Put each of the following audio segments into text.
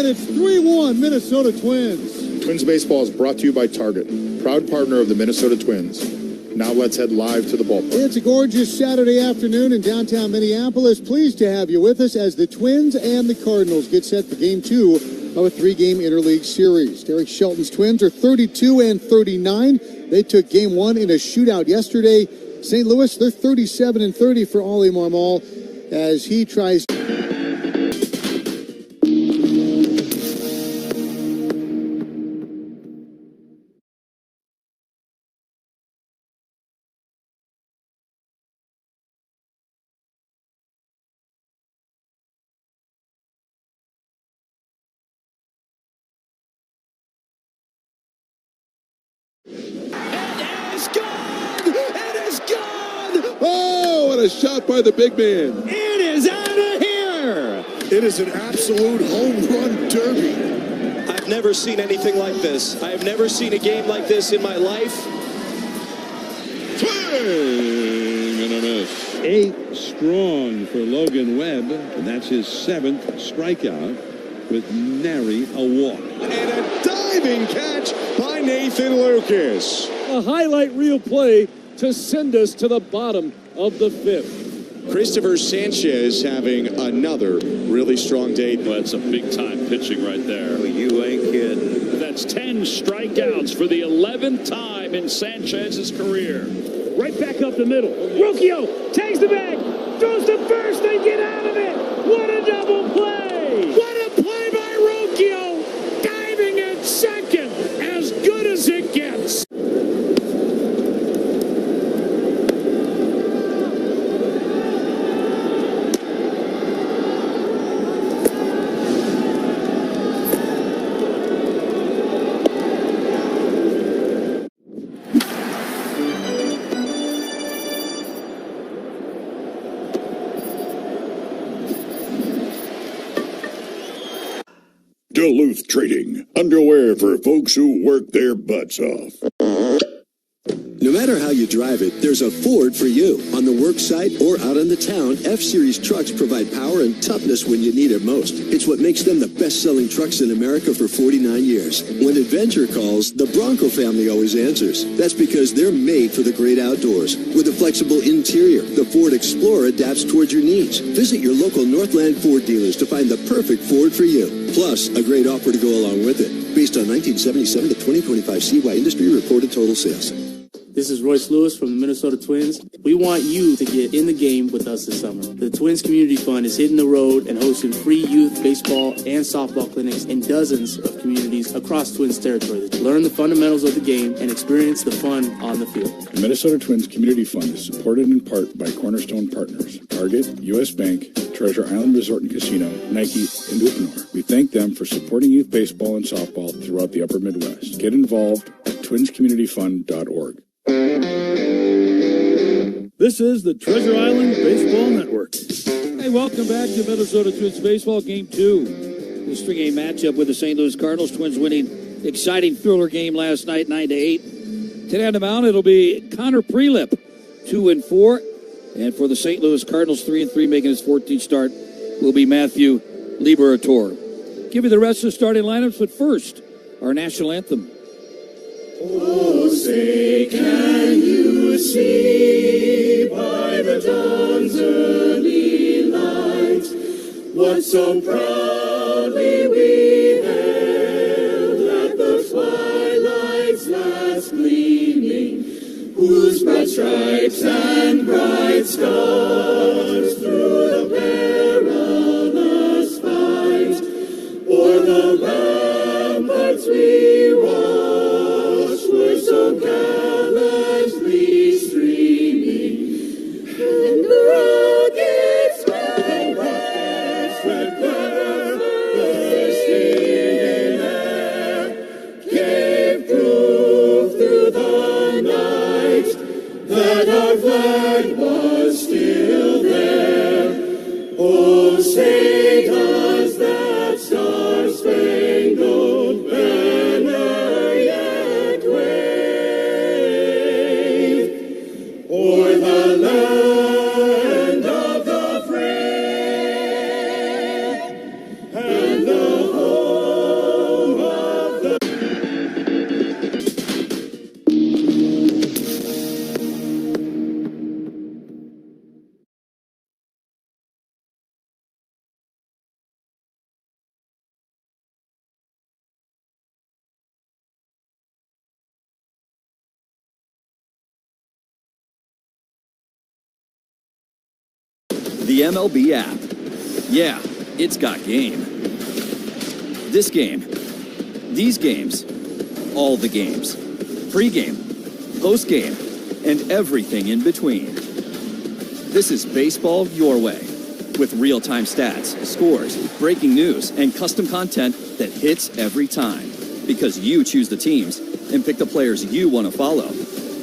and it's 3-1 Minnesota Twins. Twins baseball is brought to you by Target, proud partner of the Minnesota Twins. Now let's head live to the ballpark. It's a gorgeous Saturday afternoon in downtown Minneapolis. Pleased to have you with us as the Twins and the Cardinals get set for Game 2 of a 3-game interleague series. Derek Shelton's Twins are 32 and 39. They took Game 1 in a shootout yesterday. St. Louis, they're 37 and 30 for Ollie Marmol as he tries. Oh, what a shot by the big man. It is out of here. It is an absolute home run derby. I've never seen anything like this. I have never seen a game like this in my life. Swing and a miss. 8 strong for Logan Webb, and that's his 7th strikeout with nary a walk. And a diving catch by Nathan Lucas. A highlight reel play to send us to the bottom of the 5th. Christopher Sanchez having another really strong day. Well, that's some big-time pitching right there. Oh, you ain't kidding. That's 10 strikeouts for the 11th time in Sanchez's career. Right back up the middle. Rocchio takes the bag, throws to first, they get out of it. What a double play! What a play by Rocchio! Diving at second, as good as it gets. Duluth Trading. Underwear for folks who work their butts off. No matter how you drive it, there's a Ford for you. On the work site or out in the town, F-Series trucks provide power and toughness when you need it most. It's what makes them the best-selling trucks in America for 49 years. When adventure calls, the Bronco family always answers. That's because they're made for the great outdoors. With a flexible interior, the Ford Explorer adapts towards your needs. Visit your local Northland Ford dealers to find the perfect Ford for you. Plus, a great offer to go along with it. Based on 1977 to 2025 CY industry reported total sales. This is Royce Lewis from the Minnesota Twins. We want you to get in the game with us this summer. The Twins Community Fund is hitting the road and hosting free youth baseball and softball clinics in dozens of communities across Twins territory. Learn the fundamentals of the game and experience the fun on the field. The Minnesota Twins Community Fund is supported in part by Cornerstone Partners, Target, U.S. Bank, Treasure Island Resort and Casino, Nike, and Uponor. We thank them for supporting youth baseball and softball throughout the upper Midwest. Get involved at twinscommunityfund.org. This is the Treasure Island Baseball Network. Hey, welcome back to Minnesota Twins Baseball Game 2. This 3-game matchup with the St. Louis Cardinals. Twins winning exciting thriller game last night, 9-8. Today on the mound, it'll be Connor Prelip, 2-4. And for the St. Louis Cardinals, 3-3, making his 14th start, will be Matthew Liberatore. Give you the rest of the starting lineups, but first, our national anthem. Oh, say, can you see by the dawn's early light what so proudly we hailed at the twilight's last gleaming, whose bright stripes and bright stars through the perilous fight o'er the ramparts we watched were so gallantly streaming, and the rugged spread there, bursting in air, gave proof through the night that our flag was still there. Oh, say does that star-spangled banner yet wave o'er the land of the free and the home The MLB app. Yeah, it's got game. This game. These games. All the games. Pre-game, post-game, and everything in between. This is baseball your way. With real-time stats, scores, breaking news, and custom content that hits every time. Because you choose the teams and pick the players you want to follow.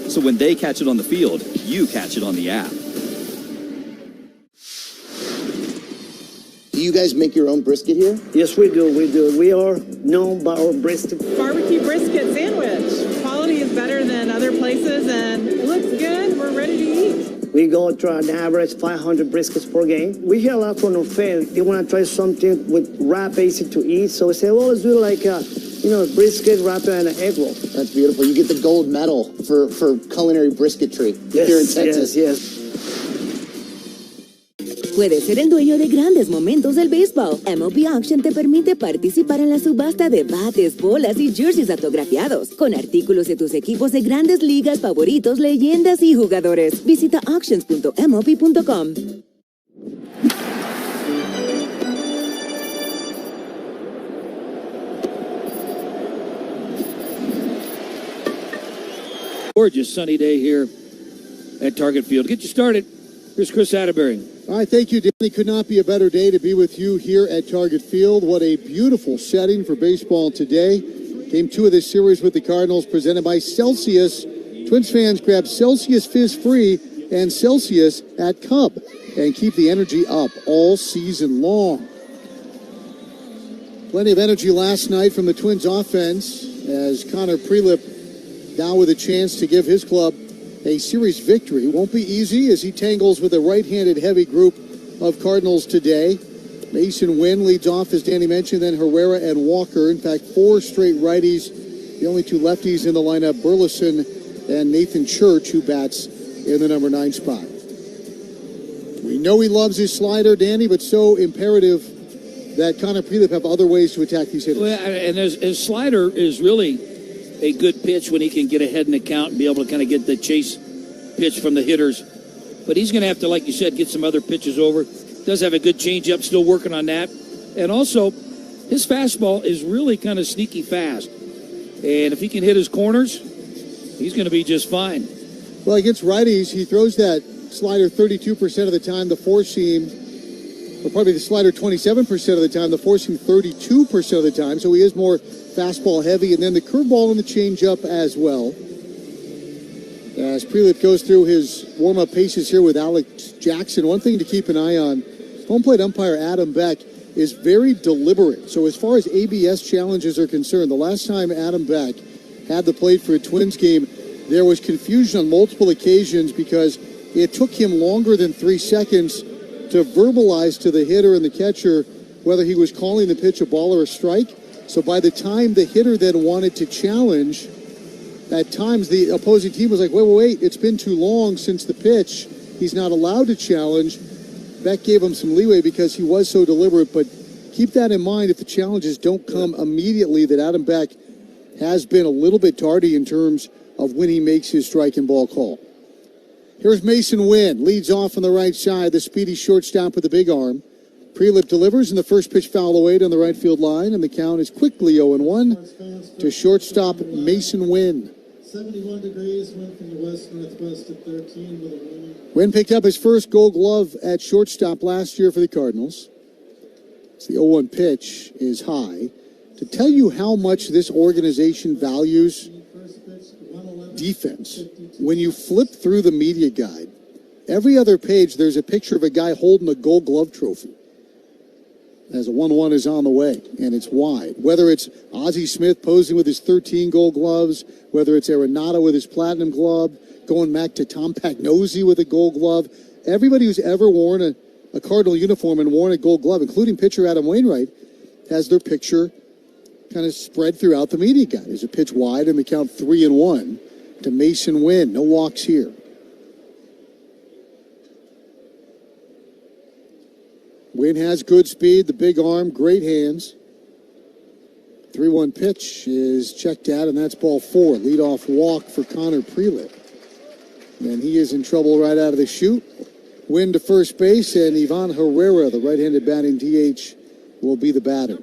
So when they catch it on the field, you catch it on the app. Do you guys make your own brisket here? Yes, we do. We do. We are known by our brisket. Barbecue brisket sandwich. Quality is better than other places, and it looks good. We're ready to eat. We go to an average 500 briskets per game. We hear a lot from our fans. They want to try something with wrap, easy to eat. So we say, well, let's do like brisket, wrap, and an egg roll. That's beautiful. You get the gold medal for culinary brisketry here in Texas. Yes. Puedes ser el dueño de grandes momentos del béisbol. MLB Auction te permite participar en la subasta de bates, bolas y jerseys autografiados, con artículos de tus equipos de grandes ligas favoritos, leyendas y jugadores. Visita auctions.mlb.com. Gorgeous sunny day here at Target Field. Get you started. Here's Chris Atterbury. All right, thank you, Danny. Could not be a better day to be with you here at Target Field. What a beautiful setting for baseball today. Game 2 of this series with the Cardinals, presented by Celsius. Twins fans, grab Celsius Fizz Free and Celsius at Cub and keep the energy up all season long. Plenty of energy last night from the Twins offense as Connor Prelip now with a chance to give his club a series victory. Won't be easy as he tangles with a right-handed heavy group of Cardinals today. Mason Wynn leads off, as Danny mentioned, then Herrera and Walker. In fact, 4 straight righties. The only 2 lefties in the lineup, Burleson and Nathan Church, who bats in the number 9 spot. We know he loves his slider, Danny, but so imperative that Connor Prelip have other ways to attack these hitters. Well, and his slider is really a good pitch when he can get ahead in the count and be able to kind of get the chase pitch from the hitters. But he's going to have to, like you said, get some other pitches over. Does have a good changeup, still working on that. And also, his fastball is really kind of sneaky fast. And if he can hit his corners, he's going to be just fine. Well, against righties, he throws that slider 32% of the time, the four-seam, or probably the slider 27% of the time, the four-seam 32% of the time. So he is more fastball heavy, and then the curveball and the changeup as well. As Prelip goes through his warm-up paces here with Alex Jackson, one thing to keep an eye on, home plate umpire Adam Beck is very deliberate. So as far as ABS challenges are concerned, the last time Adam Beck had the plate for a Twins game, there was confusion on multiple occasions because it took him longer than 3 seconds to verbalize to the hitter and the catcher whether he was calling the pitch a ball or a strike. So by the time the hitter then wanted to challenge, at times the opposing team was like, wait, it's been too long since the pitch. He's not allowed to challenge. Beck gave him some leeway because he was so deliberate, but keep that in mind if the challenges don't come immediately, that Adam Beck has been a little bit tardy in terms of when he makes his strike and ball call. Here's Mason Wynn, leads off on the right side, the speedy shortstop with the big arm. Prelip delivers, and the first pitch foul away down the right field line, and the count is quickly 0-1 to shortstop Mason Wynn. 71 degrees, wind from the west-northwest at 13 with a wind. Wynn picked up his first Gold Glove at shortstop last year for the Cardinals. So the 0-1 pitch is high. To tell you how much this organization values defense, when you flip through the media guide, every other page there's a picture of a guy holding a Gold Glove trophy. As a 1-1 is on the way, and it's wide. Whether it's Ozzie Smith posing with his 13 Gold Gloves, whether it's Arenado with his Platinum Glove, going back to Tom Pagnozzi with a Gold Glove, everybody who's ever worn a Cardinal uniform and worn a Gold Glove, including pitcher Adam Wainwright, has their picture kind of spread throughout the media guide. There's a pitch wide, and the count 3-1 to Mason Wynn. No walks here. Wynn has good speed, the big arm, great hands. 3-1 pitch is checked out, and that's ball 4. Leadoff walk for Connor Prelip. And he is in trouble right out of the chute. Wynn to first base, and Ivan Herrera, the right-handed batting DH, will be the batter.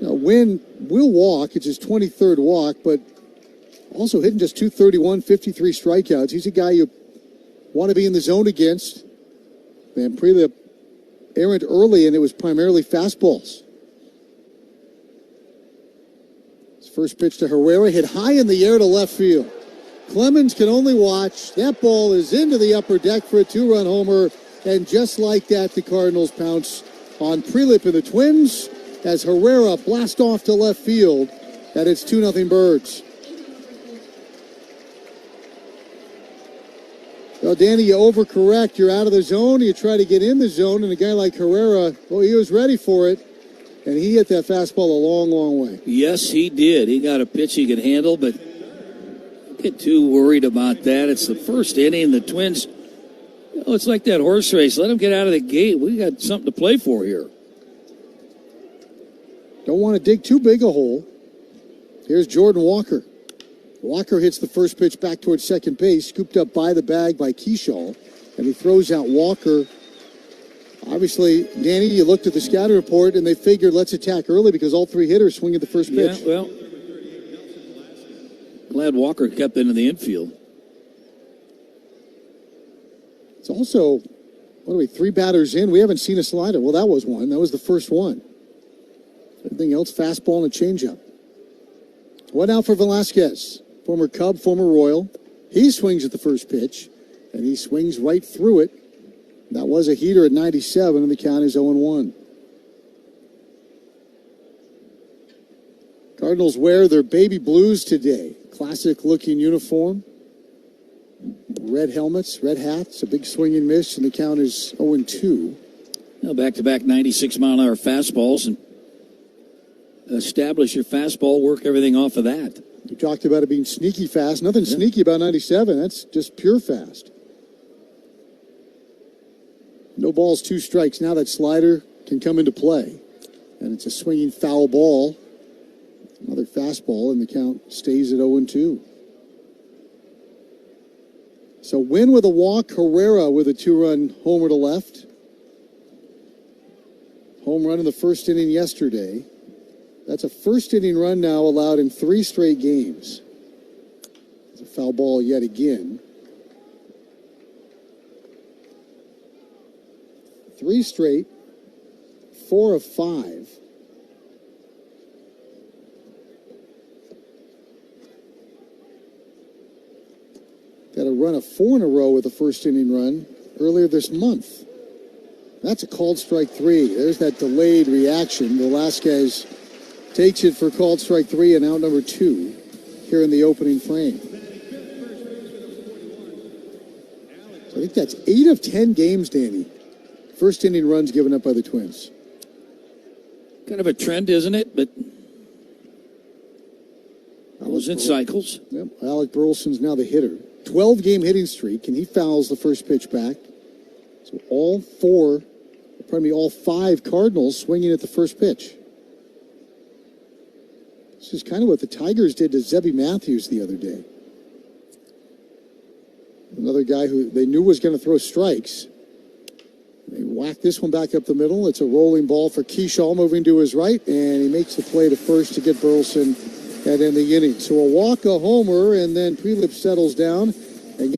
Now, Wynn will walk. It's his 23rd walk, but also hitting just .231, 53 strikeouts. He's a guy you want to be in the zone against. Van Prelip errant early, and it was primarily fastballs. His first pitch to Herrera, hit high in the air to left field. Clemens can only watch. That ball is into the upper deck for a 2-run homer, and just like that, the Cardinals pounce on Prelip and the Twins as Herrera blasts off to left field, and it's 2-0 Birds. Well, Danny, you overcorrect. You're out of the zone. You try to get in the zone, and a guy like Herrera, well, he was ready for it, and he hit that fastball a long, long way. Yes, he did. He got a pitch he could handle, but don't get too worried about that. It's the first inning. The Twins, it's like that horse race. Let them get out of the gate. We got something to play for here. Don't want to dig too big a hole. Here's Jordan Walker. Walker hits the first pitch back towards second base, scooped up by the bag by Keyshaw, and he throws out Walker. Obviously, Danny, you looked at the scouting report, and they figured let's attack early because all three hitters swing at the first pitch. Yeah, well, glad Walker kept into the infield. It's also, what are we, 3 batters in? We haven't seen a slider. Well, that was one. That was the first one. Everything else, fastball and a changeup. What now for Velasquez? Former Cub, former Royal. He swings at the first pitch, and he swings right through it. That was a heater at 97, and the count is 0-1. Cardinals wear their baby blues today. Classic-looking uniform. Red helmets, red hats, a big swing and miss, and the count is 0-2. Now back-to-back 96-mile-an-hour fastballs, and establish your fastball, work everything off of that. You talked about it being sneaky fast. Nothing sneaky about 97. That's just pure fast. No balls, 2 strikes. Now that slider can come into play. And it's a swinging foul ball. Another fastball, and the count stays at 0-2. So Wynn with a walk, Herrera with a 2-run homer to left. Home run in the first inning yesterday. That's a first-inning run now allowed in 3 straight games. It's a foul ball yet again. 3 straight, 4 of 5. Got a run of 4 in a row with a first-inning run earlier this month. That's a called strike 3. There's that delayed reaction. Velasquez takes it for called strike 3 and out number 2 here in the opening frame. So I think that's 8 of 10 games, Danny. First inning runs given up by the Twins. Kind of a trend, isn't it? But it was in cycles. Yep. Alec Burleson's now the hitter. 12-game hitting streak, and he fouls the first pitch back. So all 5 Cardinals swinging at the first pitch. This is kind of what the Tigers did to Zebby Matthews the other day. Another guy who they knew was going to throw strikes. They whack this one back up the middle. It's a rolling ball for Keyshaw moving to his right, and he makes the play to first to get Burleson at end the inning. So a walk, a homer, and then Prelip settles down. And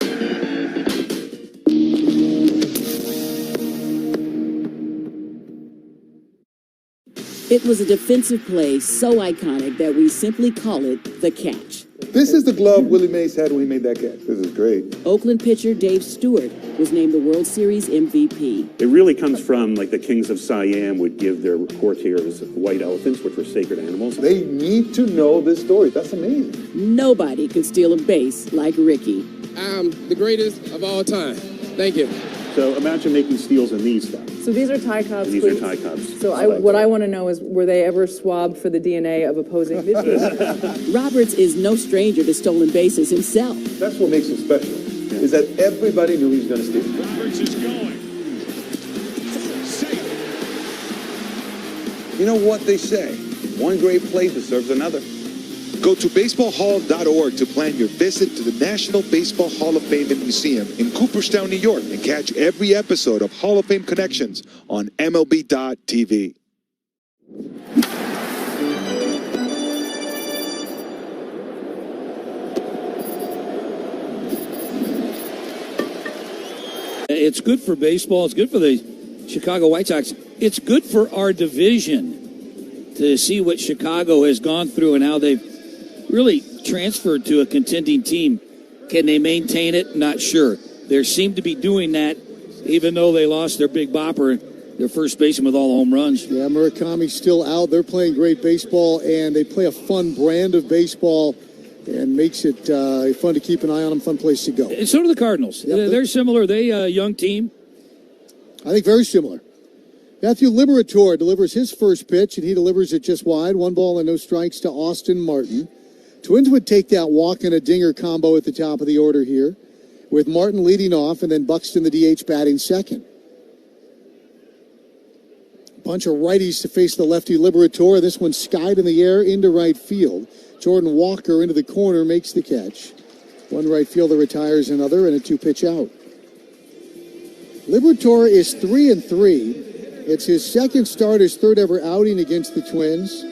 it was a defensive play so iconic that we simply call it the catch. This is the glove Willie Mays had when he made that catch. This is great. Oakland pitcher Dave Stewart was named the World Series MVP. It really comes from like the kings of Siam would give their courtiers white elephants, which were sacred animals. They need to know this story. That's amazing. Nobody could steal a base like Ricky. I'm the greatest of all time. Thank you. So imagine making steals in these stuff. So these are Thai Cubs. And these are Thai Cubs. So what I want to know is, were they ever swabbed for the DNA of opposing pitchers? Roberts is no stranger to stolen bases himself. That's what makes him special, is that everybody knew he was going to steal. Roberts is going. You know what they say? One great play deserves another. Go to baseballhall.org to plan your visit to the National Baseball Hall of Fame and Museum in Cooperstown, New York, and catch every episode of Hall of Fame Connections on MLB.tv. It's good for baseball. It's good for the Chicago White Sox. It's good for our division to see what Chicago has gone through and how they've really transferred to a contending team. Can they maintain it? Not sure. They seem to be doing that, even though they lost their big bopper, their first baseman with all the home runs. Yeah, Murakami's still out. They're playing great baseball, and they play a fun brand of baseball and makes it fun to keep an eye on them, fun place to go. And so do the Cardinals. Yep, they're similar. They a young team. I think very similar. Matthew Liberatore delivers his first pitch, and he delivers it just wide. 1 ball and no strikes to Austin Martin. Twins would take that walk and a dinger combo at the top of the order here, with Martin leading off and then Buxton, the DH, batting second. Bunch of righties to face the lefty Liberatore. This one skied in the air into right field. Jordan Walker into the corner makes the catch. One right fielder retires another, and a 2-pitch out. Liberatore is 3-3. It's his second start, his third ever outing against the Twins.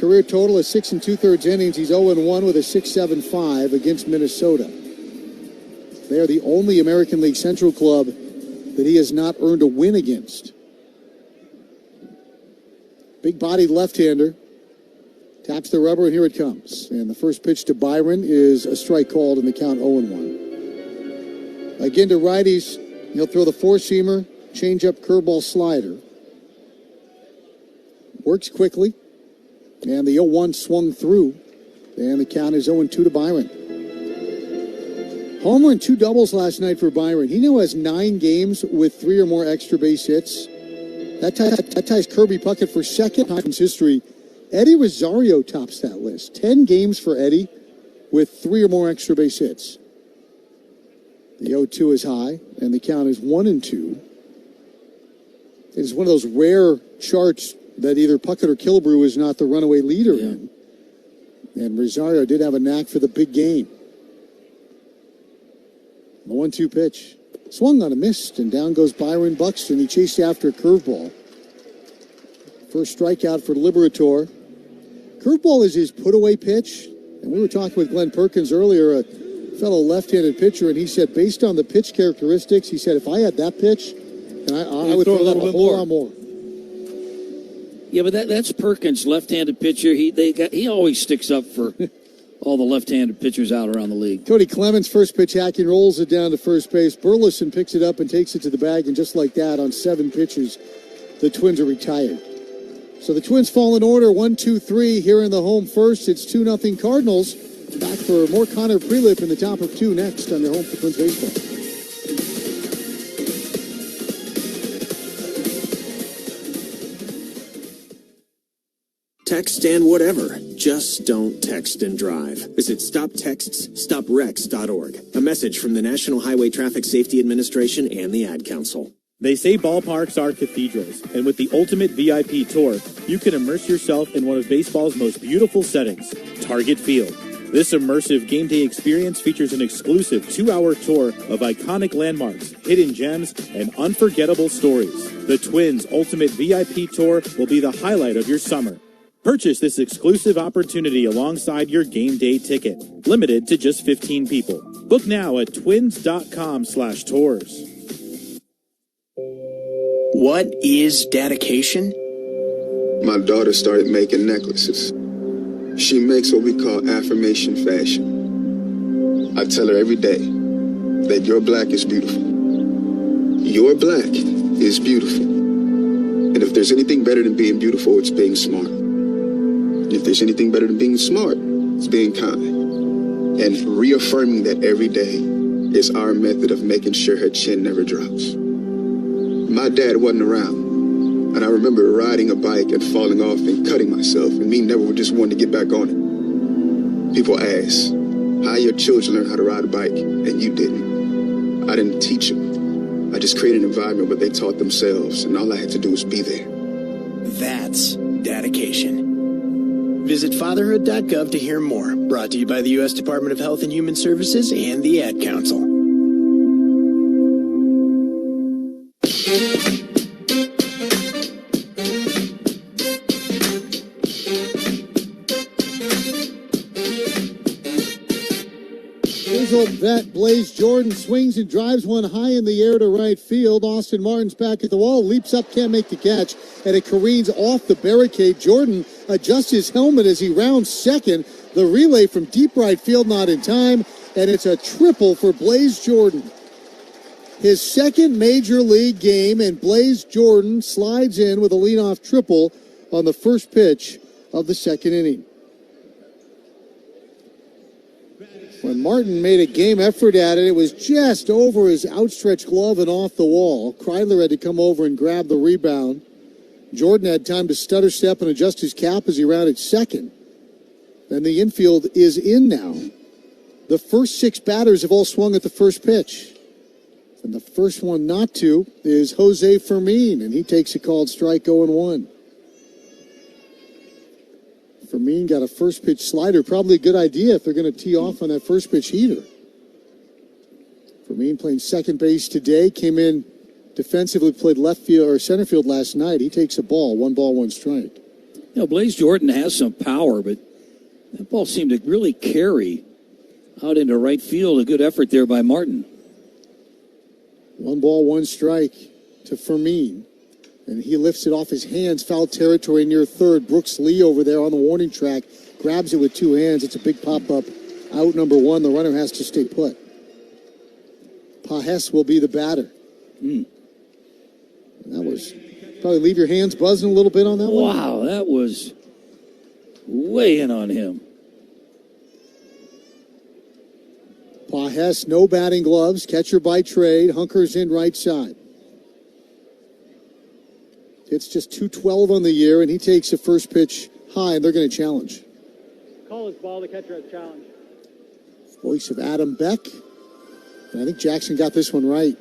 Career total is 6 2/3 innings. He's 0-1 with a 6.75 against Minnesota. They are the only American League Central club that he has not earned a win against. Big-bodied left-hander. Taps the rubber, and here it comes. And the first pitch to Byron is a strike called in the count 0-1. Again to righties, he'll throw the four-seamer, change-up, curveball, slider. Works quickly. And the 0-1 swung through. And the count is 0-2 to Byron. Homer and 2 doubles last night for Byron. He now has 9 games with 3 or more extra base hits. That ties Kirby Puckett for second time in history. Eddie Rosario tops that list. 10 games for Eddie with 3 or more extra base hits. The 0-2 is high, and the count is 1-2. It's one of those rare charts that either Puckett or Killebrew is not the runaway leader in. And Rosario did have a knack for the big game. The 1-2 pitch. Swung on a missed, and down goes Byron Buxton. He chased after a curveball. First strikeout for Liberatore. Curveball is his put-away pitch. And we were talking with Glenn Perkins earlier, a fellow left-handed pitcher, and he said based on the pitch characteristics, he said if I had that pitch, and I would throw that a whole lot more. Yeah, but that's Perkins, left-handed pitcher. He always sticks up for all the left-handed pitchers out around the league. Cody Clemens, first pitch hacking, rolls it down to first base. Burleson picks it up and takes it to the bag, and just like that, on 7 pitches, the Twins are retired. So the Twins fall in order, 1-2-3 here in the home first. It's 2-0 Cardinals. Back for more Connor Prelip in the top of 2 next on your home for Twins baseball. Text and whatever. Just don't text and drive. Visit StopTextsStopWrecks.org. A message from the National Highway Traffic Safety Administration and the Ad Council. They say ballparks are cathedrals, and with the Ultimate VIP Tour, you can immerse yourself in one of baseball's most beautiful settings, Target Field. This immersive game day experience features an exclusive 2-hour tour of iconic landmarks, hidden gems, and unforgettable stories. The Twins Ultimate VIP Tour will be the highlight of your summer. Purchase this exclusive opportunity alongside your game day ticket, limited to just 15 people. Book now at twins.com/tours. What is dedication? My daughter started making necklaces. She makes what we call affirmation fashion. I tell her every day that your black is beautiful. Your black is beautiful. And if there's anything better than being beautiful, it's being smart. If there's anything better than being smart, it's being kind. And reaffirming that every day is our method of making sure her chin never drops. My dad wasn't around, and I remember riding a bike and falling off and cutting myself, and me never just wanting to get back on it. People ask, how your children learn how to ride a bike, and you didn't. I didn't teach them. I just created an environment where they taught themselves, and all I had to do was be there. That's dedication. Visit fatherhood.gov to hear more. Brought to you by the U.S. Department of Health and Human Services and the Ad Council. Grizzled vet Blaze Jordan swings and drives one high in the air to right field. Austin Martin's back at the wall, leaps up, can't make the catch, and it careens off the barricade. Jordan adjusts his helmet as he rounds second. The relay from deep right field not in time, and it's a triple for Blaze Jordan. His second major league game, and Blaze Jordan slides in with a leadoff triple on the first pitch of the second inning. When Martin made a game effort at it, it was just over his outstretched glove and off the wall. Kreidler had to come over and grab the rebound. Jordan had time to stutter step and adjust his cap as he rounded second. Then the infield is in now. The first 6 batters have all swung at the first pitch. And the first one not to is Jose Fermin, and he takes a called strike 0-1. Fermin got a first pitch slider, probably a good idea if they're going to tee off on that first pitch heater. Fermin playing second base today, came in defensively, played left field or center field last night. He takes a ball, 1 ball, 1 strike. You know, Blaze Jordan has some power, but that ball seemed to really carry out into right field. A good effort there by Martin. 1 ball, 1 strike to Fermin. And he lifts it off his hands, foul territory near third. Brooks Lee over there on the warning track grabs it with 2 hands. It's a big pop-up. Out number 1. The runner has to stay put. Pajes will be the batter. That was probably leave your hands buzzing a little bit on that one. Wow, that was way in on him. Pajes, no batting gloves. Catcher by trade. Hunkers in right side. It's just 212 on the year, and he takes a first pitch high, and they're going to challenge. Call his ball. The catcher has challenge. Voice of Adam Beck. And I think Jackson got this one right.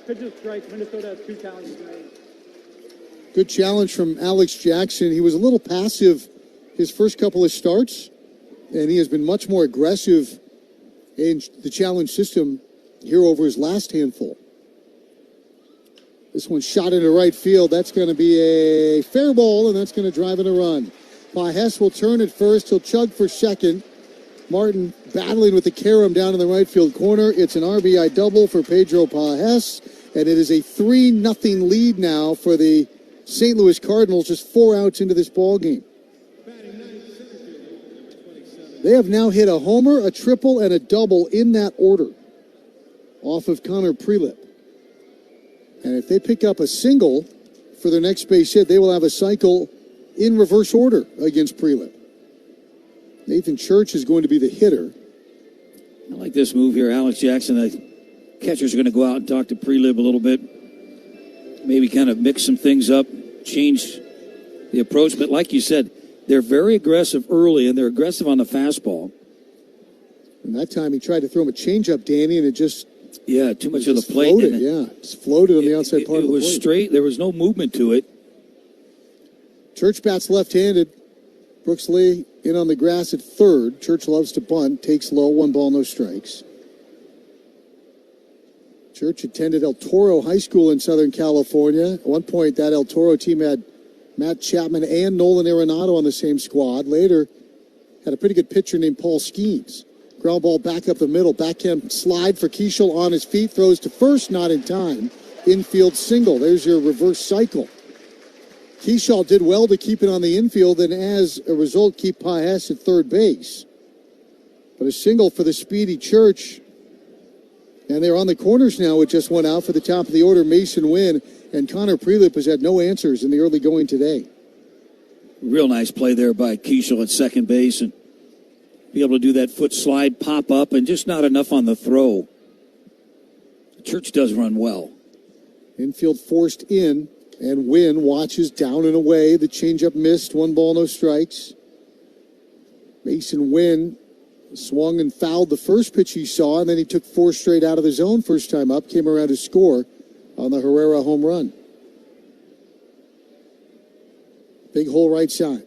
Pitches strike. Minnesota has 2 challenges remaining. Good challenge from Alex Jackson. He was a little passive his first couple of starts, and he has been much more aggressive in the challenge system here over his last handful. This one shot into right field. That's going to be a fair ball, and that's going to drive in a run. Pajes will turn at first. He'll chug for second. Martin battling with the carom down in the right field corner. It's an RBI double for Pedro Pajes, and it is a 3-0 lead now for the St. Louis Cardinals, just 4 outs into this ball game. They have now hit a homer, a triple, and a double in that order off of Connor Prelip. And if they pick up a single for their next base hit, they will have a cycle in reverse order against Prelip. Nathan Church is going to be the hitter. I like this move here. Alex Jackson, the catcher's going to go out and talk to Prelib a little bit. Maybe kind of mix some things up, change the approach. But like you said, they're very aggressive early, and they're aggressive on the fastball. And that time he tried to throw him a changeup, Danny, and it just... Yeah, too much of the plate. Floated, just floated on the outside part of the plate. It was straight. There was no movement to it. Church bats left-handed. Brooks Lee in on the grass at third. Church loves to bunt. Takes low. 1 ball, no strikes. Church attended El Toro High School in Southern California. At one point, that El Toro team had Matt Chapman and Nolan Arenado on the same squad. Later, had a pretty good pitcher named Paul Skeens. Ground ball back up the middle. Backhand slide for Keishel on his feet. Throws to first, not in time. Infield single. There's your reverse cycle. Keishel did well to keep it on the infield and as a result keep Pajes at third base. But a single for the speedy Church. And they're on the corners now with just 1 out for the top of the order. Mason Wynn and Connor Prelip has had no answers in the early going today. Real nice play there by Keishel at second base, and be able to do that foot slide, pop up, and just not enough on the throw. Church does run well. Infield forced in, and Wynn watches down and away. The changeup missed. 1 ball, no strikes. Mason Wynn swung and fouled the first pitch he saw, and then he took 4 straight out of the zone first time up. Came around to score on the Herrera home run. Big hole right side.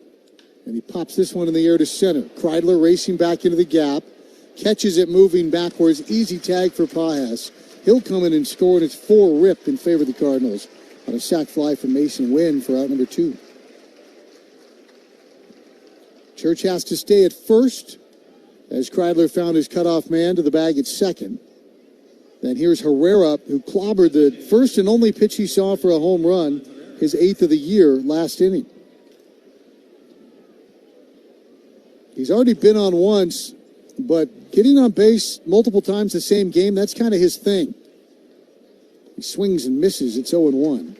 And he pops this one in the air to center. Kreidler racing back into the gap. Catches it moving backwards. Easy tag for Pajas. He'll come in and score, and it's 4-rip in favor of the Cardinals on a sac fly from Mason Wynn for out number 2. Church has to stay at first as Kreidler found his cutoff man to the bag at second. Then here's Herrera, who clobbered the first and only pitch he saw for a home run, his 8th of the year last inning. He's already been on once, but getting on base multiple times the same game, that's kind of his thing. He swings and misses. It's 0-1.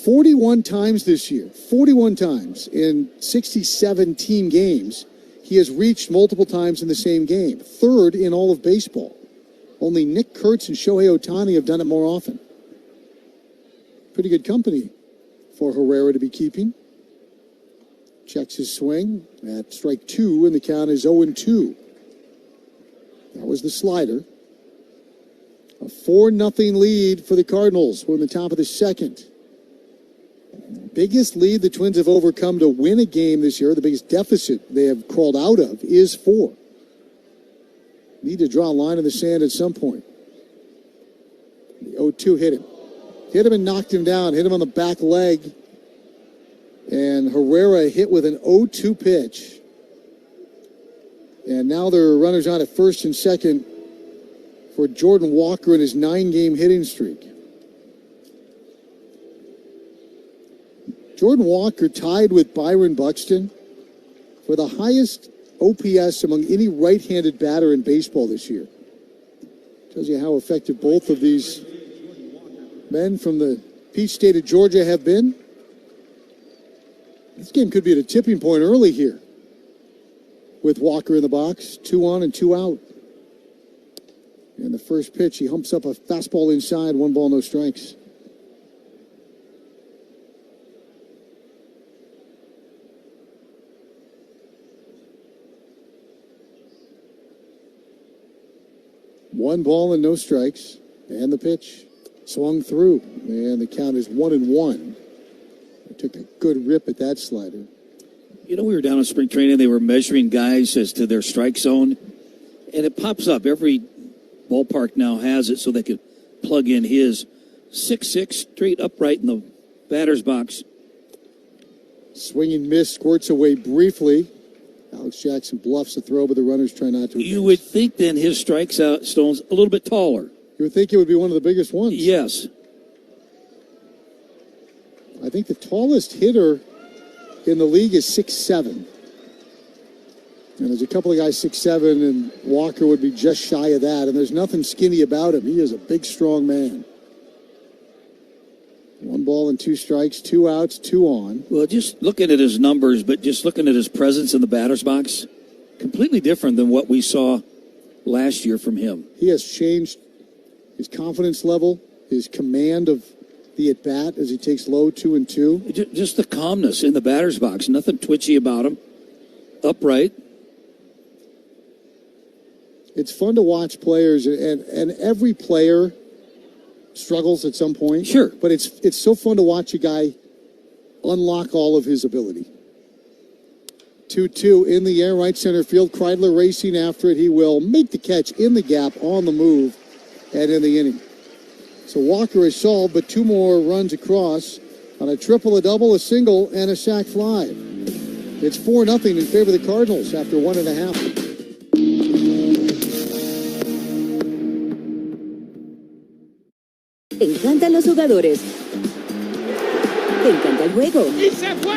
41 times this year, 41 times in 67 team games, he has reached multiple times in the same game. 3rd in all of baseball. Only Nick Kurtz and Shohei Ohtani have done it more often. Pretty good company for Herrera to be keeping. Checks his swing at strike 2, and the count is 0-2. That was the slider. A 4-0 lead for the Cardinals. We're in the top of the second. Biggest lead the Twins have overcome to win a game this year, the biggest deficit they have crawled out of, is 4. Need to draw a line in the sand at some point. The 0-2 hit him. Hit him and knocked him down. Hit him on the back leg. And Herrera hit with an 0-2 pitch. And now there are runners on at first and second for Jordan Walker in his 9-game hitting streak. Jordan Walker tied with Byron Buxton for the highest OPS among any right-handed batter in baseball this year. Tells you how effective both of these men from the Peach State of Georgia have been. This game could be at a tipping point early here with Walker in the box, 2 on and 2 out. And the first pitch, he humps up a fastball inside, 1 ball, no strikes. One ball and no strikes. And the pitch swung through. And the count is 1-1. They took a good rip at that slider. You know, we were down in spring training. They were measuring guys as to their strike zone. And it pops up. Every ballpark now has it so they could plug in his 6'6", straight upright in the batter's box. Swinging miss, squirts away briefly. Alex Jackson bluffs the throw, but the runners try not to. You would think then his strike zone's a little bit taller. You would think it would be one of the biggest ones. Yes. I think the tallest hitter in the league is 6'7". And there's a couple of guys 6'7", and Walker would be just shy of that. And there's nothing skinny about him. He is a big, strong man. 1 ball and 2 strikes, 2 outs, 2 on. Well, just looking at his numbers, but just looking at his presence in the batter's box, completely different than what we saw last year from him. He has changed his confidence level, his command of the at-bat as he takes low 2 and 2. Just the calmness in the batter's box. Nothing twitchy about him. Upright. It's fun to watch players, and every player struggles at some point. Sure. But it's so fun to watch a guy unlock all of his ability. 2-2 in the air, right center field. Kreidler racing after it. He will make the catch in the gap, on the move, and in the inning. So Walker is solved, but 2 more runs across on a triple, a double, a single, and a sac fly. It's 4-0 in favor of the Cardinals after 1.5. Te encantan los jugadores. Te encanta el juego. ¡Y se fue!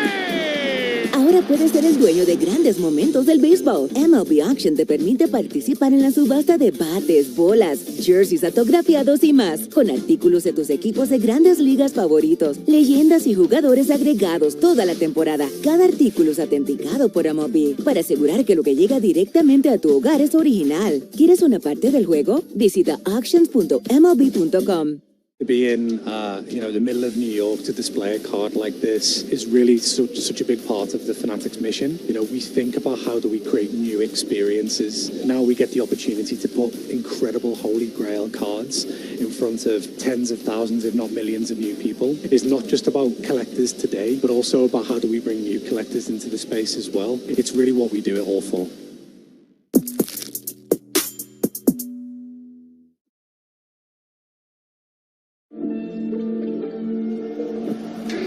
Ahora puedes ser el dueño de grandes momentos del béisbol. MLB Auction te permite participar en la subasta de bates, bolas, jerseys autografiados y más, con artículos de tus equipos de grandes ligas favoritos, leyendas y jugadores agregados toda la temporada. Cada artículo es autenticado por MLB para asegurar que lo que llega directamente a tu hogar es original. ¿Quieres una parte del juego? Visita auctions.mlb.com. To be in, the middle of New York to display a card like this is really such a big part of the Fanatics mission. We think about how do we create new experiences. Now we get the opportunity to put incredible Holy Grail cards in front of tens of thousands, if not millions of new people. It's not just about collectors today, but also about how do we bring new collectors into the space as well. It's really what we do it all for.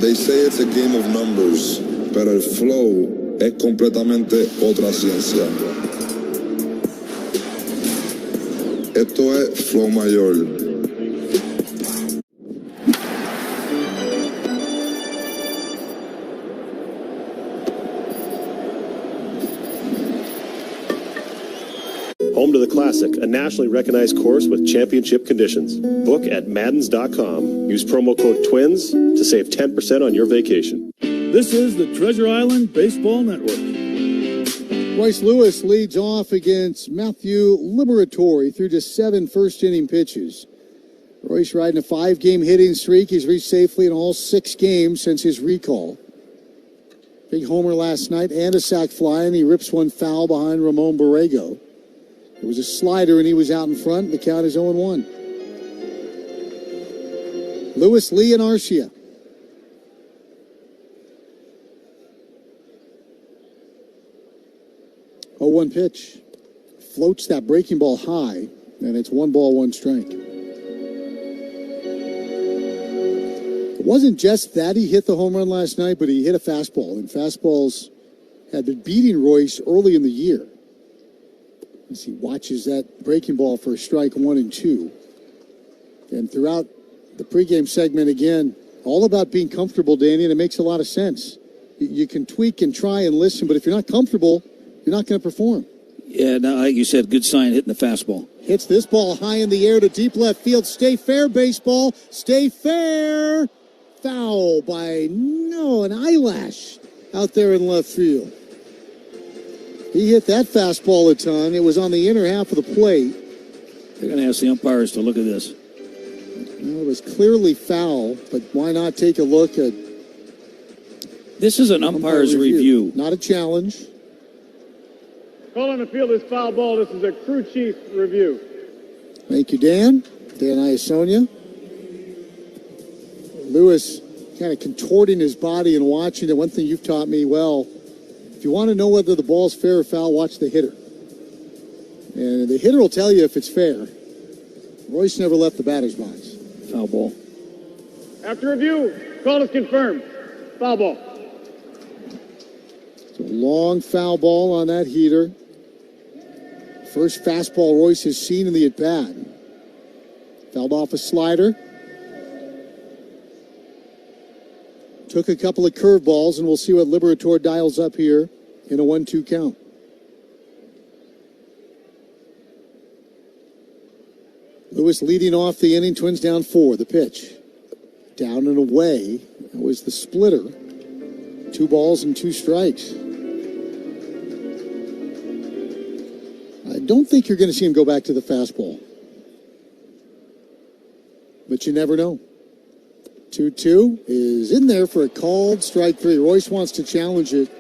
They say it's a game of numbers, pero el flow es completamente otra ciencia. Esto es flow mayor. Home to the Classic, a nationally recognized course with championship conditions. Book at Maddens.com. Use promo code TWINS to save 10% on your vacation. This is the Treasure Island Baseball Network. Royce Lewis leads off against Matthew Liberatore through just 7 first-inning pitches. Royce riding a 5-game hitting streak. He's reached safely in all 6 games since his recall. Big homer last night and a sac fly, and he rips one foul behind Ramon Borrego. It was a slider, and he was out in front. The count is 0-1. Lewis, Lee, and Arcia. Oh, 1 pitch. Floats that breaking ball high, and it's 1 ball, 1 strike. It wasn't just that he hit the home run last night, but he hit a fastball, and fastballs had been beating Royce early in the year. As he watches that breaking ball for a strike 1 and 2. And throughout the pregame segment, again, all about being comfortable, Danny, and it makes a lot of sense. You can tweak and try and listen, but if you're not comfortable, you're not going to perform. Yeah, no, like you said, good sign hitting the fastball. Hits this ball high in the air to deep left field. Stay fair, baseball. Stay fair. Foul by an eyelash out there in left field. He hit that fastball a ton. It was on the inner half of the plate. They're going to ask the umpires to look at this. Well, it was clearly foul, but why not take a look at... This is an umpire's review. Not a challenge. Call on the field is foul ball. This is a crew chief review. Thank you, Dan. Dan Iasonia. Lewis kind of contorting his body and watching it. One thing you've taught me well, if you want to know whether the ball's fair or foul, watch the hitter. And the hitter will tell you if it's fair. Royce never left the batter's box. Foul ball. After review, call is confirmed. Foul ball. It's a long foul ball on that heater. First fastball Royce has seen in the at-bat. Fouled off a slider. Took a couple of curveballs, and we'll see what Liberatore dials up here in a 1-2 count. Lewis leading off the inning. Twins down 4. The pitch. Down and away. That was the splitter. 2 balls and 2 strikes. I don't think you're going to see him go back to the fastball. But you never know. 2-2 is in there for a called strike 3. Royce wants to challenge it.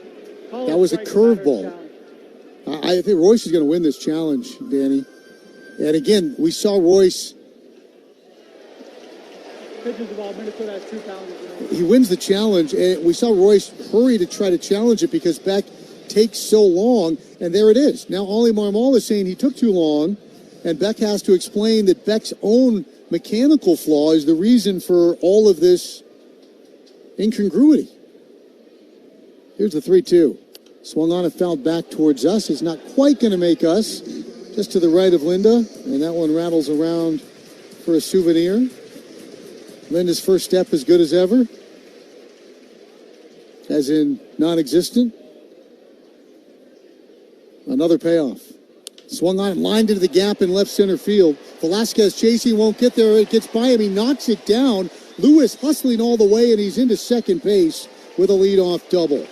That was a curveball. I think Royce is going to win this challenge, Danny. And again, we saw Royce. Pitches the ball. Minnesota has 2 pounds. He wins the challenge, and we saw Royce hurry to try to challenge it because Beck takes so long, and there it is. Now Ollie Marmol is saying he took too long, and Beck has to explain that Beck's own mechanical flaw is the reason for all of this incongruity. Here's the 3-2. Swung on and fouled back towards us. Is not quite going to make us. Just to the right of Linda. And that one rattles around for a souvenir. Linda's first step as good as ever. As in non-existent. Another payoff. Swung on and lined into the gap in left center field. Velasquez chasing, won't get there. It gets by him. He knocks it down. Lewis hustling all the way, and he's into second base with a leadoff double.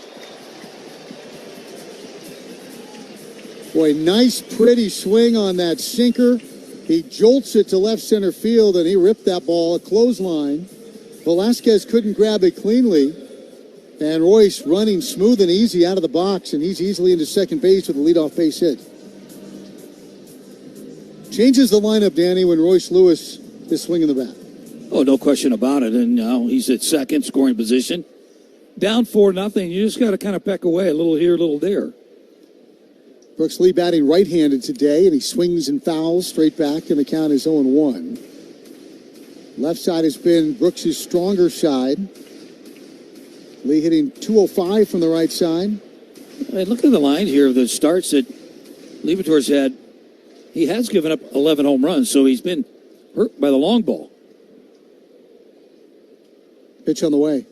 Boy, nice, pretty swing on that sinker. He jolts it to left center field, and he ripped that ball, a clothesline. Velasquez couldn't grab it cleanly. And Royce running smooth and easy out of the box, and he's easily into second base with a leadoff base hit. Changes the lineup, Danny, when Royce Lewis is swinging the bat. Oh, no question about it. And now he's at second, scoring position. Down 4-0. You just got to kind of peck away, a little here, a little there. Brooks Lee batting right-handed today, and he swings and fouls straight back, and the count is 0-1. Left side has been Brooks' stronger side. Lee hitting .205 from the right side. Hey, look at the line here of the starts that Liberatore's had. He has given up 11 home runs, so he's been hurt by the long ball. Pitch on the way.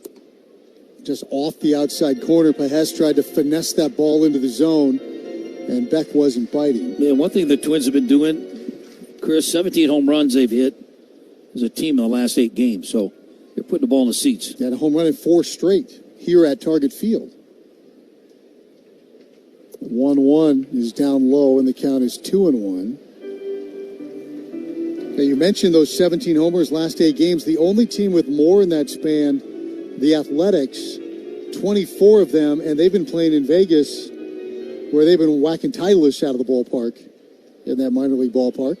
Just off the outside corner. Pajes tried to finesse that ball into the zone, and Beck wasn't biting. Yeah, one thing the Twins have been doing, Chris, 17 home runs they've hit as a team in the last 8 games. So they're putting the ball in the seats. They had a home run in 4 straight here at Target Field. 1-1 is down low, and the count is 2-1. Now, you mentioned those 17 homers last 8 games. The only team with more in that span, the Athletics, 24 of them, and they've been playing in Vegas, where they've been whacking Titleists out of the ballpark in that minor league ballpark.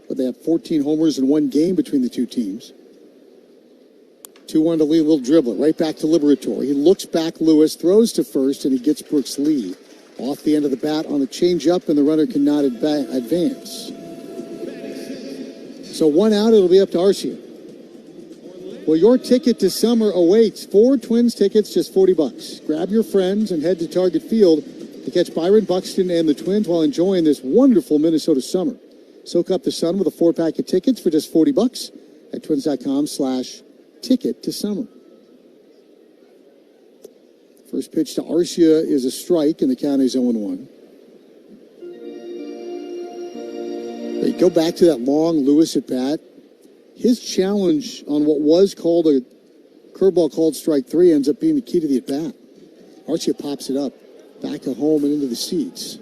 But they have 14 homers in 1 game between the two teams. 2-1 to Lee, a little dribbler. Right back to Liberatore. He looks back, Lewis, throws to first, and he gets Brooks Lee off the end of the bat on a changeup, and the runner cannot advance. So 1 out, it'll be up to Arcia. Well, your ticket to summer awaits. 4 Twins tickets, just $40. Grab your friends and head to Target Field to catch Byron Buxton and the Twins while enjoying this wonderful Minnesota summer. Soak up the sun with a 4-pack of tickets for just $40 at twins.com/ticket to summer. First pitch to Arcia is a strike, and the count is 0-1. They go back to that long Lewis at bat. His challenge on what was called a curveball called strike 3 ends up being the key to the at bat. Arcia pops it up, back to home and into the seats.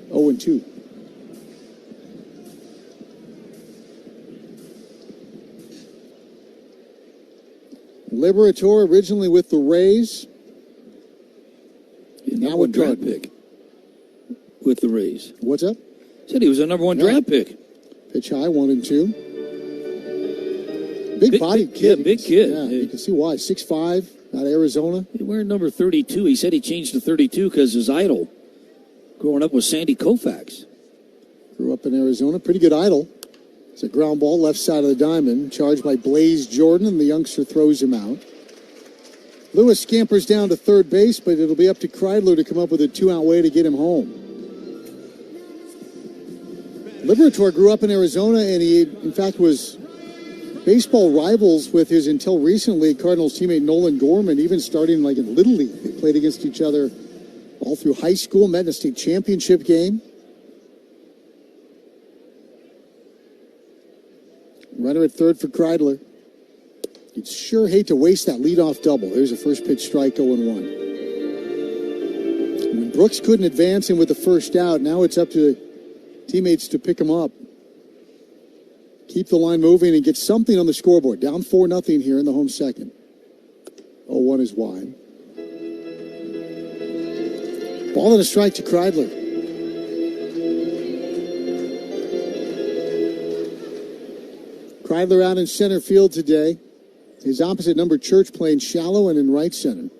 0-2. Liberatore originally with the Rays. Now with draft pick with the Rays. What's up? Said he was a number 1 draft pick. Pitch high, 1-2. Big body kid. Yeah, big kid. Yeah, you can see why. 6'5", out of Arizona. He wearing number 32. He said he changed to 32 because his idol growing up was Sandy Koufax. Grew up in Arizona. Pretty good idol. It's a ground ball, left side of the diamond, charged by Blaze Jordan, and the youngster throws him out. Lewis scampers down to third base, but it'll be up to Kreidler to come up with a 2-out way to get him home. Liberatore grew up in Arizona, and he, in fact, was baseball rivals with his, until recently, Cardinals teammate Nolan Gorman, even starting like in Little League. They played against each other all through high school, met in a state championship game. Runner at third for Kreidler. You'd sure hate to waste that leadoff double. There's a first pitch strike, 0-1. When Brooks couldn't advance him with the first out, now it's up to teammates to pick him up. Keep the line moving and get something on the scoreboard. Down 4-0 here in the home second. 0-1 is wide. Ball and a strike to Kreidler. Kreidler out in center field today. His opposite number, Church, playing shallow and in right center.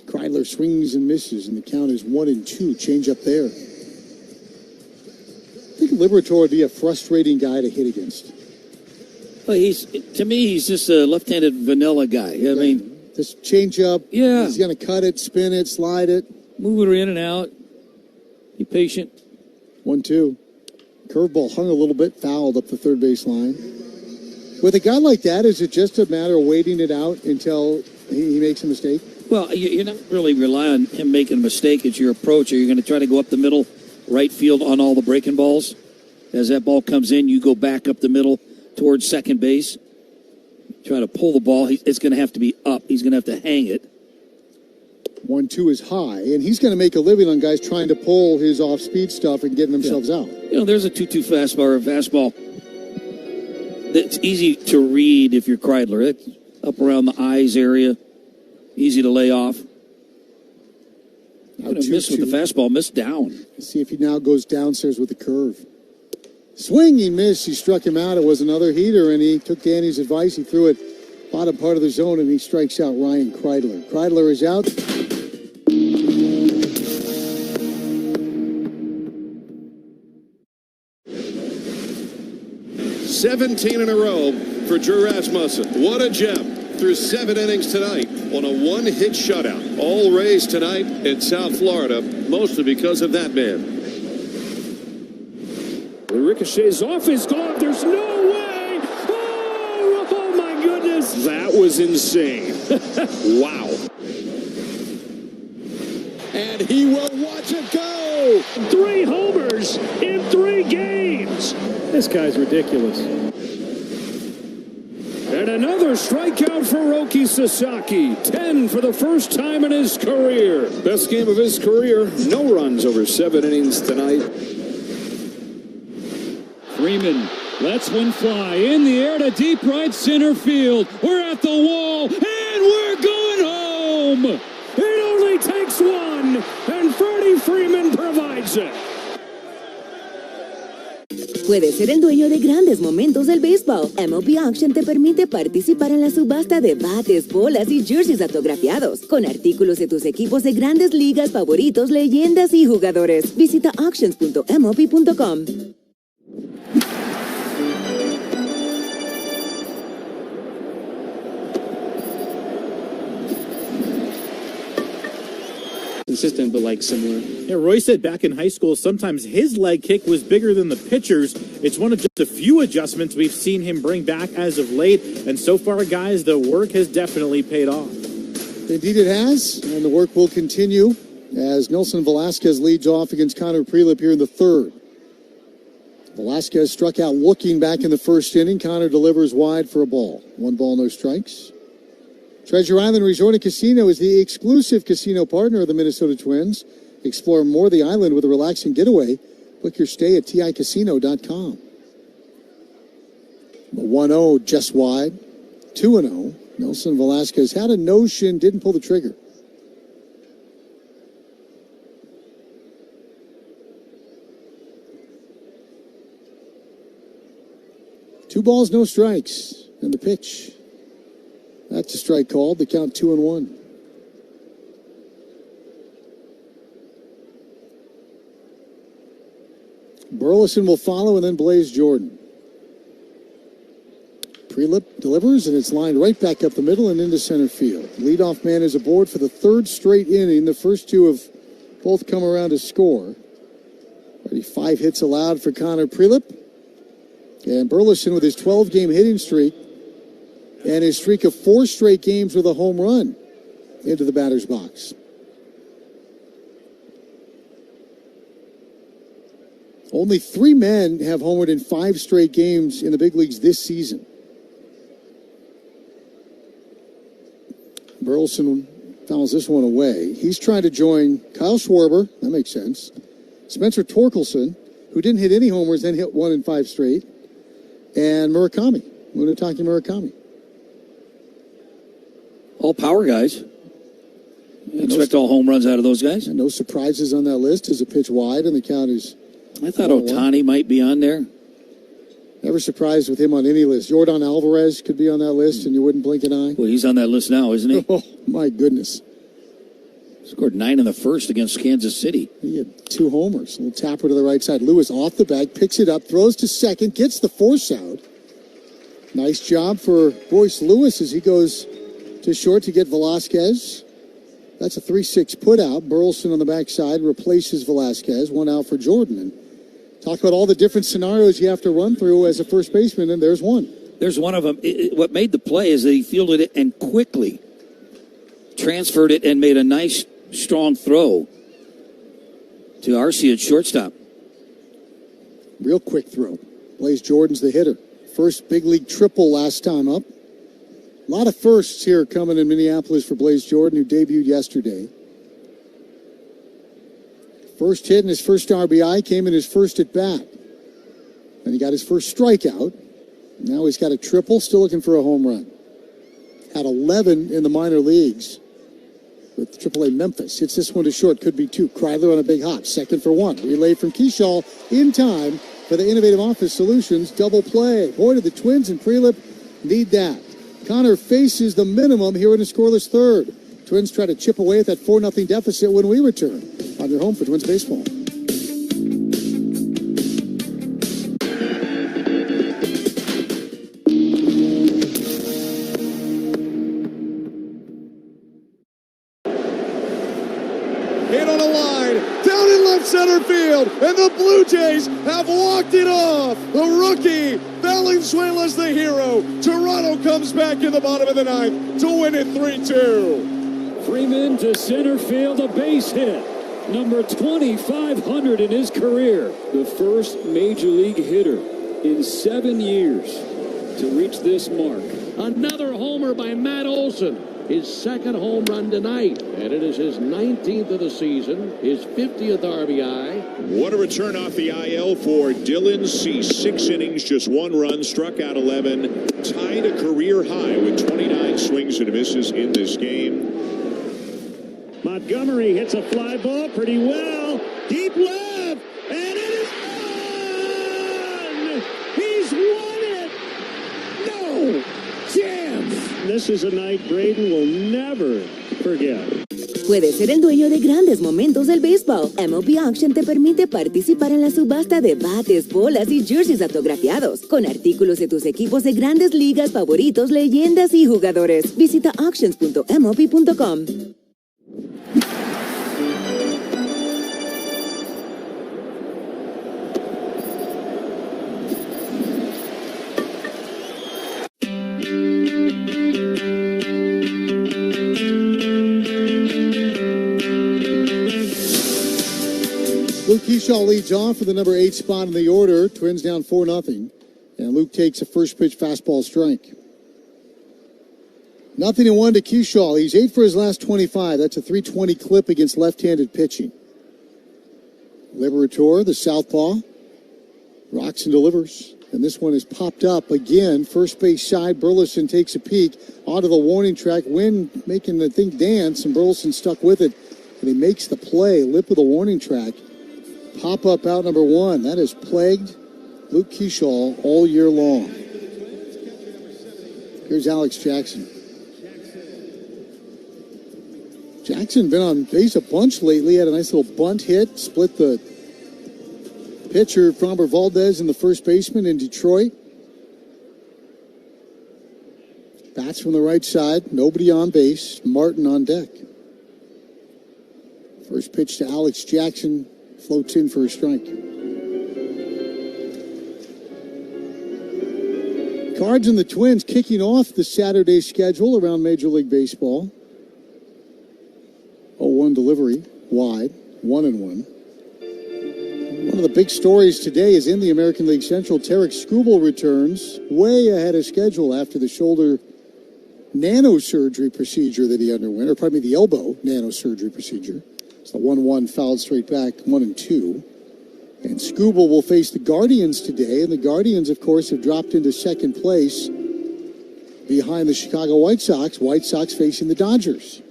Kreidler swings and misses, and the count is 1-2. Change up there. I think Liberatore would be a frustrating guy to hit against. Well, to me, he's just a left-handed vanilla guy. I mean, just change up. Yeah. He's going to cut it, spin it, slide it. Move it in and out. Be patient. 1-2. Curveball hung a little bit, fouled up the third base line. With a guy like that, is it just a matter of waiting it out until he makes a mistake? Well, you're not really relying on him making a mistake. It's your approach. Are you going to try to go up the middle, right field on all the breaking balls? As that ball comes in, you go back up the middle towards second base. Try to pull the ball. It's going to have to be up. He's going to have to hang it. 1-2 is high, and he's going to make a living on guys trying to pull his off-speed stuff and getting themselves out. You know, there's a 2-2 fastball or a fastball that's easy to read if you're Kreidler. It's up around the eyes area, easy to lay off. Going to miss with the fastball, miss down. Let's see if he now goes downstairs with the curve. Swing, he missed. He struck him out. It was another heater, and he took Danny's advice. He threw it bottom part of the zone, and he strikes out Ryan Kreidler. Kreidler is out. 17 in a row for Drew Rasmussen. What a gem. Through 7 innings tonight on a 1-hit shutout. All Rays tonight in South Florida, mostly because of that man. The ricochets off his glove. There's no way. Oh my goodness. That was insane. Wow. And he will watch it go. 3 homers in 3 games. This guy's ridiculous. And another strikeout for Roki Sasaki. 10 for the first time in his career. Best game of his career. No runs over 7 innings tonight. Freeman lets one fly in the air to deep right center field. We're at the wall, and we're going home. It only takes one, and Freddie Freeman provides it. Puedes ser el dueño de grandes momentos del béisbol. MLB Auction te permite participar en la subasta de bates, bolas y jerseys autografiados, con artículos de tus equipos de grandes ligas favoritos, leyendas y jugadores. Visita auctions.mlb.com. Consistent, but like similar. Yeah, Roy said back in high school, sometimes his leg kick was bigger than the pitcher's. It's one of just a few adjustments we've seen him bring back as of late. And so far, guys, the work has definitely paid off. Indeed it has, and the work will continue as Nelson Velasquez leads off against Connor Prelip here in the 3rd. Velasquez struck out looking back in the 1st inning. Connor delivers wide for a ball. 1 ball, no strikes. Treasure Island Resort and Casino is the exclusive casino partner of the Minnesota Twins. Explore more of the island with a relaxing getaway. Book your stay at ticasino.com. 1-0 just wide. 2-0. Nelson Velasquez had a notion, didn't pull the trigger. Two balls, no strikes. And the pitch. That's a strike called. The count 2-1. Burleson will follow, and then Blaze Jordan. Prelip delivers, and it's lined right back up the middle and into center field. Leadoff man is aboard for the 3rd straight inning. The first 2 have both come around to score. Already 5 hits allowed for Connor Prelip. And Burleson with his 12-game hitting streak and his streak of 4 straight games with a home run into the batter's box. Only 3 men have homered in 5 straight games in the big leagues this season. Burleson fouls this one away. He's trying to join Kyle Schwarber. That makes sense. Spencer Torkelson, who didn't hit any homers, then hit 1 in 5 straight. And Murakami, Munetake Murakami. All power guys. Expect all home runs out of those guys. And no surprises on that list as a pitch wide, and the count is... I thought Ohtani might be on there. Never surprised with him on any list. Jordan Alvarez could be on that list, and you wouldn't blink an eye. Well, he's on that list now, isn't he? Oh, my goodness. Scored 9 in the 1st against Kansas City. He had 2 homers. A little tapper to the right side. Lewis off the bag, picks it up, throws to second, gets the force out. Nice job for Royce Lewis as he goes to short to get Velasquez. That's a 3-6 put out. Burleson on the backside replaces Velasquez. 1 out for Jordan. And talk about all the different scenarios you have to run through as a first baseman, and there's one. There's one of them. What made the play is that he fielded it and quickly transferred it and made a nice, strong throw to Arcia at shortstop. Real quick throw. Blaze Jordan's the hitter. First big league triple last time up. A lot of firsts here coming in Minneapolis for Blaze Jordan, who debuted yesterday. First hit and his first RBI came in his first at bat. And he got his first strikeout. Now he's got a triple, still looking for a home run. Had 11 in the minor leagues with AAA Memphis. Hits this one to short, could be 2. Kreidler on a big hop, second for 1. Relay from Keyshaw in time for the Innovative Office Solutions double play. Boy, did the Twins and Prelip need that. Connor faces the minimum here in a scoreless third. Twins try to chip away at that 4-0 deficit when we return on your home for Twins baseball. Hit on a line, down in left center field, and the Blue Jays have walked it off. The rookie, Valenzuela's the hero. Toronto comes back in the bottom of the ninth to win it 3-2. Freeman to center field, a base hit. Number 2,500 in his career. The first major league hitter in 7 years to reach this mark. Another homer by Matt Olson. His second home run tonight, and it is his 19th of the season, his 50th RBI. What a return off the IL for Dylan Cease. 6 innings, just 1 run, struck out 11, tied a career high with 29 swings and misses in this game. Montgomery hits a fly ball pretty well, deep left, and it is gone! He's won it! No chance! This is a night Braden will never forget. Puedes ser el dueño de grandes momentos del béisbol. MLB Auction te permite participar en la subasta de bates, bolas y jerseys autografiados, con artículos de tus equipos de grandes ligas favoritos, leyendas y jugadores. Visita auctions.mlb.com. Luke Keyshaw leads off for the number 8 spot in the order. Twins down 4-0. And Luke takes a first pitch fastball strike. 0-1 to Keyshaw. He's 8 for his last 25. That's a .320 clip against left-handed pitching. Liberator, the southpaw, rocks and delivers. And this one is popped up again. First base side, Burleson takes a peek onto the warning track. Wind making the thing dance, and Burleson stuck with it. And he makes the play, lip of the warning track. Pop up out number 1. That has plagued Luke Keyshaw all year long. Here's Alex Jackson. Jackson been on base a bunch lately. Had a nice little bunt hit. Split the pitcher, Framber Valdez, and the first baseman in Detroit. Bats from the right side. Nobody on base. Martin on deck. First pitch to Alex Jackson. Floats in for a strike. Cards and the Twins kicking off the Saturday schedule around Major League Baseball. 0-1 delivery, wide, 1-1. One of the big stories today is in the American League Central. Tarek Skubal returns way ahead of schedule after the shoulder nanosurgery procedure that he underwent, or pardon me, the elbow nanosurgery procedure. It's the 1-1 fouled straight back, 1-2. And Skubal will face the Guardians today, and the Guardians, of course, have dropped into second place behind the Chicago White Sox. White Sox facing the Dodgers.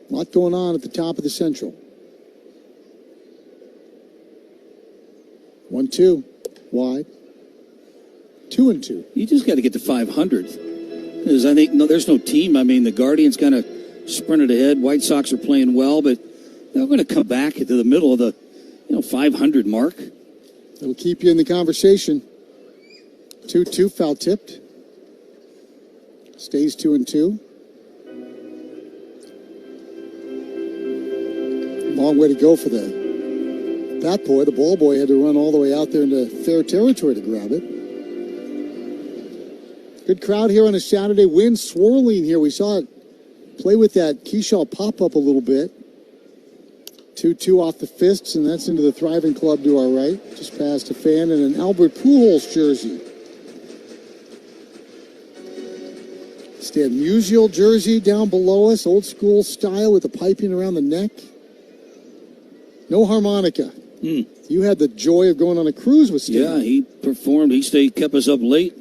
A lot going on at the top of the Central. 1-2, wide. 2-2. You just got to get to 500. Because I think there's no team. I mean, the Guardians kind of sprinted ahead. White Sox are playing well, but they're going to come back into the middle of the 500 mark. It'll keep you in the conversation. 2-2, foul tipped. Stays 2-2. Long way to go for the bat boy. The ball boy had to run all the way out there into fair territory to grab it. Good crowd here on a Saturday. Wind swirling here. We saw it play with that Keyshaw pop-up a little bit. 2-2 off the fists, and that's into the Thriving Club to our right. Just past a fan in an Albert Pujols jersey. Stan Musial jersey down below us, old school style with the piping around the neck. No harmonica. You had the joy of going on a cruise with Stan. Yeah, he performed. He kept us up late.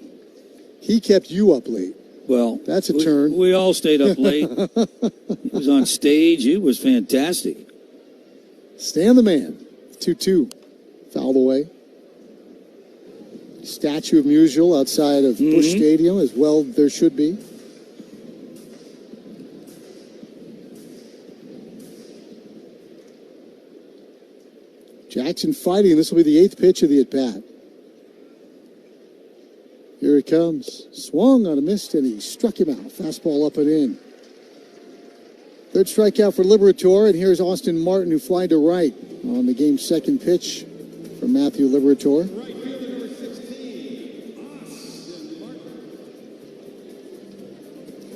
He kept you up late. Well, that's a turn. We all stayed up late. He was on stage. It was fantastic. Stan the man. 2-2. Fouled away. Statue of Musial outside of Busch Stadium, as well there should be. Jackson fighting. This will be the 8th pitch of the at-bat. Here it comes. Swung on a miss, and he struck him out. Fastball up and in. Third strikeout for Liberator, and here's Austin Martin, who flied to right on the game's second pitch from Matthew Liberator.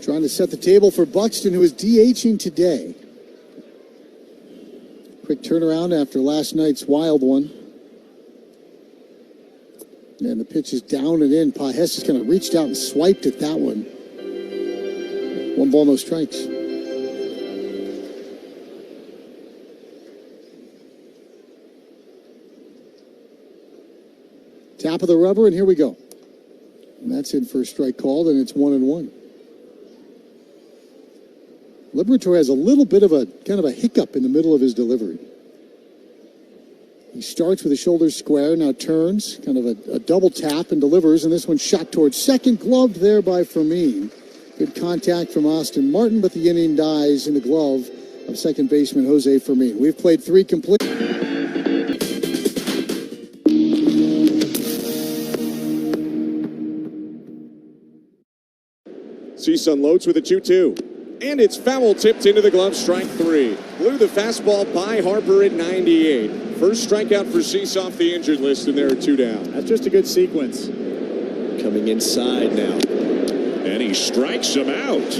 Trying to set the table for Buxton, who is DHing today. Quick turnaround after last night's wild one. And the pitch is down and in. Pajes just kind of reached out and swiped at that one. 1 ball, no strikes. Tap of the rubber, and here we go. And that's in for a strike called, and it's 1-1. Liberator has a little bit of a kind of a hiccup in the middle of his delivery. He starts with his shoulders square, now turns, kind of a double tap and delivers, and this one shot towards second, gloved there by Fermin. Good contact from Austin Martin, but the inning dies in the glove of second baseman Jose Fermin. We've played 3 complete. Cease unloads with a 2-2. And it's foul tipped into the glove, strike 3. Blew the fastball by Harper at 98. First strikeout for Cease off the injured list, and there are 2 down. That's just a good sequence. Coming inside now. And he strikes him out.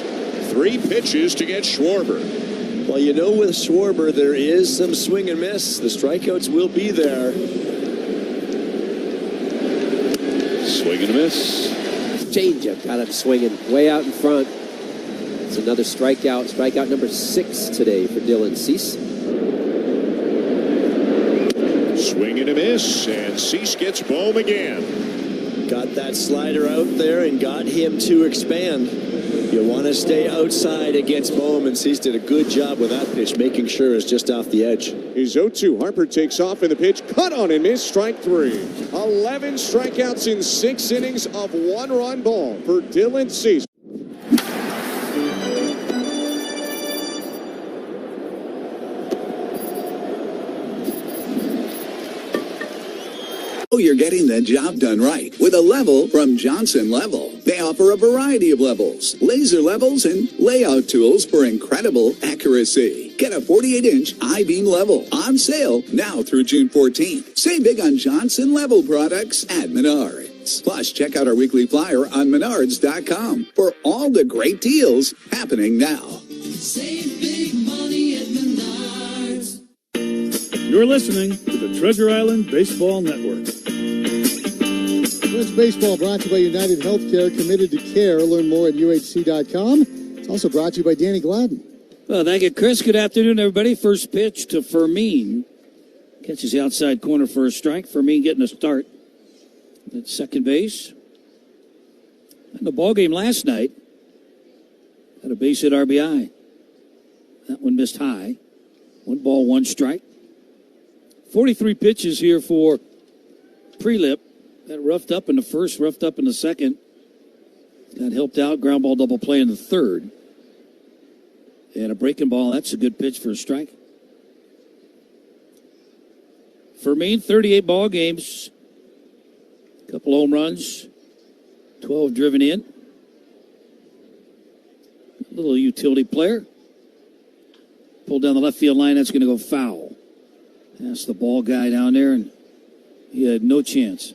3 pitches to get Schwarber. Well, you know, with Schwarber, there is some swing and miss. The strikeouts will be there. Swing and a miss. Changeup got him swinging way out in front. It's another strikeout. Strikeout number 6 today for Dylan Cease. Swing and a miss, and Cease gets Bohm again. Got that slider out there and got him to expand. You want to stay outside against Bohm, and Cease did a good job with that pitch, making sure it's just off the edge. He's 0-2. Harper takes off, and the pitch cut on and missed, strike 3. 11 strikeouts in 6 innings of 1-run ball for Dylan Cease. You're getting the job done right with a level from Johnson Level. They offer a variety of levels, laser levels, and layout tools for incredible accuracy. Get a 48-inch I-beam level on sale now through June 14th. Save big on Johnson Level products at Menards. Plus, check out our weekly flyer on Menards.com for all the great deals happening now. Save big money at Menards. You're listening to the Treasure Island Baseball Network. Twins Baseball brought to you by United Healthcare, committed to care. Learn more at UHC.com. It's also brought to you by Danny Gladden. Well, thank you, Chris. Good afternoon, everybody. First pitch to Fermin. Catches the outside corner for a strike. Fermin getting a start at second base. And the ball game last night had a base hit RBI. That one missed high. 1 ball, 1 strike. 43 pitches here for Prelip. Got roughed up in the first, roughed up in the second. Got helped out. Ground ball double play in the third. And a breaking ball. That's a good pitch for a strike. Fermin, 38 ball games. Couple home runs. 12 driven in. A little utility player. Pulled down the left field line. That's going to go foul. That's the ball guy down there, and he had no chance.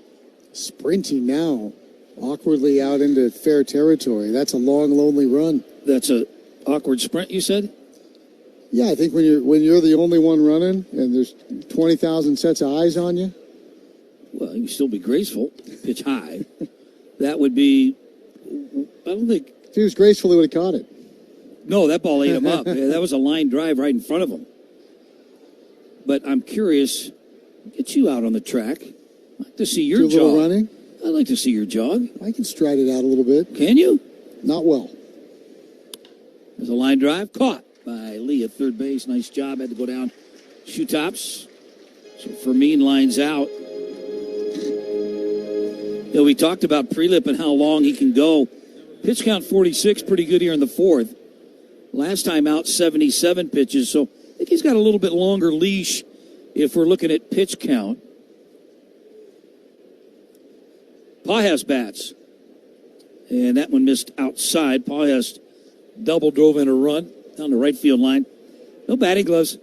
Sprinting now, awkwardly out into fair territory. That's a long, lonely run. That's a awkward sprint, you said? Yeah, I think when you're the only one running and there's 20,000 sets of eyes on you. Well, you can still be graceful. Pitch high. That would be, I don't think he was graceful, he would have caught it. No, that ball ate him up. Yeah, that was a line drive right in front of him. But I'm curious, get you out on the track. I'd like to see your jog. Do a little running? I'd like to see your jog. I can stride it out a little bit. Can you? Not well. There's a line drive. Caught by Lee at third base. Nice job. Had to go down shoe tops. So Fermin lines out. You know, we talked about Prelip and how long he can go. Pitch count 46, pretty good here in the fourth. Last time out, 77 pitches. So I think he's got a little bit longer leash if we're looking at pitch count. Pajas bats. And that one missed outside. Pajas double drove in a run down the right field line. No batting gloves.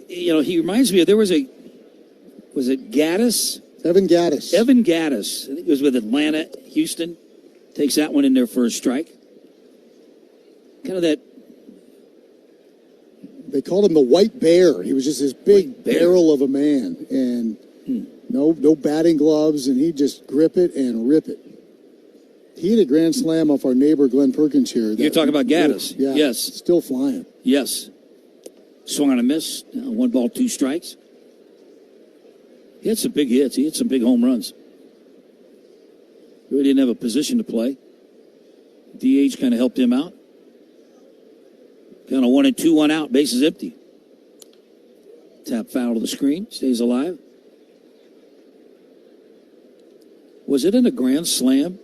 You know, he reminds me of, was it Gaddis? Evan Gaddis. Evan Gaddis. I think it was with Atlanta. Houston takes that one in there for a strike. Kind of that. They called him the White Bear. He was just this big barrel of a man. And no batting gloves, and he'd just grip it and rip it. He had a grand slam off our neighbor Glenn Perkins here. You're talking about Gaddis? Yeah, yes. Still flying. Yes. Swung on a miss. 1 ball, 2 strikes. He had some big hits. He had some big home runs. Really didn't have a position to play. DH kind of helped him out. Kind of 1 and 2, 1 out. Bases empty. Tap foul to the screen. Stays alive. Was it in a grand slam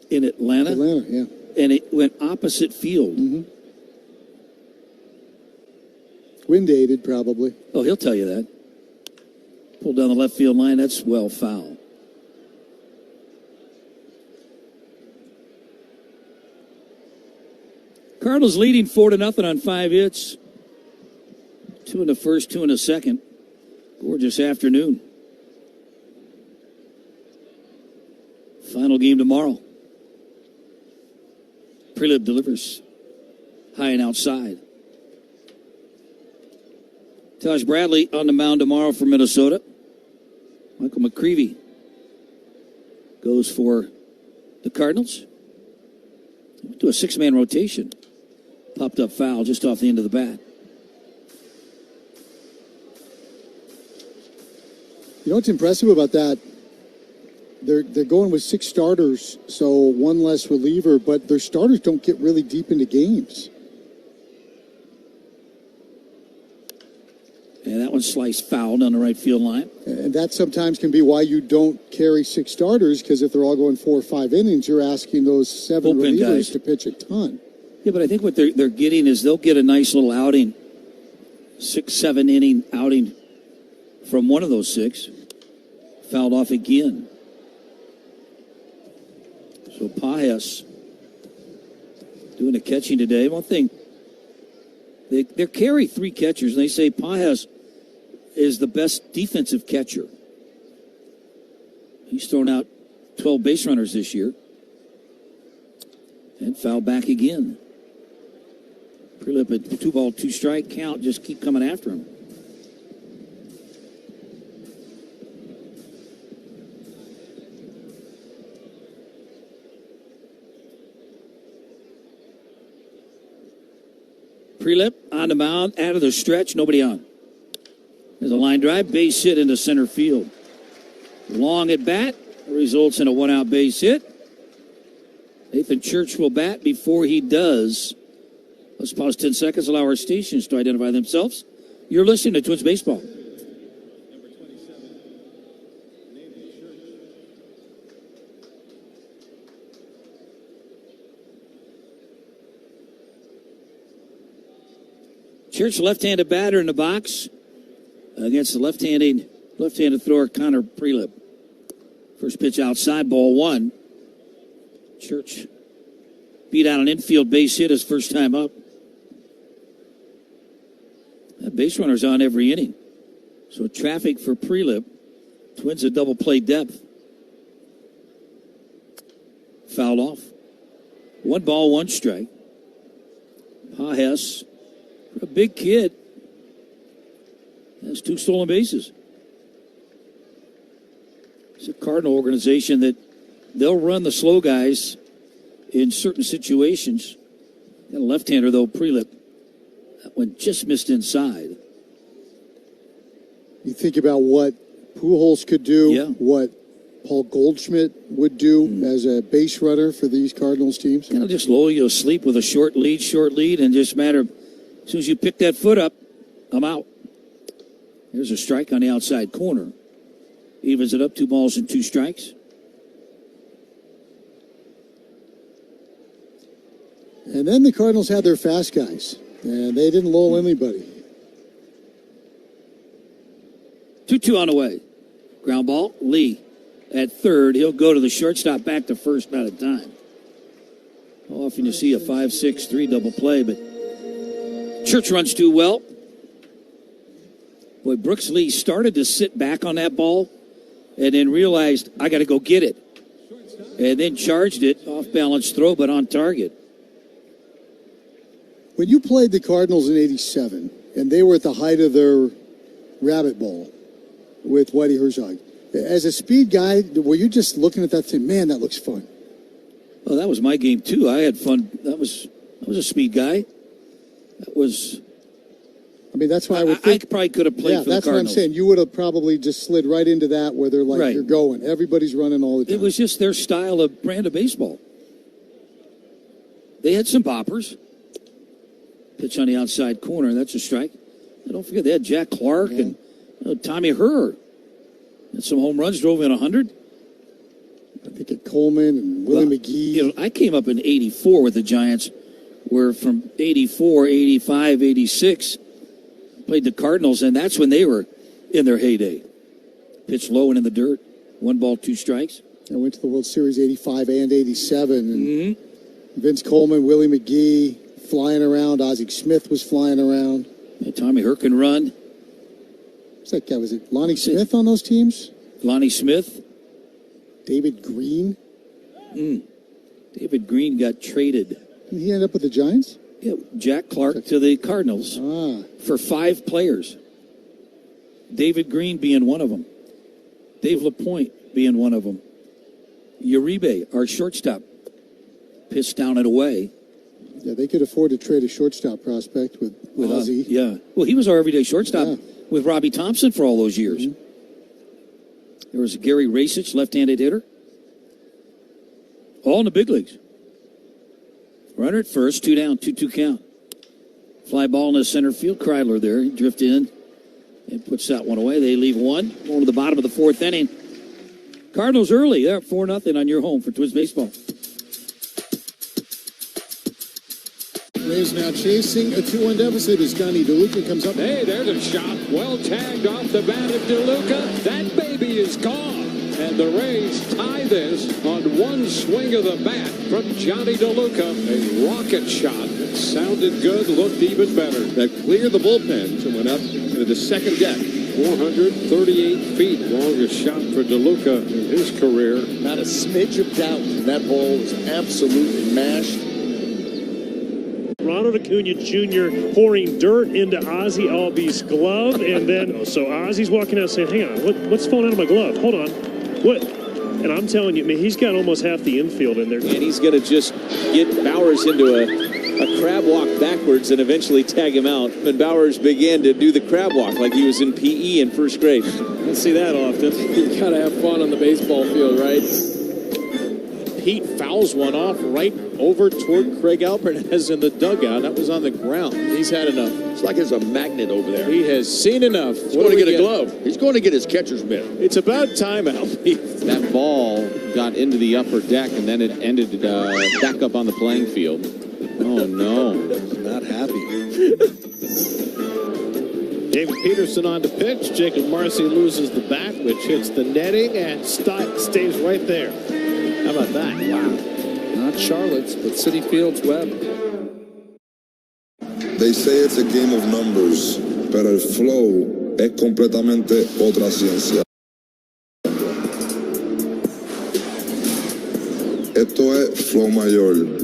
in Atlanta? Atlanta, yeah. And it went opposite field. Mm-hmm. Wind aided, probably. Oh, he'll tell you that. Pulled down the left field line. That's well foul. Cardinals leading 4-0 on 5 hits. 2 in the first, 2 in the second. Gorgeous afternoon. Final game tomorrow. Prelip delivers. High and outside. Taj Bradley on the mound tomorrow for Minnesota. Michael McCreevy goes for the Cardinals. Went to a 6-man rotation. Popped up foul just off the end of the bat. You know what's impressive about that? They're going with 6 starters, so 1 less reliever, but their starters don't get really deep into games. And that one sliced foul down the right field line. And that sometimes can be why you don't carry 6 starters, because if they're all going 4 or 5 innings, you're asking those 7 Bullpen relievers guys to pitch a ton. Yeah, but I think what they're getting is they'll get a nice little outing, 6-7 inning outing from one of those 6. Fouled off again. So Pajas doing the catching today. One thing, they carry 3 catchers, and they say Pajas is the best defensive catcher. He's thrown out 12 base runners this year. And fouled back again. Prelip at 2 ball, 2 strike count. Just keep coming after him. Prelip on the mound, out of the stretch, nobody on. There's a line drive, base hit into center field. Long at bat, results in a 1-out base hit. Nathan Church will bat. Before he does, let's pause 10 seconds, allow our stations to identify themselves. You're listening to Twins Baseball. Church, left-handed batter in the box against the left-handed thrower Connor Prelip. First pitch outside, ball 1. Church beat out an infield base hit his first time up. That base runner's on every inning. So traffic for Prelip. Twins a double play depth. Fouled off. 1 ball, 1 strike. Pajas, a big kid, has 2 stolen bases. It's a Cardinal organization that they'll run the slow guys in certain situations. Got a left-hander, though, Prelip. That one just missed inside. You think about what Pujols could do, what Paul Goldschmidt would do as a base runner for these Cardinals teams. Kind of just lull you to sleep with a short lead, and just matter, as soon as you pick that foot up, I'm out. There's a strike on the outside corner. Evens it up, 2 balls and 2 strikes. And then the Cardinals had their fast guys, and they didn't lull anybody. 2-2 on the way. Ground ball, Lee at third. He'll go to the shortstop, back to first about a time. How often you see a 5-6-3 double play, but Church runs too well. Boy, Brooks Lee started to sit back on that ball and then realized, I got to go get it. And then charged it, off-balance throw, but on target. When you played the Cardinals in '87, and they were at the height of their rabbit ball with Whitey Herzog, as a speed guy, were you just looking at that saying, man, that looks fun? Well, that was my game, too. I had fun. I was a speed guy. That was... I mean, that's why I would think... I probably could have played for the Cardinals. Yeah, that's what I'm saying. You would have probably just slid right into that where they're like, you're going. Everybody's running all the time. It was just their style of brand of baseball. They had some boppers. Pitch on the outside corner. That's a strike. And don't forget, they had Jack Clark and Tommy Herr. And some home runs, drove in 100. I think at Coleman and Willie McGee. You know, I came up in 84 with the Giants, where from 84, 85, 86, played the Cardinals, and that's when they were in their heyday. Pitched low and in the dirt. 1 ball, 2 strikes. I went to the World Series 85 and 87. And Vince Coleman, Willie McGee flying around. Ozzie Smith was flying around. Yeah, Tommy Herr can run. What's that guy? Was it Lonnie Smith on those teams? Lonnie Smith. David Green. David Green got traded. Did he end up with the Giants? Yeah, Jack Clark to the Cardinals for 5 players. David Green being one of them. Dave LaPointe being one of them. Uribe, our shortstop, pissed down and away. Yeah, they could afford to trade a shortstop prospect with Ozzie. Yeah. Well, he was our everyday shortstop with Robbie Thompson for all those years. There was Gary Racich, left-handed hitter. All in the big leagues. Runner at first, 2 down, 2-2 count. Fly ball in the center field. Kreidler there. He drifted in and puts that one away. They leave 1. Going to the bottom of the 4th inning. Cardinals early. They're up 4-0 on your home for Twins baseball. Rays now chasing a 2-1 deficit as Johnny DeLuca comes up. Hey, there's a shot. Well tagged off the bat of DeLuca. That baby is gone. And the Rays tie this on 1 swing of the bat from Johnny DeLuca. A rocket shot. It sounded good, looked even better. That cleared the bullpens and went up into the second deck. 438 feet, longest shot for DeLuca in his career. Not a smidge of doubt. That ball was absolutely mashed. Ronald Acuna Jr. pouring dirt into Ozzie Albies' glove, and then so Ozzie's walking out saying, hang on, what's falling out of my glove? Hold on. What? And I'm telling you, man, he's got almost half the infield in there. And he's going to just get Bowers into a crab walk backwards and eventually tag him out. And Bowers began to do the crab walk like he was in PE in first grade. Don't see that often. You got to have fun on the baseball field, right? Pete fouls one off right over toward Craig Alpernez in the dugout. That was on the ground. He's had enough. It's like there's a magnet over there. He has seen enough. He's going to get a glove. He's going to get his catcher's mitt. It's about time, Albie. That ball got into the upper deck, and then it ended back up on the playing field. Oh, no. Not happy. David Peterson on to pitch. Jacob Marcy loses the bat, which hits the netting and stays right there. How about that? Wow. Not Charlotte's, but City Field's Webb. They say it's a game of numbers, pero el flow es completamente otra ciencia. Esto es flow mayor.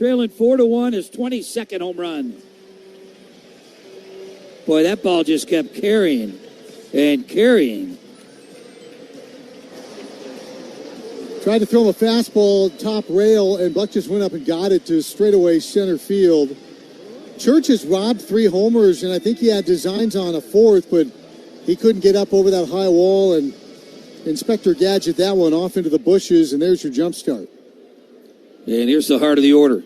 trailing 4-1, his 22nd home run. Boy, that ball just kept carrying and carrying. Tried to throw him a fastball top rail, and Buck just went up and got it to straightaway center field. Church has robbed 3 homers, and I think he had designs on a 4th, but he couldn't get up over that high wall, and Inspector Gadget that one off into the bushes, and there's your jump start. And here's the heart of the order.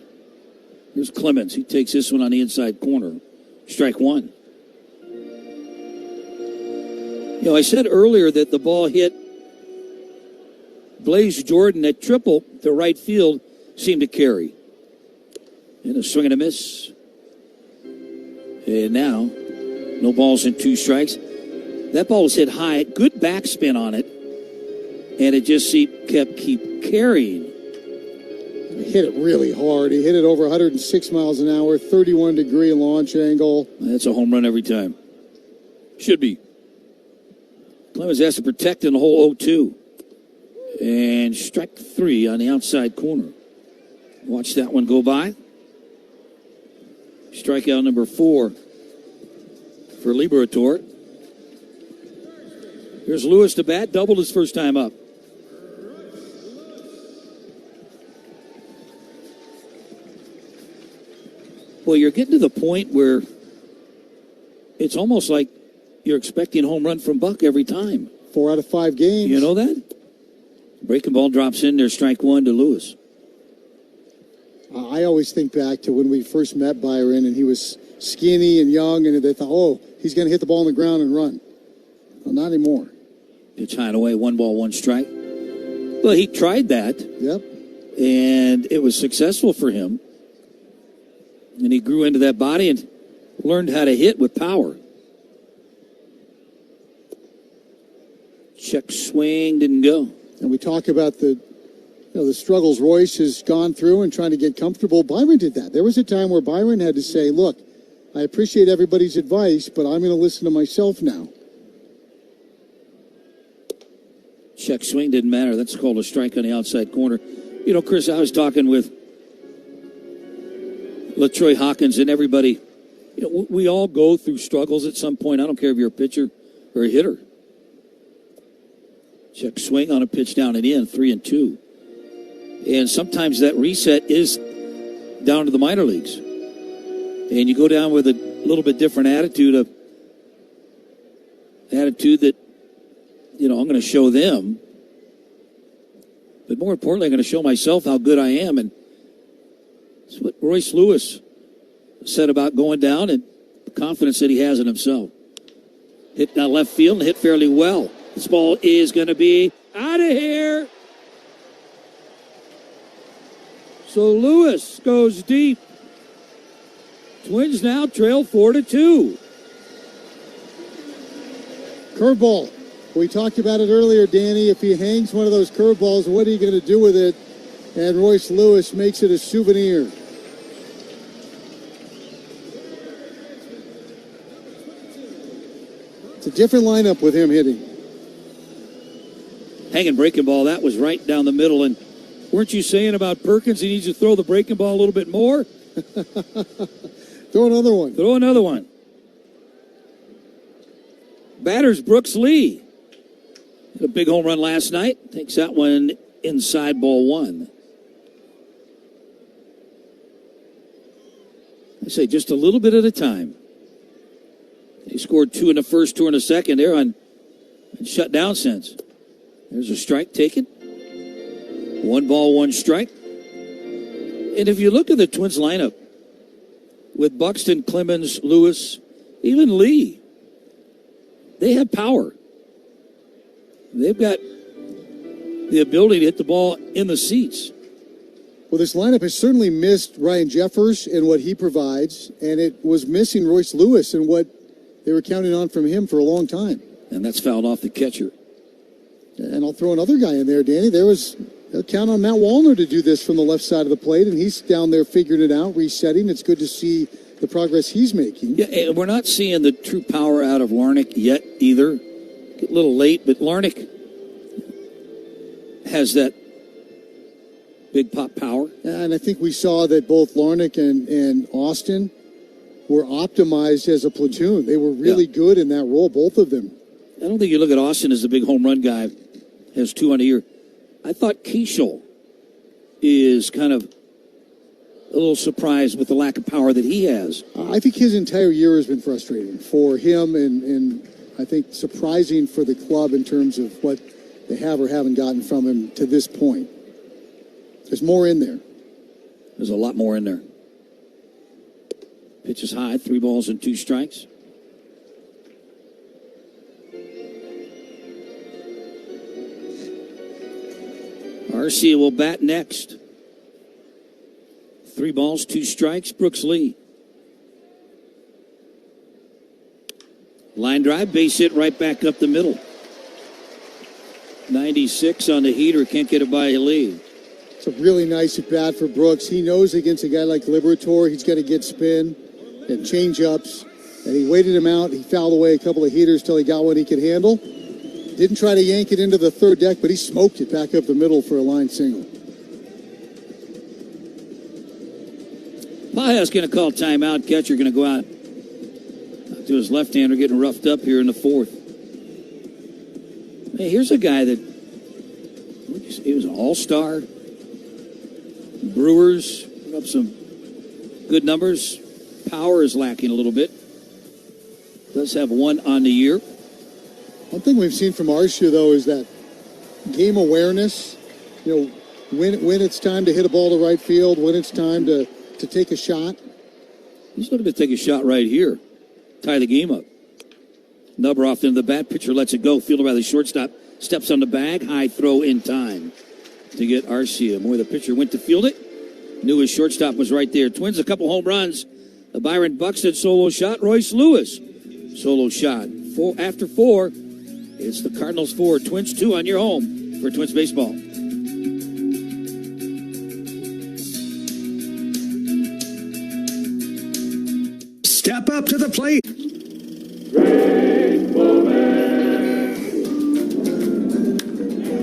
Here's Clemens. He takes this one on the inside corner. Strike 1. You know, I said earlier that the ball hit Blaze Jordan at triple to right field, seemed to carry. And a swing and a miss. And now, no balls and 2 strikes. That ball was hit high, good backspin on it, and it just kept carrying. He hit it really hard. He hit it over 106 miles an hour, 31-degree launch angle. That's a home run every time. Should be. Clemens has to protect in the whole 0-2. And strike 3 on the outside corner. Watch that one go by. Strikeout number 4 for Liberator. Here's Lewis to bat, doubled his first time up. Well, you're getting to the point where it's almost like you're expecting a home run from Buck every time. 4 out of 5 games. You know that? Breaking ball drops in there, strike 1 to Lewis. I always think back to when we first met Byron, and he was skinny and young, and they thought, oh, he's going to hit the ball on the ground and run. Well, not anymore. Pitch high and away, 1 ball, 1 strike. Well, he tried that. Yep. And it was successful for him. And he grew into that body and learned how to hit with power. Check swing, didn't go. And we talk about the struggles Royce has gone through and trying to get comfortable. Byron did that. There was a time where Byron had to say, look, I appreciate everybody's advice, but I'm going to listen to myself now. Check swing, didn't matter. That's called a strike on the outside corner. You know, Chris, I was talking with LaTroy Hawkins and everybody. You know, we all go through struggles at some point. I don't care if you're a pitcher or a hitter. Check swing on a pitch down and in, 3-2. And sometimes that reset is down to the minor leagues. And you go down with a little bit different attitude that, you know, I'm going to show them. But more importantly, I'm going to show myself how good I am. And that's what Royce Lewis said about going down and the confidence that he has in himself. Hit down left field and hit fairly well. This ball is going to be out of here. So Lewis goes deep. Twins now trail 4-2. Curveball. We talked about it earlier, Danny. If he hangs one of those curveballs, what are you going to do with it? And Royce Lewis makes it a souvenir. It's a different lineup with him hitting. Hanging breaking ball, that was right down the middle. And weren't you saying about Perkins he needs to throw the breaking ball a little bit more? Throw another one. Throw another one. Batter's Brooks Lee. Had a big home run last night. Takes that one inside, ball 1. I say just a little bit at a time. He scored 2 in the first, 2 in the second. They're on shut down since. There's a strike taken. 1 ball, 1 strike. And if you look at the Twins lineup, with Buxton, Clemens, Lewis, even Lee, they have power. They've got the ability to hit the ball in the seats. Well, this lineup has certainly missed Ryan Jeffers and what he provides, and it was missing Royce Lewis and what they were counting on from him for a long time. And that's fouled off the catcher. And I'll throw another guy in there, Danny. They'll count on Matt Wallner to do this from the left side of the plate, and he's down there figuring it out, resetting. It's good to see the progress he's making. Yeah, and we're not seeing the true power out of Larnach yet either. Get a little late, but Larnach has that big pop power. And I think we saw that both Larnach and Austin were optimized as a platoon. They were really good in that role, both of them. I don't think you look at Austin as the big home run guy, has 2 on the year. I thought Keishel is kind of a little surprised with the lack of power that he has. I think his entire year has been frustrating for him and I think surprising for the club in terms of what they have or haven't gotten from him to this point. There's more in there. There's a lot more in there. Pitch is high, 3 balls and 2 strikes. Arcia will bat next. 3 balls, 2 strikes, Brooks Lee. Line drive, base hit right back up the middle. 96 on the heater, can't get it by Lee. It's a really nice at bat for Brooks. He knows against a guy like Liberator, he's got to get spin and change ups. And he waited him out. He fouled away a couple of heaters till he got what he could handle. Didn't try to yank it into the third deck, but he smoked it back up the middle for a line single. Paja's going to call timeout. Catcher going to go out to his left-hander, getting roughed up here in the 4th. Hey, here's a guy that he was an all-star. Brewers put up some good numbers. Power is lacking a little bit. Does have 1 on the year. One thing we've seen from Arcia, though, is that game awareness. You know, when it's time to hit a ball to right field, when it's time to take a shot. He's looking to take a shot right here. Tie the game up. Nubber off into the bat. Pitcher lets it go. Fielder by the shortstop. Steps on the bag. High throw in time to get Arcia. Where the pitcher went to field it. Knew his shortstop was right there. Twins a couple home runs. A Byron Buxton solo shot. Royce Lewis solo shot. After 4, it's the Cardinals 4, Twins 2 on your home for Twins baseball. Step up to the plate.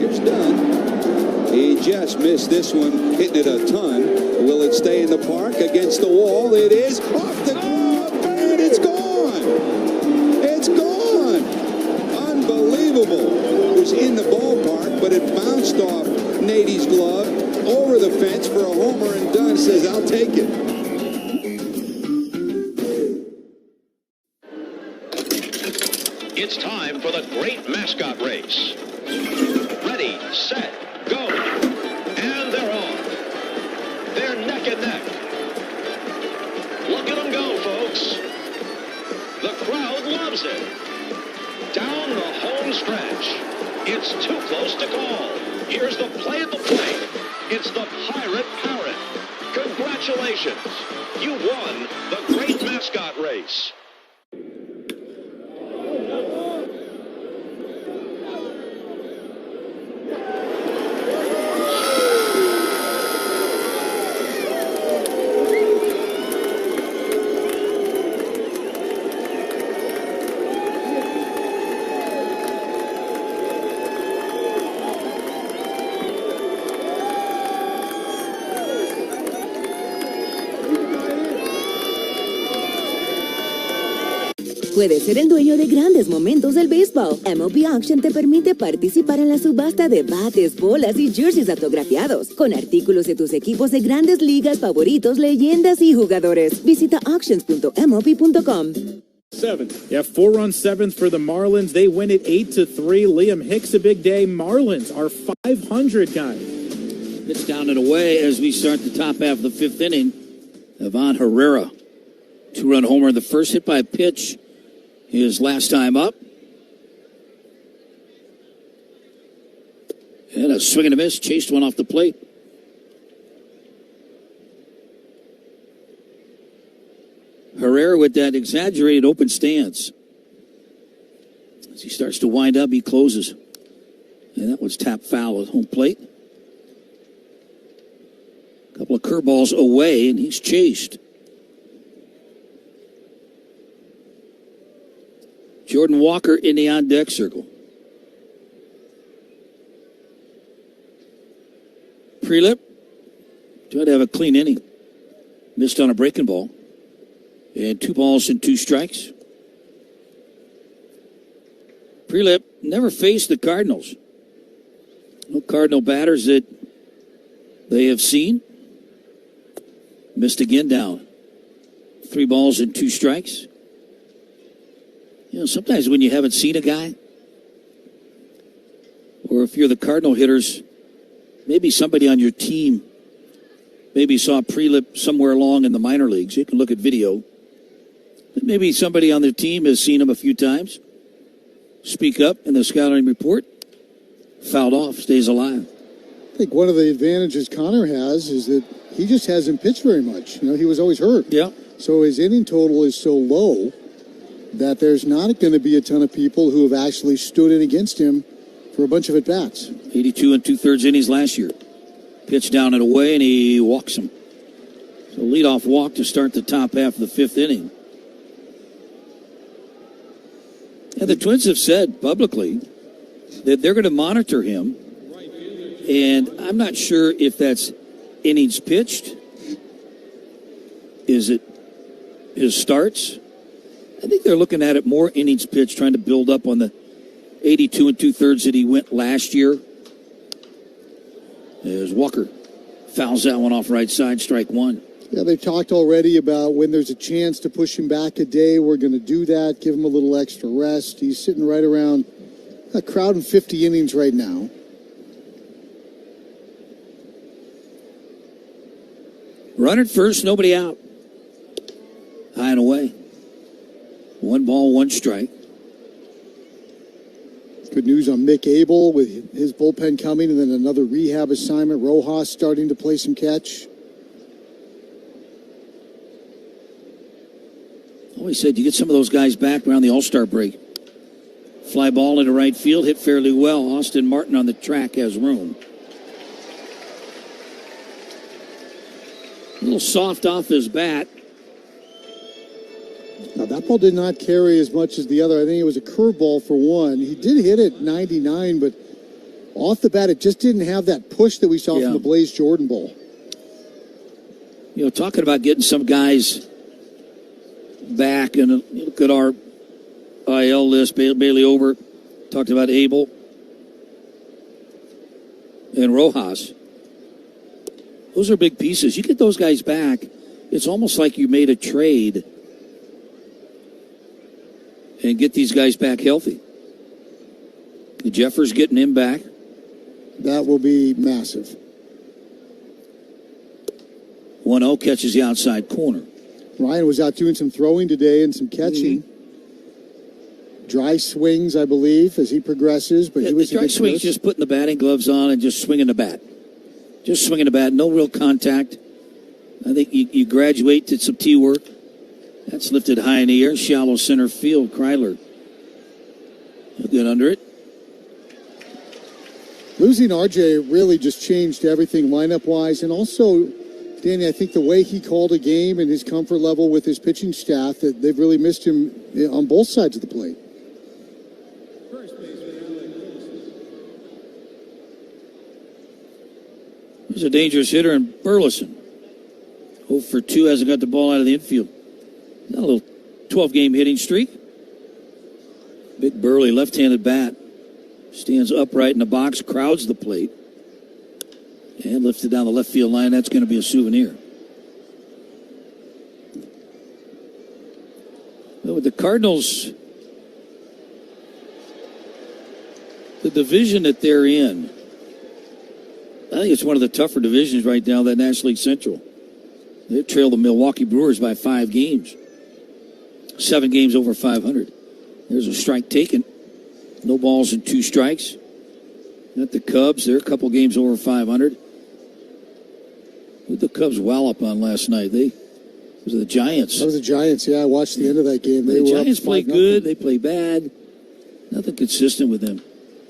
It's done. He just missed this one, hitting it a ton. Will it stay in the park against the wall? It is off the glove, and it's gone. It's gone. Unbelievable. It was in the ballpark, but it bounced off Nady's glove over the fence for a homer, and Dunn says, I'll take it. It's time for the great mascot race. Ready, set, go. And they're off. They're neck and neck. Look at them go, folks. The crowd loves it. Down the home stretch. It's too close to call. Here's the play at the plate. It's the Pirate Parrot. Congratulations. You won the great mascot race. Puedes ser el dueño de grandes momentos del béisbol. MLB Auction te permite participar en la subasta de bates, bolas y jerseys autografiados, con artículos de tus equipos de grandes ligas favoritos, leyendas y jugadores. Visita auctions.mlb.com. 7th. Yeah, 4-run 7th for the Marlins. They win it 8-3. Liam Hicks a big day. Marlins are 500 guys. It's down and away as we start the top half of the 5th inning. Ivan Herrera, 2-run homer in the first, hit by a pitch his last time up. And a swing and a miss, chased one off the plate. Herrera with that exaggerated open stance. As he starts to wind up, he closes. And that was tapped foul at home plate. A couple of curveballs away, and he's chased. Jordan Walker in the on-deck circle. Prelip Tried to have a clean inning. Missed on a breaking ball. And 2 balls and 2 strikes. Prelip never faced the Cardinals. No Cardinal batters that they have seen. Missed again down. 3 balls and 2 strikes. You know, sometimes when you haven't seen a guy, or if you're the Cardinal hitters, maybe somebody on your team maybe saw Prelip somewhere along in the minor leagues. You can look at video. But maybe somebody on their team has seen him a few times. Speak up in the scouting report. Fouled off, stays alive. I think one of the advantages Connor has is that he just hasn't pitched very much. You know, he was always hurt. Yeah. So his inning total is so low that there's not going to be a ton of people who have actually stood in against him for a bunch of at-bats. 82 2/3 innings last year. Pitch down and away, and he walks him. So leadoff walk to start the top half of the 5th inning. And the Twins have said publicly that they're going to monitor him. And I'm not sure if that's innings pitched. Is it his starts? I think they're looking at it more innings pitched, trying to build up on the 82 2/3 that he went last year. There's Walker. Fouls that one off right side, strike 1. Yeah, they've talked already about when there's a chance to push him back a day, we're going to do that, give him a little extra rest. He's sitting right around a crowd in 50 innings right now. Run at first, nobody out. High and away. 1 ball, 1 strike. Good news on Mick Abel with his bullpen coming, and then another rehab assignment. Rojas starting to play some catch. Always said you get some of those guys back around the All-Star break. Fly ball into right field, hit fairly well. Austin Martin on the track has room. A little soft off his bat. Now, that ball did not carry as much as the other. I think it was a curveball for one. He did hit it 99, but off the bat, it just didn't have that push that we saw from the Blaze Jordan ball. You know, talking about getting some guys back, and look at our IL list. Bailey Over talked about Abel and Rojas. Those are big pieces. You get those guys back, it's almost like you made a trade and get these guys back healthy. Jeffers getting him back. That will be massive. 1-0 catches the outside corner. Ryan was out doing some throwing today and some catching. Dry swings, I believe, as he progresses. But he was the dry swings, just putting the batting gloves on and just swinging the bat. Just swinging the bat, no real contact. I think you graduate to some tee work. That's lifted high in the air, shallow center field. Kreidler. He'll get under it. Losing RJ really just changed everything lineup-wise. And also, Danny, I think the way he called a game and his comfort level with his pitching staff, that they've really missed him on both sides of the plate. He's a dangerous hitter in Burleson. 0 for 2, hasn't got the ball out of the infield. Got a little 12-game hitting streak. Big burly left-handed bat. Stands upright in the box, crowds the plate. And lifted down the left field line. That's going to be a souvenir. But with the Cardinals, the division that they're in, I think it's one of the tougher divisions right now, that National League Central. They trail the Milwaukee Brewers by 5 games. 7 games over 500. There's a strike taken. No balls and 2 strikes. Got the Cubs. They're a couple games over 500. Who'd the Cubs wallop on last night? Was it the Giants? That was the Giants, yeah. I watched the end of that game. The Giants play good. They play bad. Nothing consistent with them.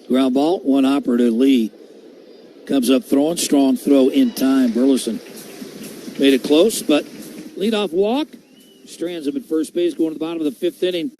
Ground ball, one hopper to Lee. Comes up throwing, strong throw in time. Burleson made it close, but leadoff walk. Strands him at first base, going to the bottom of the 5th inning.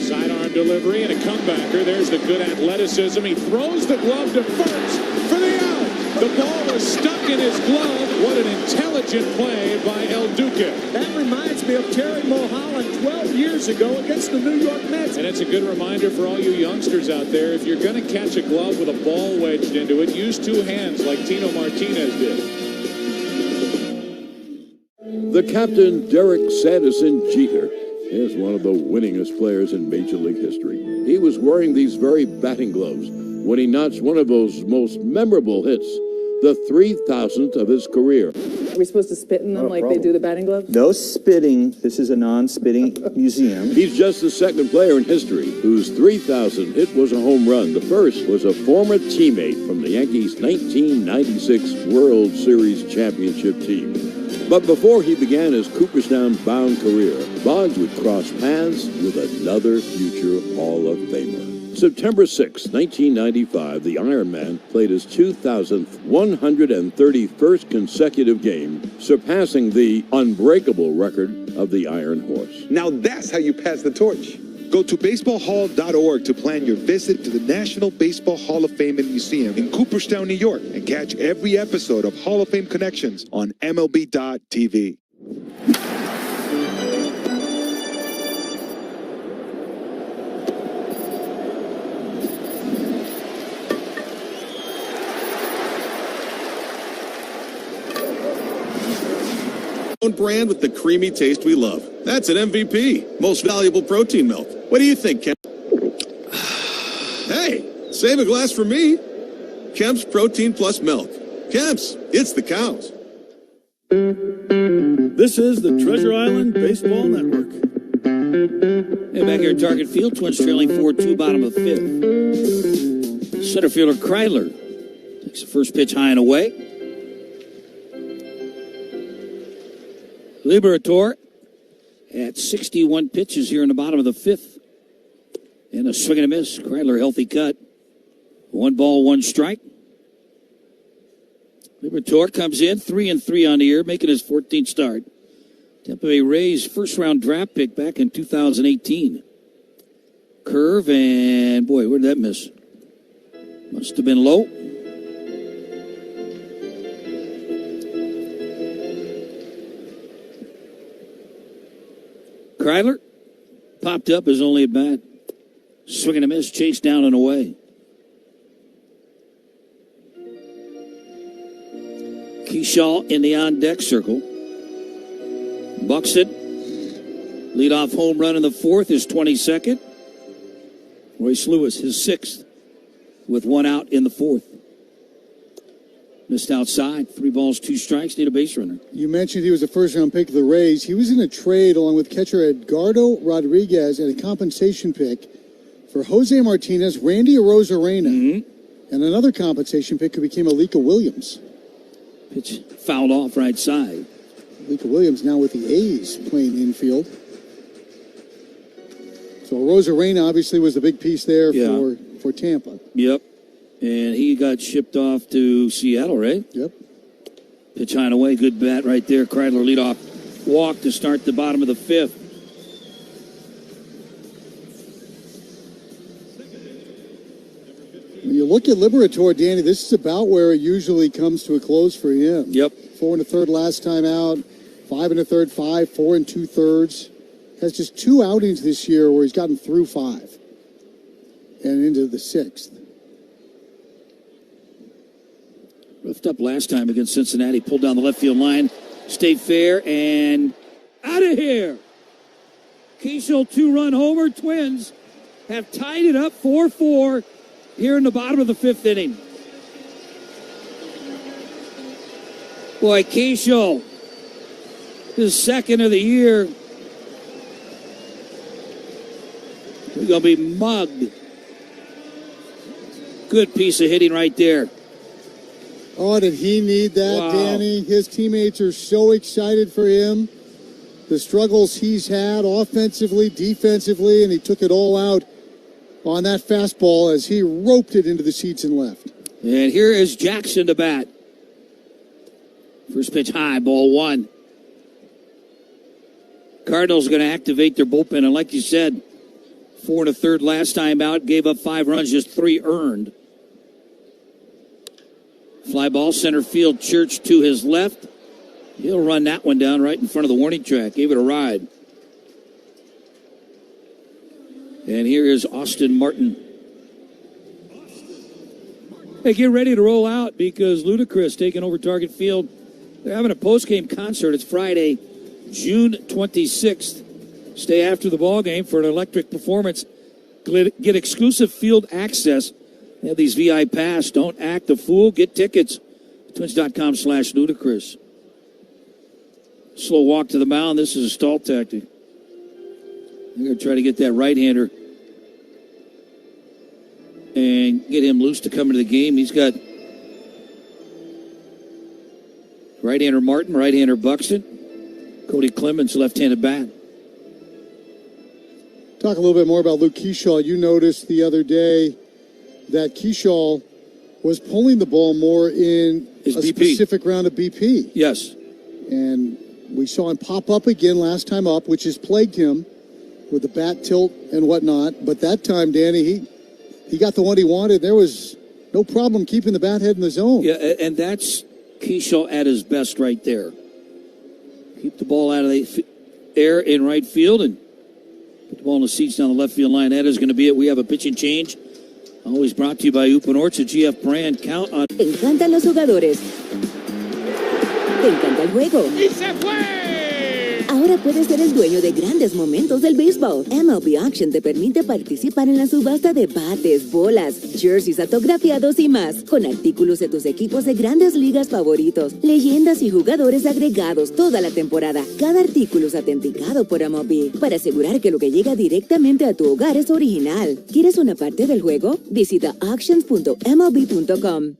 Sidearm delivery and a comebacker. There's the good athleticism. He throws the glove to first for the out. The ball was stuck in his glove. What an intelligent play by El Duque. That reminds me of Terry Mulholland 12 years ago against the New York Mets. And it's a good reminder for all you youngsters out there, if you're going to catch a glove with a ball wedged into it, use two hands like Tino Martinez did. The captain, Derek Sanderson Jeter, is one of the winningest players in Major League history. He was wearing these very batting gloves when he notched one of those most memorable hits, the 3,000th of his career. Are we supposed to spit in them like they do the batting gloves? No spitting. This is a non-spitting museum. He's just the second player in history whose 3,000th hit was a home run. The first was a former teammate from the Yankees' 1996 World Series championship team. But before he began his Cooperstown-bound career, Bonds would cross paths with another future Hall of Famer. September 6, 1995, the Iron Man played his 2,000th 131st consecutive game, surpassing the unbreakable record of the Iron Horse. Now that's how you pass the torch. Go to baseballhall.org to plan your visit to the National Baseball Hall of Fame and Museum in Cooperstown, New York, and catch every episode of Hall of Fame Connections on MLB.tv. Own brand with the creamy taste we love. That's an MVP, most valuable protein milk. What do you think, Kemp? Hey, save a glass for me. Kemp's Protein Plus Milk. Kemp's, it's the cows. This is the Treasure Island Baseball Network. Hey, back here at Target Field, Twins trailing 4-2, bottom of fifth. Center fielder Kreidler takes the first pitch high and away. Liberator at 61 pitches here in the bottom of the fifth. And a swing and a miss. Kreidler, healthy cut. 1 ball, 1 strike. Liberator comes in 3-3 on the year, making his 14th start. Tampa Bay Rays first round draft pick back in 2018. Curve, and boy, where did that miss? Must have been low. Kreidler popped up his only at bat. Swing and a miss, chase down and away. Keyshaw in the on-deck circle. Buxton, leadoff home run in the fourth, his 22nd. Royce Lewis, his 6th, with 1 out in the fourth. Missed outside, 3 balls, 2 strikes, need a base runner. You mentioned he was a first-round pick of the Rays. He was in a trade along with catcher Edgardo Rodriguez and a compensation pick for Jose Martinez, Randy Arozarena, and another compensation pick who became Alika Williams. Pitch fouled off right side. Alika Williams now with the A's playing infield. So Arozarena obviously was the big piece there for Tampa. Yep. And he got shipped off to Seattle, right? Yep. Pitch high and away. Good bat right there. Kreidler leadoff walk to start the bottom of the fifth. When you look at Liberator, Danny, this is about where it usually comes to a close for him. Yep. 4 1/3 last time out. 5 1/3, 5, 4 2/3. Has just 2 outings this year where he's gotten through 5 and into the 6th. Roughed up last time against Cincinnati. Pulled down the left field line. Stayed fair and out of here. Keyshaw 2-run homer. Twins have tied it up 4-4 here in the bottom of the 5th inning. Boy, Keyshaw, his 2nd of the year. We're going to be mugged. Good piece of hitting right there. Oh, did he need that, Wow. Danny? His teammates are so excited for him. The struggles he's had offensively, defensively, and he took it all out on that fastball as he roped it into the seats and left. And here is Jackson to bat. First pitch high, ball 1. Cardinals going to activate their bullpen, and like you said, 4 1/3 last time out. Gave up 5 runs, just 3 earned. Fly ball, center field, Church to his left. He'll run that one down right in front of the warning track. Gave it a ride. And here is Austin Martin. Hey, get ready to roll out because Ludacris taking over Target Field. They're having a post-game concert. It's Friday, June 26th. Stay after the ball game for an electric performance. Get exclusive field access. They have these VI pass. Don't act a fool. Get tickets. Twins.com/Ludacris. Slow walk to the mound. This is a stall tactic. They're going to try to get that right-hander and get him loose to come into the game. He's got right-hander Martin, right-hander Buxton, Cody Clemens, left-handed bat. Talk a little bit more about Luke Keyshaw. You noticed the other day that Keyshaw was pulling the ball more in His a BP. specific round of BP. Yes. And we saw him pop up again last time up, which has plagued him with the bat tilt and whatnot. But that time, Danny, he got the one he wanted. There was no problem keeping the bat head in the zone. Yeah, and that's Keyshaw at his best right there. Keep the ball out of the air in right field and put the ball in the seats down the left field line. That is going to be it. We have a pitching change. Always brought to you by Upan Orchard, GF Brand. Count on. Te encantan los jugadores. Te encanta el juego. ¡Y se fue! Ahora puedes ser el dueño de grandes momentos del béisbol. MLB Auction te permite participar en la subasta de bates, bolas, jerseys autografiados y más, con artículos de tus equipos de grandes ligas favoritos, leyendas y jugadores agregados toda la temporada. Cada artículo es autenticado por MLB para asegurar que lo que llega directamente a tu hogar es original. ¿Quieres una parte del juego? Visita auctions.mlb.com.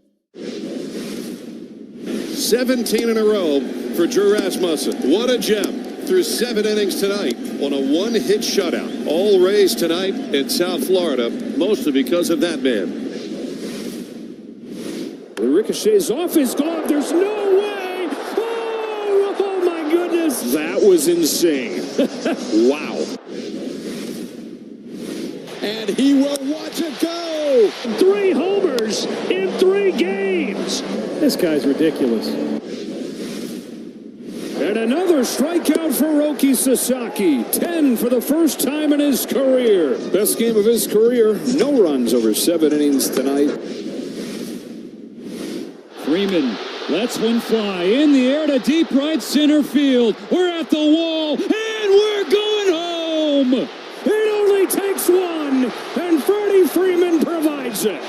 17 in a row for Drew Rasmussen. What a gem. Through 7 innings tonight on a 1-hit shutout. All Rays tonight in South Florida, mostly because of that man. It ricochets off his glove. There's no way. Oh my goodness. That was insane. Wow. And he will watch it go. 3 homers in 3 games. This guy's ridiculous. And another strikeout for Roki Sasaki. 10 for the first time in his career. Best game of his career. No runs over 7 innings tonight. Freeman lets one fly in the air to deep right center field. We're at the wall, and we're going home. It only takes one, and Freddie Freeman provides it.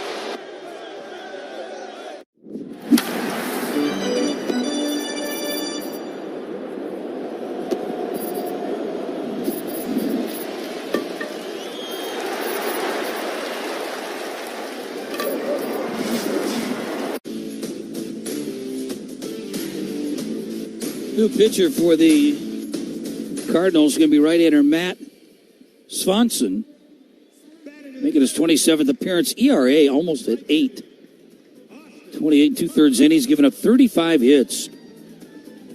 New pitcher for the Cardinals is going to be right-hander Matt Swanson, making his 27th appearance. ERA almost at 8. 28 2/3 innings, giving up 35 hits.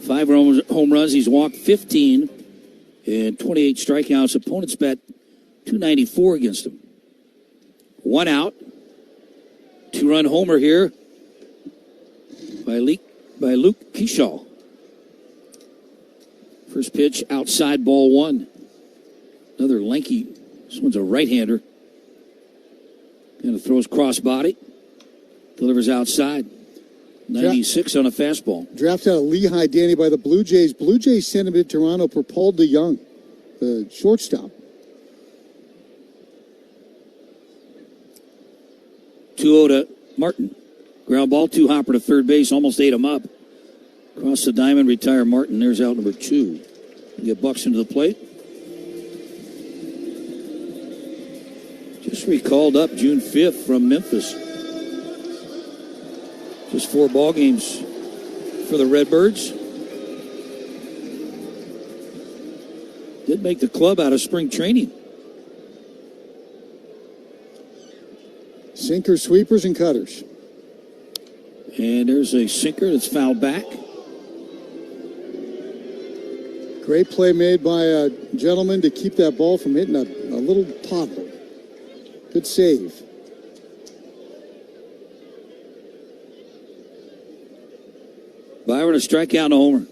5 home runs. He's walked 15 and 28 strikeouts. Opponents bat .294 against him. 1 out. 2-run homer here by Luke Keyshaw. First pitch, outside, ball 1. Another lanky, this one's a right-hander. Kind of throws cross-body. Delivers outside. 96 on a fastball. Drafted out of Lehigh, Danny, by the Blue Jays. Blue Jays sent him to Toronto for Paul DeYoung, the shortstop. 2-0 to Martin. Ground ball, 2 hopper to third base, almost ate him up. Cross the diamond, retire Martin. There's out number 2. Get Buxton to the plate. Just recalled up June 5th from Memphis. Just 4 ball games for the Redbirds. Did make the club out of spring training. Sinkers, sweepers, and cutters. And there's a sinker that's fouled back. Great play made by a gentleman to keep that ball from hitting a little pothole. Good save. Byron a strikeout and a homer.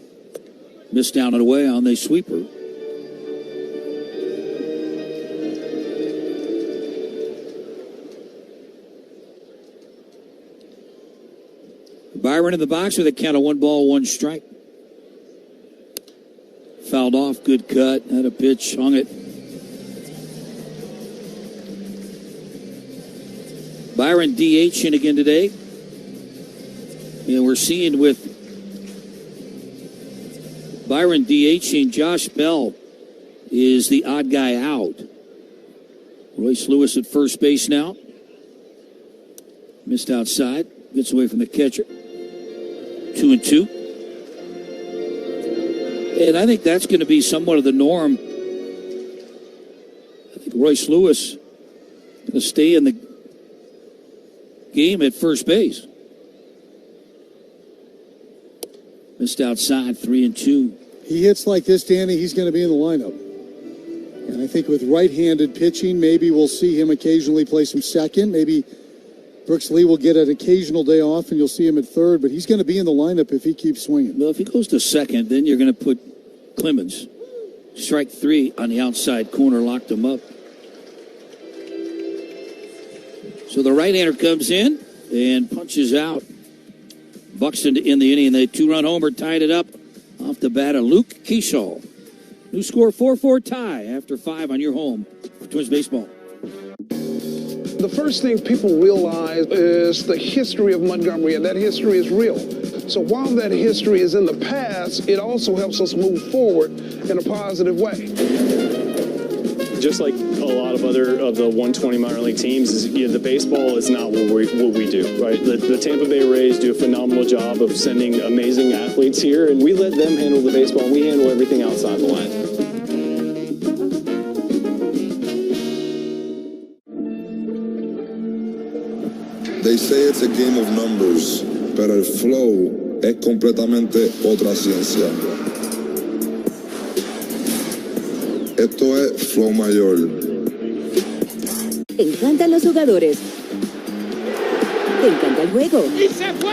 Missed down and away on the sweeper. Byron in the box with a count of 1-1 strike. Fouled off, good cut, had a pitch, hung it. Byron DHing again today. And we're seeing with Byron DHing, Josh Bell is the odd guy out. Royce Lewis at first base now. Missed outside, gets away from the catcher. 2-2. And I think that's going to be somewhat of the norm. I think Royce Lewis going to stay in the game at first base. Missed outside, 3-2. He hits like this, Danny, he's going to be in the lineup. And I think with right-handed pitching, maybe we'll see him occasionally play some second. Maybe Brooks Lee will get an occasional day off, and you'll see him at third. But he's going to be in the lineup if he keeps swinging. Well, if he goes to second, then you're going to put Clemens. Strike 3 on the outside corner, locked him up. So the right-hander comes in and punches out. Buxton in the inning, and the 2-run homer tied it up off the bat of Luke Keeschall. New score, 4-4 tie after 5 on your home for Twins Baseball. The first thing people realize is the history of Montgomery, and that history is real. So while that history is in the past, it also helps us move forward in a positive way. Just like a lot of other of the 120 minor league teams, the baseball is not what we do, right? The Tampa Bay Rays do a phenomenal job of sending amazing athletes here, and we let them handle the baseball, and we handle everything outside the line. They say it's a game of numbers, pero el flow es completamente otra ciencia. Esto es flow mayor. Te encantan los jugadores. Te encanta el juego. ¡Y se fue!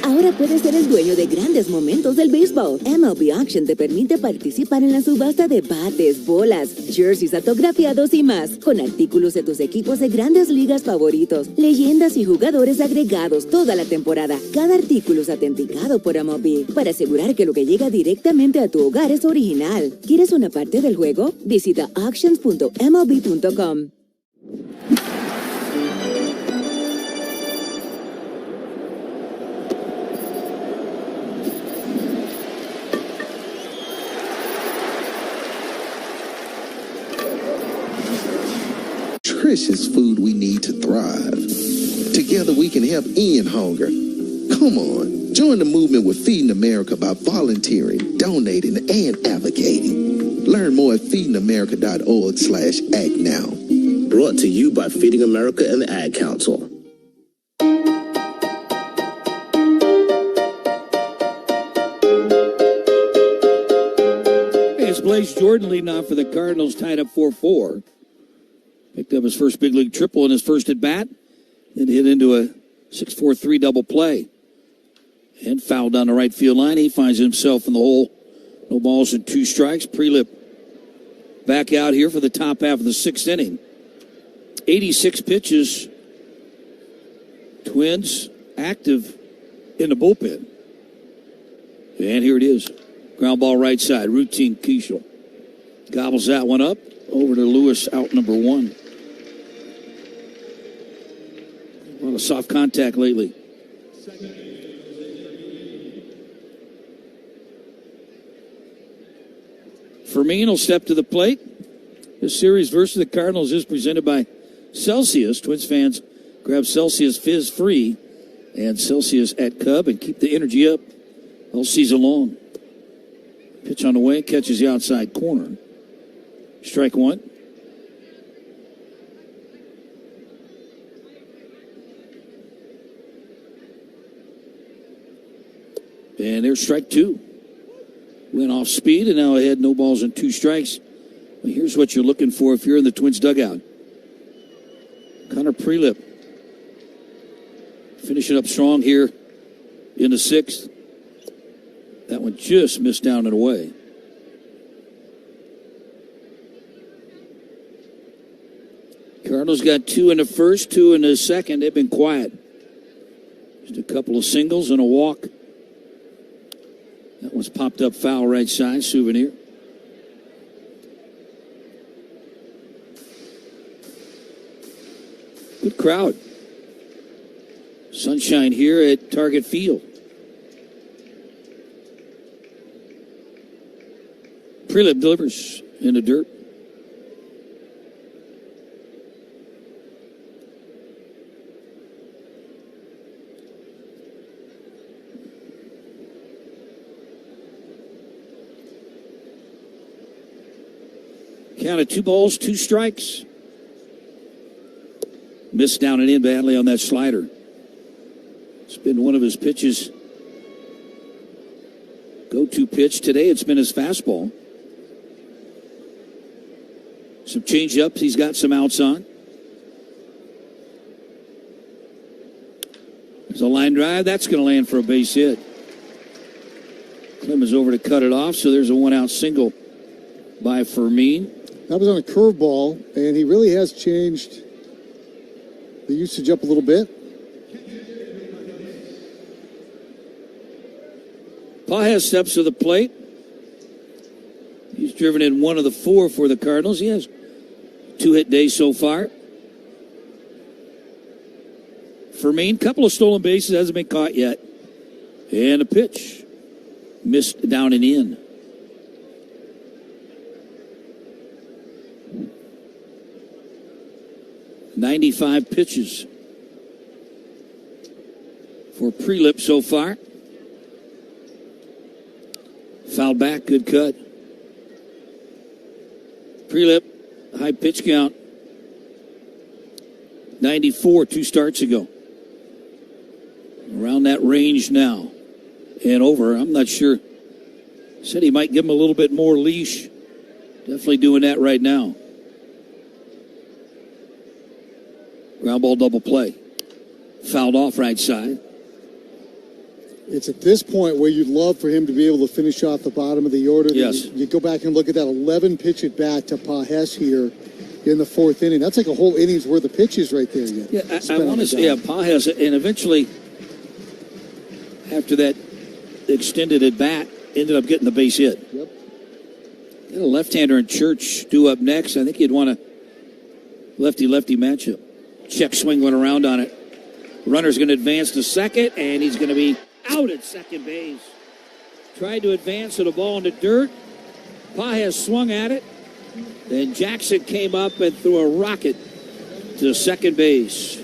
Ahora puedes ser el dueño de grandes momentos del béisbol. MLB Auction te permite participar en la subasta de bates, bolas, jerseys autografiados y más, con artículos de tus equipos de grandes ligas favoritos, leyendas y jugadores agregados toda la temporada. Cada artículo es autenticado por MLB para asegurar que lo que llega directamente a tu hogar es original. ¿Quieres una parte del juego? Visita auctions.mlb.com. Nutritious food we need to thrive. Together we can help end hunger. Come on, join the movement with Feeding America by volunteering, donating, and advocating. Learn more at feedingamerica.org/act now. Brought to you by Feeding America and the Ad Council. It's Blaze Jordan leading off for the Cardinals, tied up 4-4. Picked up his first big league triple in his first at bat, then hit into a 6-4-3 double play. And fouled down the right field line. He finds himself in the hole. No balls and 2 strikes. Prelip back out here for the top half of the 6th inning. 86 pitches. Twins active in the bullpen. And here it is. Ground ball right side. Routine Keeschall. Gobbles that one up. Over to Lewis, out number 1. A lot of soft contact lately. Fermin will step to the plate. This series versus the Cardinals is presented by Celsius. Twins fans grab Celsius Fizz free and Celsius at Cub and keep the energy up all season long. Pitch on the way, catches the outside corner. Strike 1. And there's strike 2. Went off speed and now ahead, no balls and 2 strikes. Well, here's what you're looking for if you're in the Twins dugout. Connor Prelip finishing up strong here in the 6th. That one just missed down and away. Cardinals got 2 in the 1st, 2 in the 2nd. They've been quiet. Just a couple of singles and a walk. That one's popped up foul right side, Souvenir. Good crowd. Sunshine here at Target Field. Prelip delivers in the dirt. Count of 2 balls, 2 strikes. Missed down and in badly on that slider. It's been one of his pitches. Go-to pitch today, it's been his fastball. Some change-ups, he's got some outs on. There's a line drive, that's going to land for a base hit. Clem is over to cut it off, so there's a 1-out single by Fermin. That was on a curveball, and he really has changed the usage up a little bit. Pages steps to the plate. He's driven in 1 of the 4 for the Cardinals. He has 2-hit days so far. Fermin, couple of stolen bases, hasn't been caught yet. And a pitch. Missed down and in. .95 pitches for Prelip so far. Foul back, good cut. Prelip, high pitch count. 94, 2 starts ago. Around that range now. And over, I'm not sure. Said he might give him a little bit more leash. Definitely doing that right now. Ground ball double play. Fouled off right side. It's at this point where you'd love for him to be able to finish off the bottom of the order. Yes. You go back and look at that 11-pitch at bat to Pages here in the 4th inning. That's like a whole inning's worth of pitches right there. Yeah, I want to say, Pages, and eventually, after that extended at bat, ended up getting the base hit. Yep. Got a left-hander in Church due up next. I think he'd want a lefty-lefty matchup. Check swing went around on it. Runner's going to advance to second, and he's going to be out at second base. Tried to advance to the ball in the dirt. Pages swung at it. Then Jackson came up and threw a rocket to second base.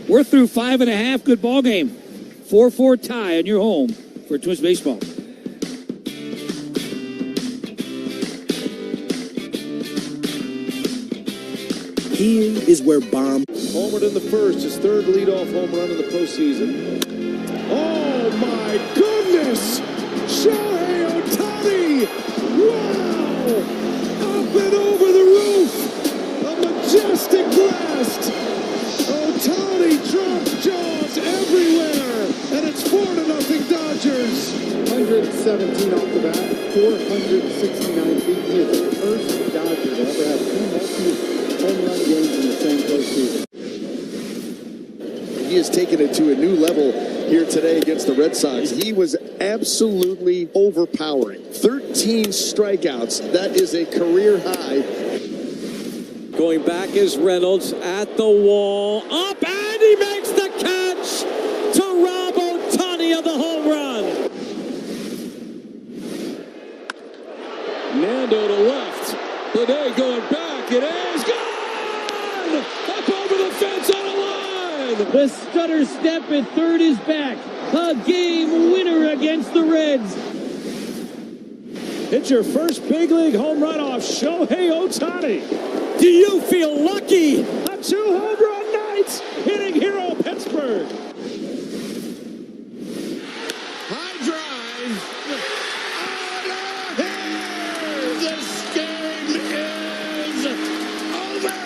We're through 5.5. Good ball game. 4-4 tie in your home for Twins baseball. Here is where Bomb homered in the 1st, his 3rd leadoff home run in the postseason. Oh my goodness! Shohei Ohtani! Wow! Up and over the roof! A majestic blast! Ohtani dropped jaws everywhere! And it's 4-0 Dodgers! 117 off the bat, 469 feet. He is the first Dodger to ever have 2 multi-home run games in the same postseason. He has taken it to a new level here today against the Red Sox. He was absolutely overpowering. 13 strikeouts. That is a career high. Going back is Reynolds at the wall. Up, and he makes the catch to rob Ohtani of the home run. Nando to left. Lede going back. It is gone! Up over the fence on a line! The stutter step at third is back. A game winner against the Reds. Hit your first big league home run off Shohei Ohtani. Do you feel lucky? A 2 home run night hitting Hero Pittsburgh. High drive. Out of here. This game is over.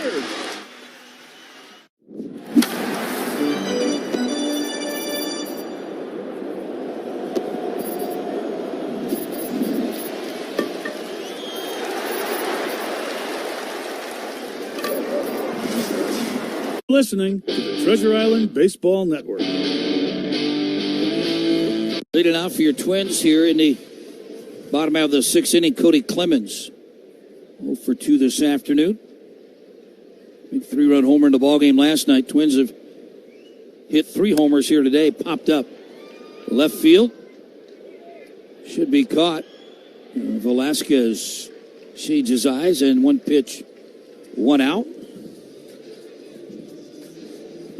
Listening to the Treasure Island Baseball Network. Leading out for your Twins here in the bottom half of the sixth inning, Cody Clemens. 0 for 2 this afternoon. Big 3-run homer in the ballgame last night. Twins have hit 3 homers here today. Popped up left field. Should be caught. Velasquez shades his eyes, and 1 pitch, 1 out.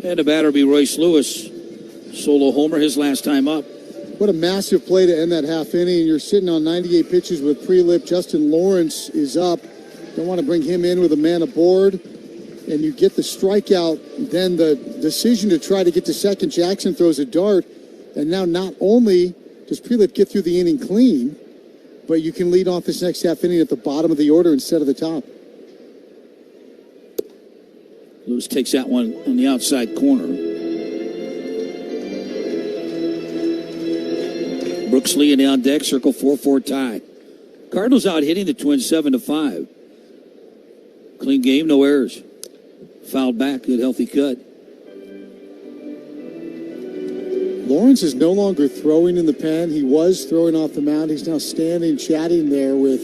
And the batter will be Royce Lewis. Solo homer, his last time up. What a massive play to end that half inning. You're sitting on 98 pitches with Prelip. Justin Lawrence is up. Don't want to bring him in with a man aboard. And you get the strikeout. Then the decision to try to get to second. Jackson throws a dart. And now not only does Prelip get through the inning clean, but you can lead off this next half inning at the bottom of the order instead of the top. Lewis takes that one on the outside corner. Brooks Lee in the on deck, circle 4-4 tie. Cardinals out hitting the Twins 7-5. Clean game, no errors. Fouled back, good healthy cut. Lawrence is no longer throwing in the pen. He was throwing off the mound. He's now standing, chatting there with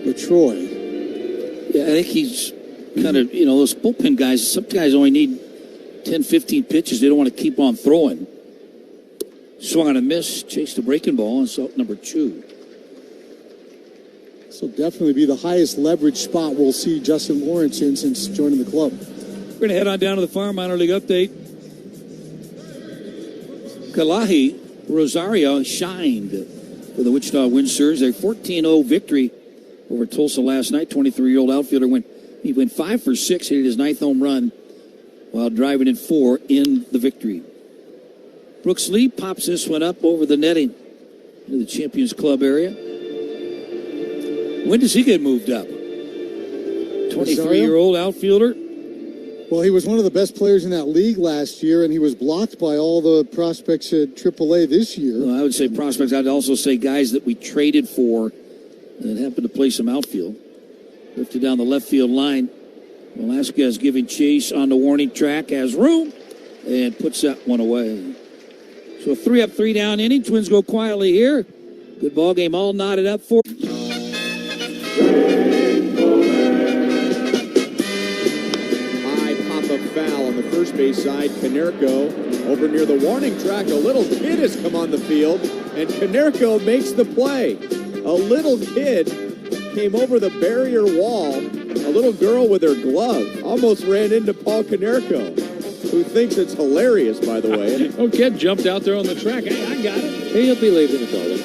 LaTroy. Yeah, I think he's kind of, those bullpen guys, some guys only need 10, 15 pitches. They don't want to keep on throwing. Swung on a miss, chased the breaking ball, and saw number 2. This will definitely be the highest leverage spot we'll see Justin Lawrence in since joining the club. We're going to head on down to the Farm Minor League update. Kalahi Rosario shined for the Wichita Wind Surge. Their 14-0 victory over Tulsa last night. 23-year-old outfielder went 5 for 6, hit his 9th home run while driving in 4 in the victory. Brooks Lee pops this one up over the netting into the Champions Club area. When does he get moved up? 23-year-old outfielder. Well, he was one of the best players in that league last year, and he was blocked by all the prospects at AAA this year. Well, I would say prospects. I'd also say guys that we traded for and happened to play some outfield. Lifted down the left field line. Velasquez giving chase on the warning track, has room, and puts that one away. So a 3 up, 3 down inning. Twins go quietly here. Good ball game, all knotted up for. Foul on the first base side. Konerko over near the warning track. A little kid has come on the field, and Konerko makes the play. A little kid came over the barrier wall. A little girl with her glove almost ran into Paul Konerko, who thinks it's hilarious, by the way. Oh, kid jumped out there on the track. Hey, I got it. Hey, he'll be leaving it, though.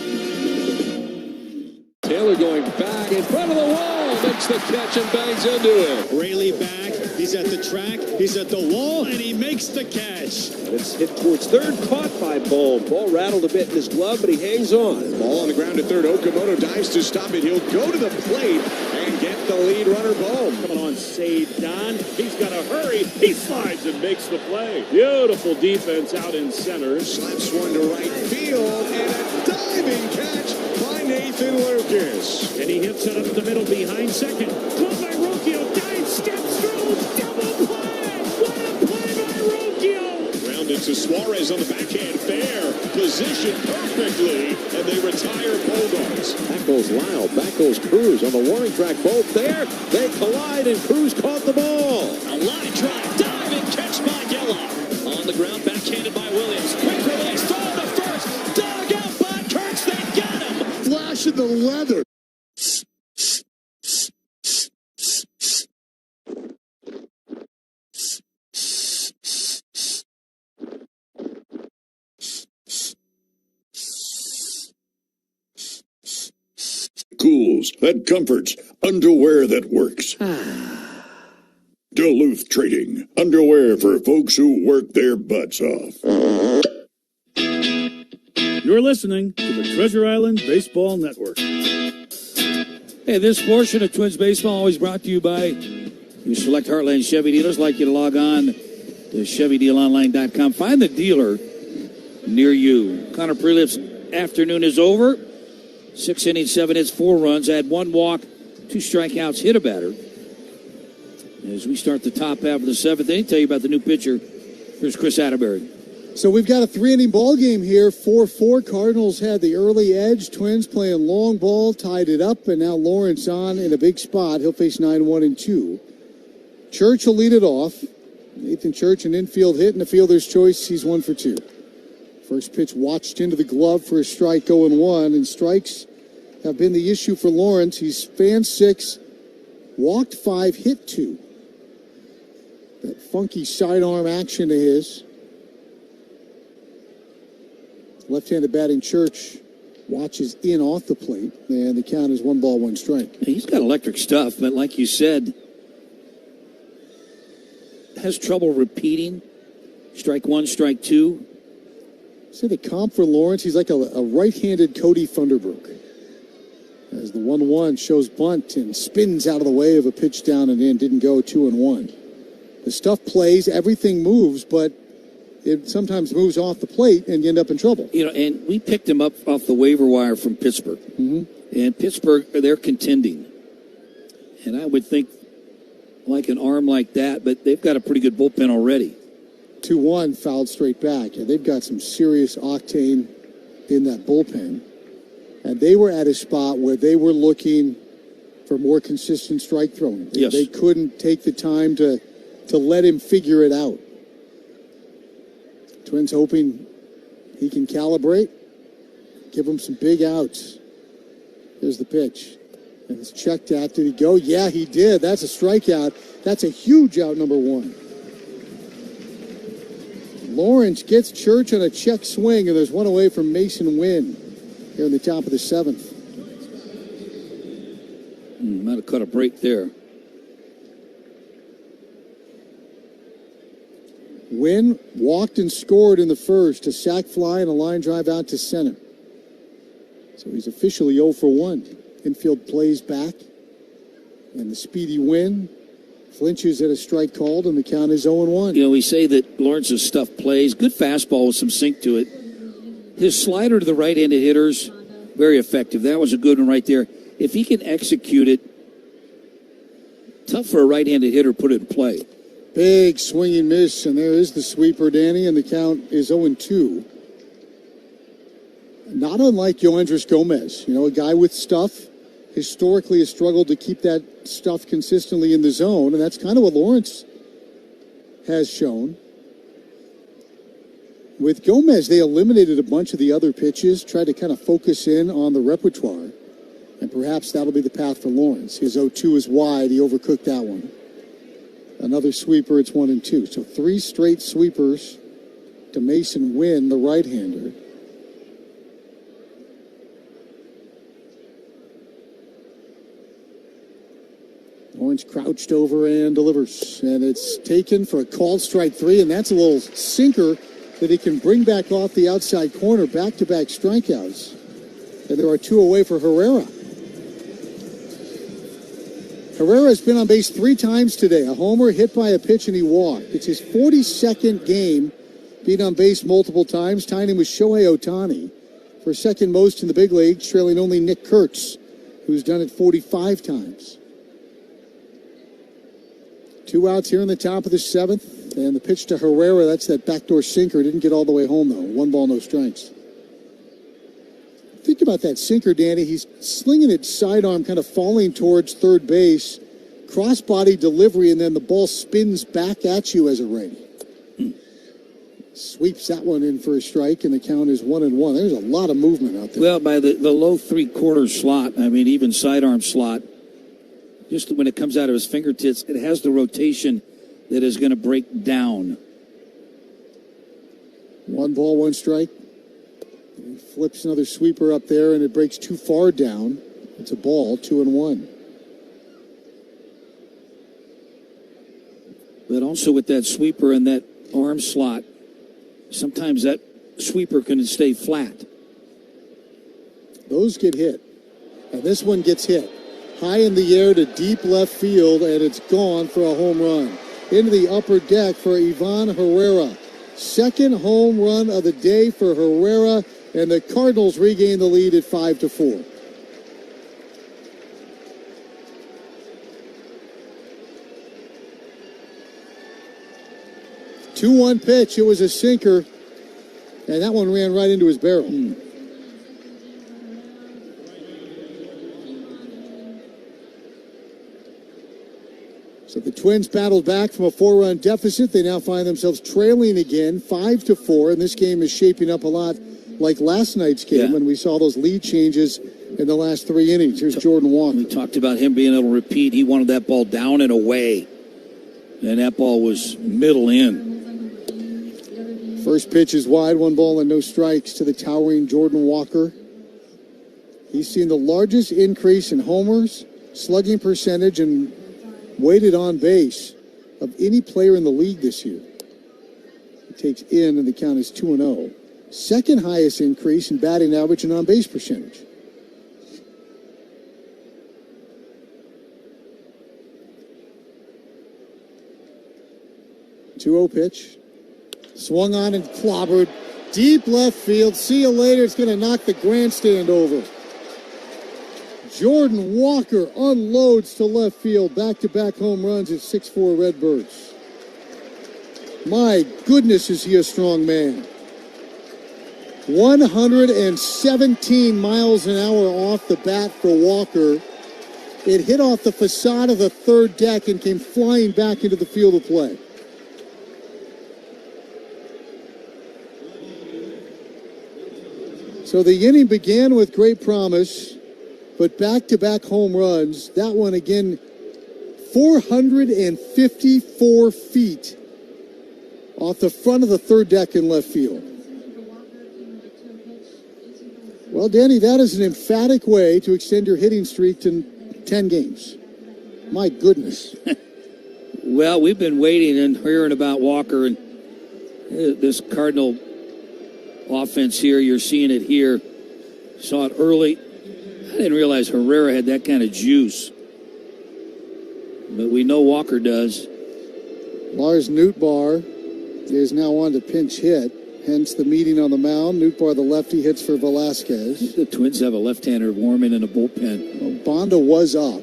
Taylor going back in front of the wall. Makes the catch and bangs into it. Rayleigh back. He's at the track. He's at the wall, and he makes the catch. It's hit towards third, caught by Bohm. Ball rattled a bit in his glove, but he hangs on. Ball on the ground at third. Okamoto dives to stop it. He'll go to the plate and get the lead runner, Bohm. Coming on, Sade Don. He's got to hurry. He slides and makes the play. Beautiful defense out in center. Slaps one to right field, and a diving catch by Nathan Lucas. And he hits it up the middle behind second. Caught by Rocchio. Dive, steps through. Double play. What a play by Rocchio. Grounded to Suarez on the backhand. Fair. Positioned perfectly, and they retire Bogarts. Back goes Lyle. Back goes Cruz on the warning track. Both there. They collide, and Cruz caught the ball. A line drive. Diving catch by Geloff. On the ground, backhanded by Williams. Quick release. Throw to first. Dug out by Kurtz. They got him. Flash of the leather. Cools and comforts, underwear that works. Duluth Trading, underwear for folks who work their butts off. You're listening to the Treasure Island Baseball Network. Hey, this portion of Twins Baseball always brought to you by you select Heartland Chevy dealers. I'd like you to log on to ChevyDealOnline.com. Find the dealer near you. Connor Prelip's afternoon is over. 6 innings, 7 hits, 4 runs, had 1 walk, 2 strikeouts, hit a batter. As we start the top half of the seventh, they tell you about the new pitcher. Here's Chris Atterbury. So we've got a 3-inning ball game here. 4-4. Cardinals had the early edge. Twins playing long ball, tied it up, and now Lawrence on in a big spot. He'll face 9-1-2. Church will lead it off. Nathan Church, an infield hit, and a fielder's choice. He's 1 for 2. First pitch watched into the glove for a strike, 0-1, and strikes have been the issue for Lawrence. He's fanned 6, walked 5, hit 2. That funky sidearm action of his. Left-handed batting Church watches in off the plate, and the count is 1 ball, 1 strike. He's got electric stuff, but like you said, has trouble repeating. Strike 1, strike 2. So the comp for Lawrence, he's like a right-handed Cody Thunderbrook. As the 1-1 shows bunt and spins out of the way of a pitch down and in, didn't go, 2-1. The stuff plays, everything moves, but it sometimes moves off the plate and you end up in trouble. You know, and we picked him up off the waiver wire from Pittsburgh. Mm-hmm. And Pittsburgh, they're contending. And I would think like an arm like that, but they've got a pretty good bullpen already. 2-1 fouled straight back. Yeah, they've got some serious octane in that bullpen. And they were at a spot where they were looking for more consistent strike throwing. Yes. They couldn't take the time to let him figure it out. Twins hoping he can calibrate, give him some big outs. Here's the pitch. And it's checked at. Did he go? Yeah, he did. That's a strikeout. That's a huge out, number 1. Lawrence gets Church on a check swing, and there's one away from Mason Wynn here in the top of the 7th. Might have cut a break there. Wynn walked and scored in the first, a sac fly and a line drive out to center. So he's officially 0 for 1. Infield plays back, and the speedy Wynn flinches at a strike called, and the count is 0-1. You know, we say that Lawrence's stuff plays. Good fastball with some sink to it. His slider to the right-handed hitters, very effective. That was a good one right there. If he can execute it, tough for a right-handed hitter to put it in play. Big swinging miss, and there is the sweeper, Danny, and the count is 0-2. Not unlike Yoendris Gomez, you know, a guy with stuff. Historically has struggled to keep that stuff consistently in the zone, and that's kind of what Lawrence has shown. With Gomez, they eliminated a bunch of the other pitches, tried to kind of focus in on the repertoire, and perhaps that'll be the path for Lawrence. His 0-2 is wide. He overcooked that one. Another sweeper, it's 1-2. So 3 straight sweepers to Mason Wynn, the right-hander. Lawrence crouched over and delivers. And it's taken for a called strike 3, and that's a little sinker that he can bring back off the outside corner. Back-to-back strikeouts. And there are 2 away for Herrera. Herrera's been on base 3 times today. A homer, hit by a pitch, and he walked. It's his 42nd game being on base multiple times, tying him with Shohei Ohtani for second most in the big leagues, trailing only Nick Kurtz, who's done it 45 times. 2 outs here in the top of the 7th, and the pitch to Herrera, that's that backdoor sinker. Didn't get all the way home, though. 1 ball, no strikes. Think about that sinker, Danny. He's slinging it sidearm, kind of falling towards third base. Crossbody delivery, and then the ball spins back at you as a righty. Sweeps that one in for a strike, and the count is 1-1. There's a lot of movement out there. Well, by the low 3/4 slot, I mean, even sidearm slot, just when it comes out of his fingertips, it has the rotation that is going to break down. 1 ball, 1 strike. He flips another sweeper up there, and it breaks too far down. It's a ball, 2-1. But also with that sweeper and that arm slot, sometimes that sweeper can stay flat. Those get hit. And this one gets hit. High in the air to deep left field, and it's gone for a home run. Into the upper deck for Ivan Herrera. Second home run of the day for Herrera, and the Cardinals regain the lead at 5-4. 2-1 pitch. It was a sinker, and that one ran right into his barrel. So the Twins battled back from a 4-run deficit. They now find themselves trailing again, 5-4, and this game is shaping up a lot like last night's game when we saw those lead changes in the last 3 innings. Here's Jordan Walker. We talked about him being able to repeat. He wanted that ball down and away, and that ball was middle in. First pitch is wide, 1 ball and no strikes to the towering Jordan Walker. He's seen the largest increase in homers, slugging percentage, and weighted on base of any player in the league this year. He takes in, and the count is 2-0. Second highest increase in batting average and on base percentage. Two-0 pitch. Swung on and clobbered. Deep left field. See you later. It's going to knock the grandstand over. Jordan Walker unloads to left field. Back-to-back home runs at 6-4 Redbirds. My goodness, is he a strong man. 117 miles an hour off the bat for Walker. It hit off the facade of the third deck and came flying back into the field of play. So the inning began with great promise, but back-to-back home runs. That one again, 454 feet off the front of the third deck in left field. Well, Danny, that is an emphatic way to extend your hitting streak to 10 games. My goodness. Well, we've been waiting and hearing about Walker and this Cardinal offense here. You're seeing it here. Saw it early. I didn't realize Herrera had that kind of juice. But we know Walker does. Lars Nootbaar is now on to pinch hit. Hence the meeting on the mound. Nootbaar, the lefty, hits for Velasquez. The Twins have a left-hander warming in a bullpen. Well, Bonda was up.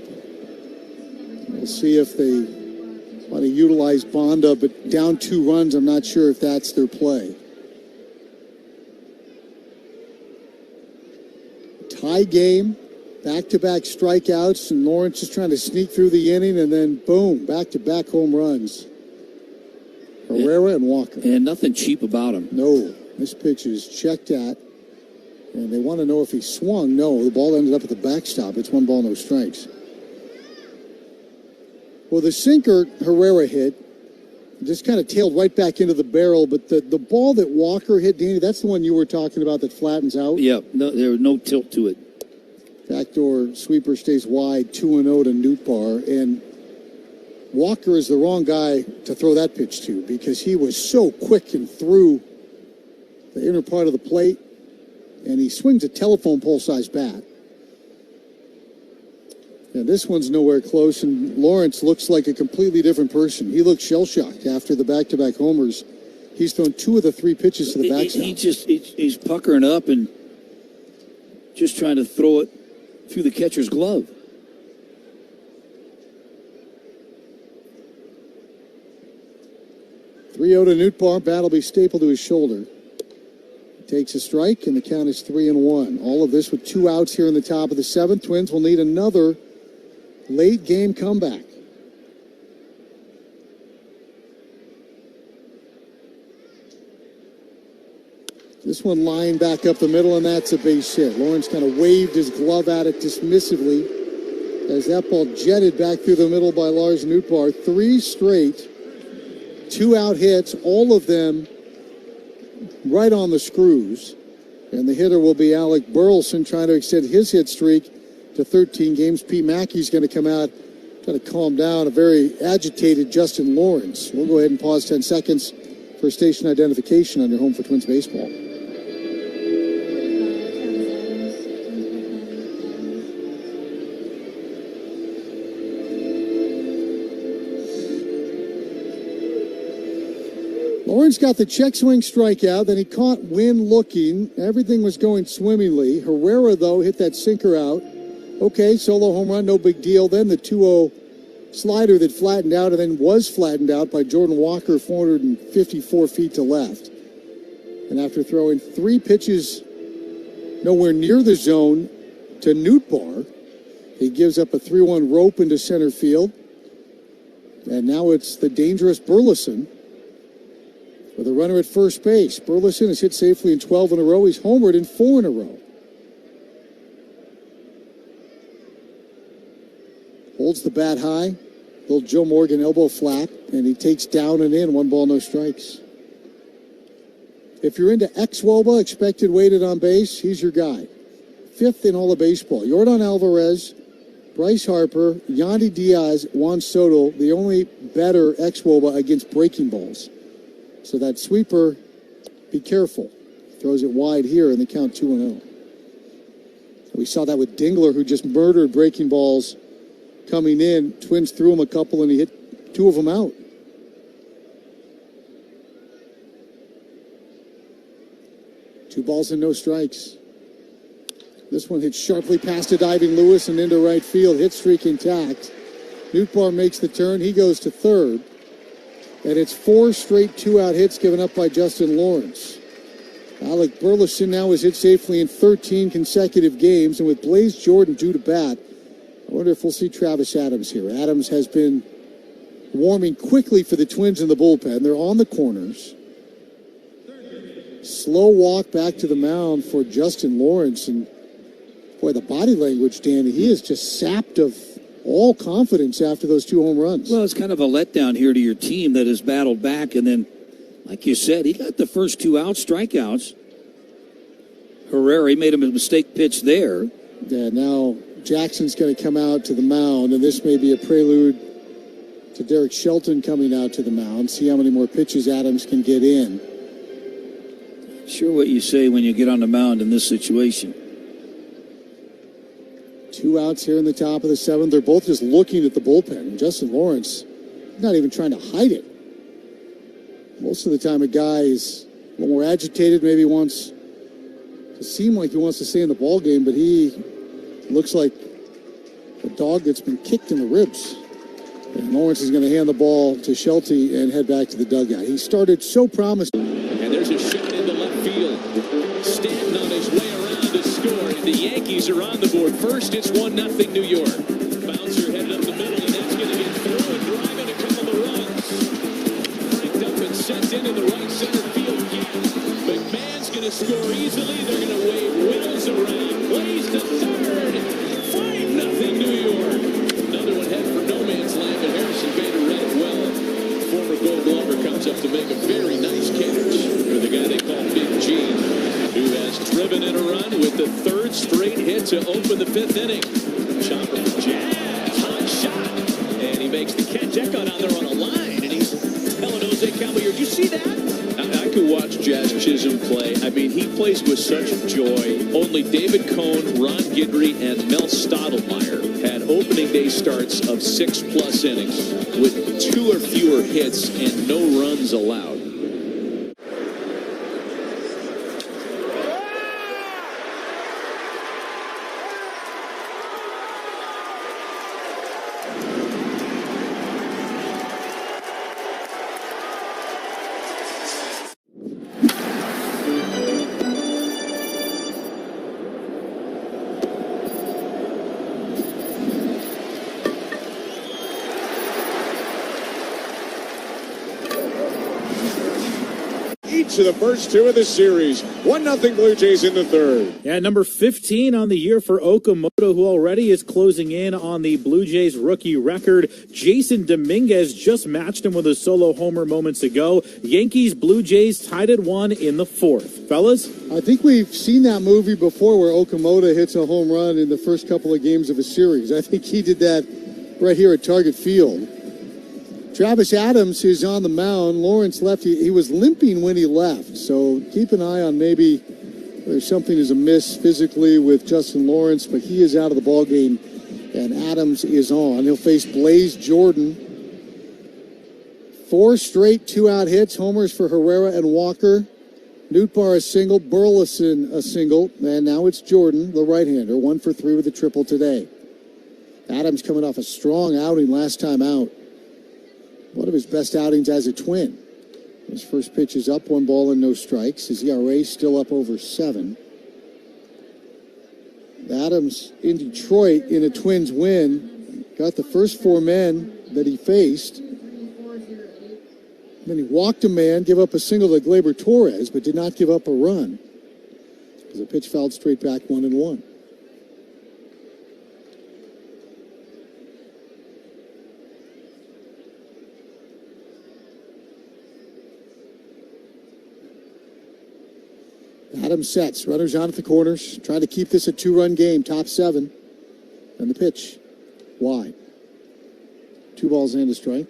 We'll see if they want to utilize Bonda, but down 2 runs, I'm not sure if that's their play. Tie game, back-to-back strikeouts, and Lawrence is trying to sneak through the inning, and then boom, back-to-back home runs. Herrera and Walker. And nothing cheap about him. No, this pitch is checked at, and they want to know if he swung. No, the ball ended up at the backstop. It's 1 ball, no strikes. Well, the sinker Herrera hit just kind of tailed right back into the barrel, but the ball that Walker hit, Danny, that's the one you were talking about that flattens out? Yeah, no, there was no tilt to it. Backdoor sweeper stays wide, 2-0 to Nootbaar, and Walker is the wrong guy to throw that pitch to because he was so quick and through the inner part of the plate, and he swings a telephone pole-sized bat. And this one's nowhere close, and Lawrence looks like a completely different person. He looks shell-shocked after the back-to-back homers. He's thrown 2 of the 3 pitches to the backstop. He's puckering up and just trying to throw it through the catcher's glove. .3-0 to Nootbaar. Bat will be stapled to his shoulder. Takes a strike, and the count is 3-1. All of this with 2 outs here in the top of the 7th. Twins will need another late game comeback. This one lined back up the middle, and that's a base hit. Lawrence kind of waved his glove at it dismissively as that ball jetted back through the middle by Lars Nootbaar. 3 straight 2-out hits, all of them right on the screws. And the hitter will be Alec Burleson, trying to extend his hit streak to 13 games. Pete Mackey's going to come out, trying to calm down a very agitated Justin Lawrence. We'll go ahead and pause 10 seconds for station identification on your home for Twins baseball. Lawrence got the check swing strikeout, then he caught Wynn looking. Everything was going swimmingly. Herrera, though, hit that sinker out. Okay, solo home run, no big deal. Then the 2-0 slider that flattened out and then was flattened out by Jordan Walker 454 feet to left. And after throwing 3 pitches nowhere near the zone to Nootbaar, he gives up a 3-1 rope into center field. And now it's the dangerous Burleson with a runner at first base. Burleson has hit safely in 12 in a row. He's homered in 4 in a row. Holds the bat high. Little Joe Morgan elbow flap. And he takes down and in. 1 ball, no strikes. If you're into xwOBA, expected weighted on base, he's your guy. 5th in all of baseball. Yordan Alvarez, Bryce Harper, Yandy Diaz, Juan Soto, the only better xwOBA against breaking balls. So that sweeper, be careful. Throws it wide here in the count 2-0. We saw that with Dingler, who just murdered breaking balls coming in. Twins threw him a couple and he hit 2 of them out. Two balls and no strikes. This one hits sharply past a diving Lewis and into right field. Hit streak intact. Nootbaar makes the turn. He goes to third. And it's 4 straight 2-out hits given up by Justin Lawrence. Alec Burleson now is hit safely in 13 consecutive games. And with Blaze Jordan due to bat, I wonder if we'll see Travis Adams here. Adams has been warming quickly for the Twins in the bullpen. They're on the corners. Slow walk back to the mound for Justin Lawrence. And boy, the body language, Danny, he is just sapped of all confidence after those 2 home runs. Well, it's kind of a letdown here to your team that has battled back. And then, like you said, he got the first 2 out strikeouts. Herrera, he made a mistake pitch there. Yeah, now Jackson's going to come out to the mound, and this may be a prelude to Derek Shelton coming out to the mound. See how many more pitches Adams can get in. Sure what you say when you get on the mound in this situation. 2 outs here in the top of the 7th. They're both just looking at the bullpen. And Justin Lawrence, not even trying to hide it. Most of the time a guy is a little more agitated, maybe wants to seem like he wants to stay in the ball game, but he looks like a dog that's been kicked in the ribs. And Lawrence is going to hand the ball to Shelty and head back to the dugout. He started so promising. And there's a shot into left field. Stanton on his way around to score. And the Yankees are on the board. First, it's 1-0 New York. Bouncer headed up the middle, and that's going to get through and driving a couple of runs. Cranked up and sent into the right center field gap. McMahon's going to score easily. They're going to wave Wills around. Plays to third. 5-0 New York. Another one head for no man's land, but Harrison Bader read it well. Former Gold Glover comes up to make a very nice catch for the guy they call Big G, who has driven in a run with the 3rd straight hit to open the 5th inning. Chopper for Jazz, hot shot, and he makes the catch. That got out there on a line, and he's telling Jose Caballero, "You see that?" I could watch Jazz Chisholm play. I mean, he plays with such joy. Only David Cohn, Ron Guidry, and Mel Stottlemyre had opening day starts of 6+ innings with 2 or fewer hits and no runs allowed. To the first 2 of the series. 1-0 Blue Jays in the 3rd. Yeah, number 15 on the year for Okamoto, who already is closing in on the Blue Jays rookie record. Jason Dominguez just matched him with a solo homer moments ago. Yankees, Blue Jays tied at 1 in the 4th. Fellas? I think we've seen that movie before where Okamoto hits a home run in the first couple of games of a series. I think he did that right here at Target Field. Travis Adams is on the mound. Lawrence left. He was limping when he left. So keep an eye on maybe there's something is amiss physically with Justin Lawrence, but he is out of the ball game, and Adams is on. He'll face Blaze Jordan. 4 straight 2-out hits. Homers for Herrera and Walker. Nootbaar a single. Burleson a single. And now it's Jordan, the right-hander. 1 for 3 with a triple today. Adams coming off a strong outing last time out. One of his best outings as a Twin. His first pitch is up, 1 ball and no strikes. His ERA still up over 7. Adams in Detroit in a Twins win. Got the first 4 men that he faced. Then he walked a man, gave up a single to Gleyber Torres, but did not give up a run. Because the pitch fouled straight back 1-1. Adams sets, runners on at the corners, trying to keep this a 2-run game, top 7. And the pitch, wide. 2 balls and a strike.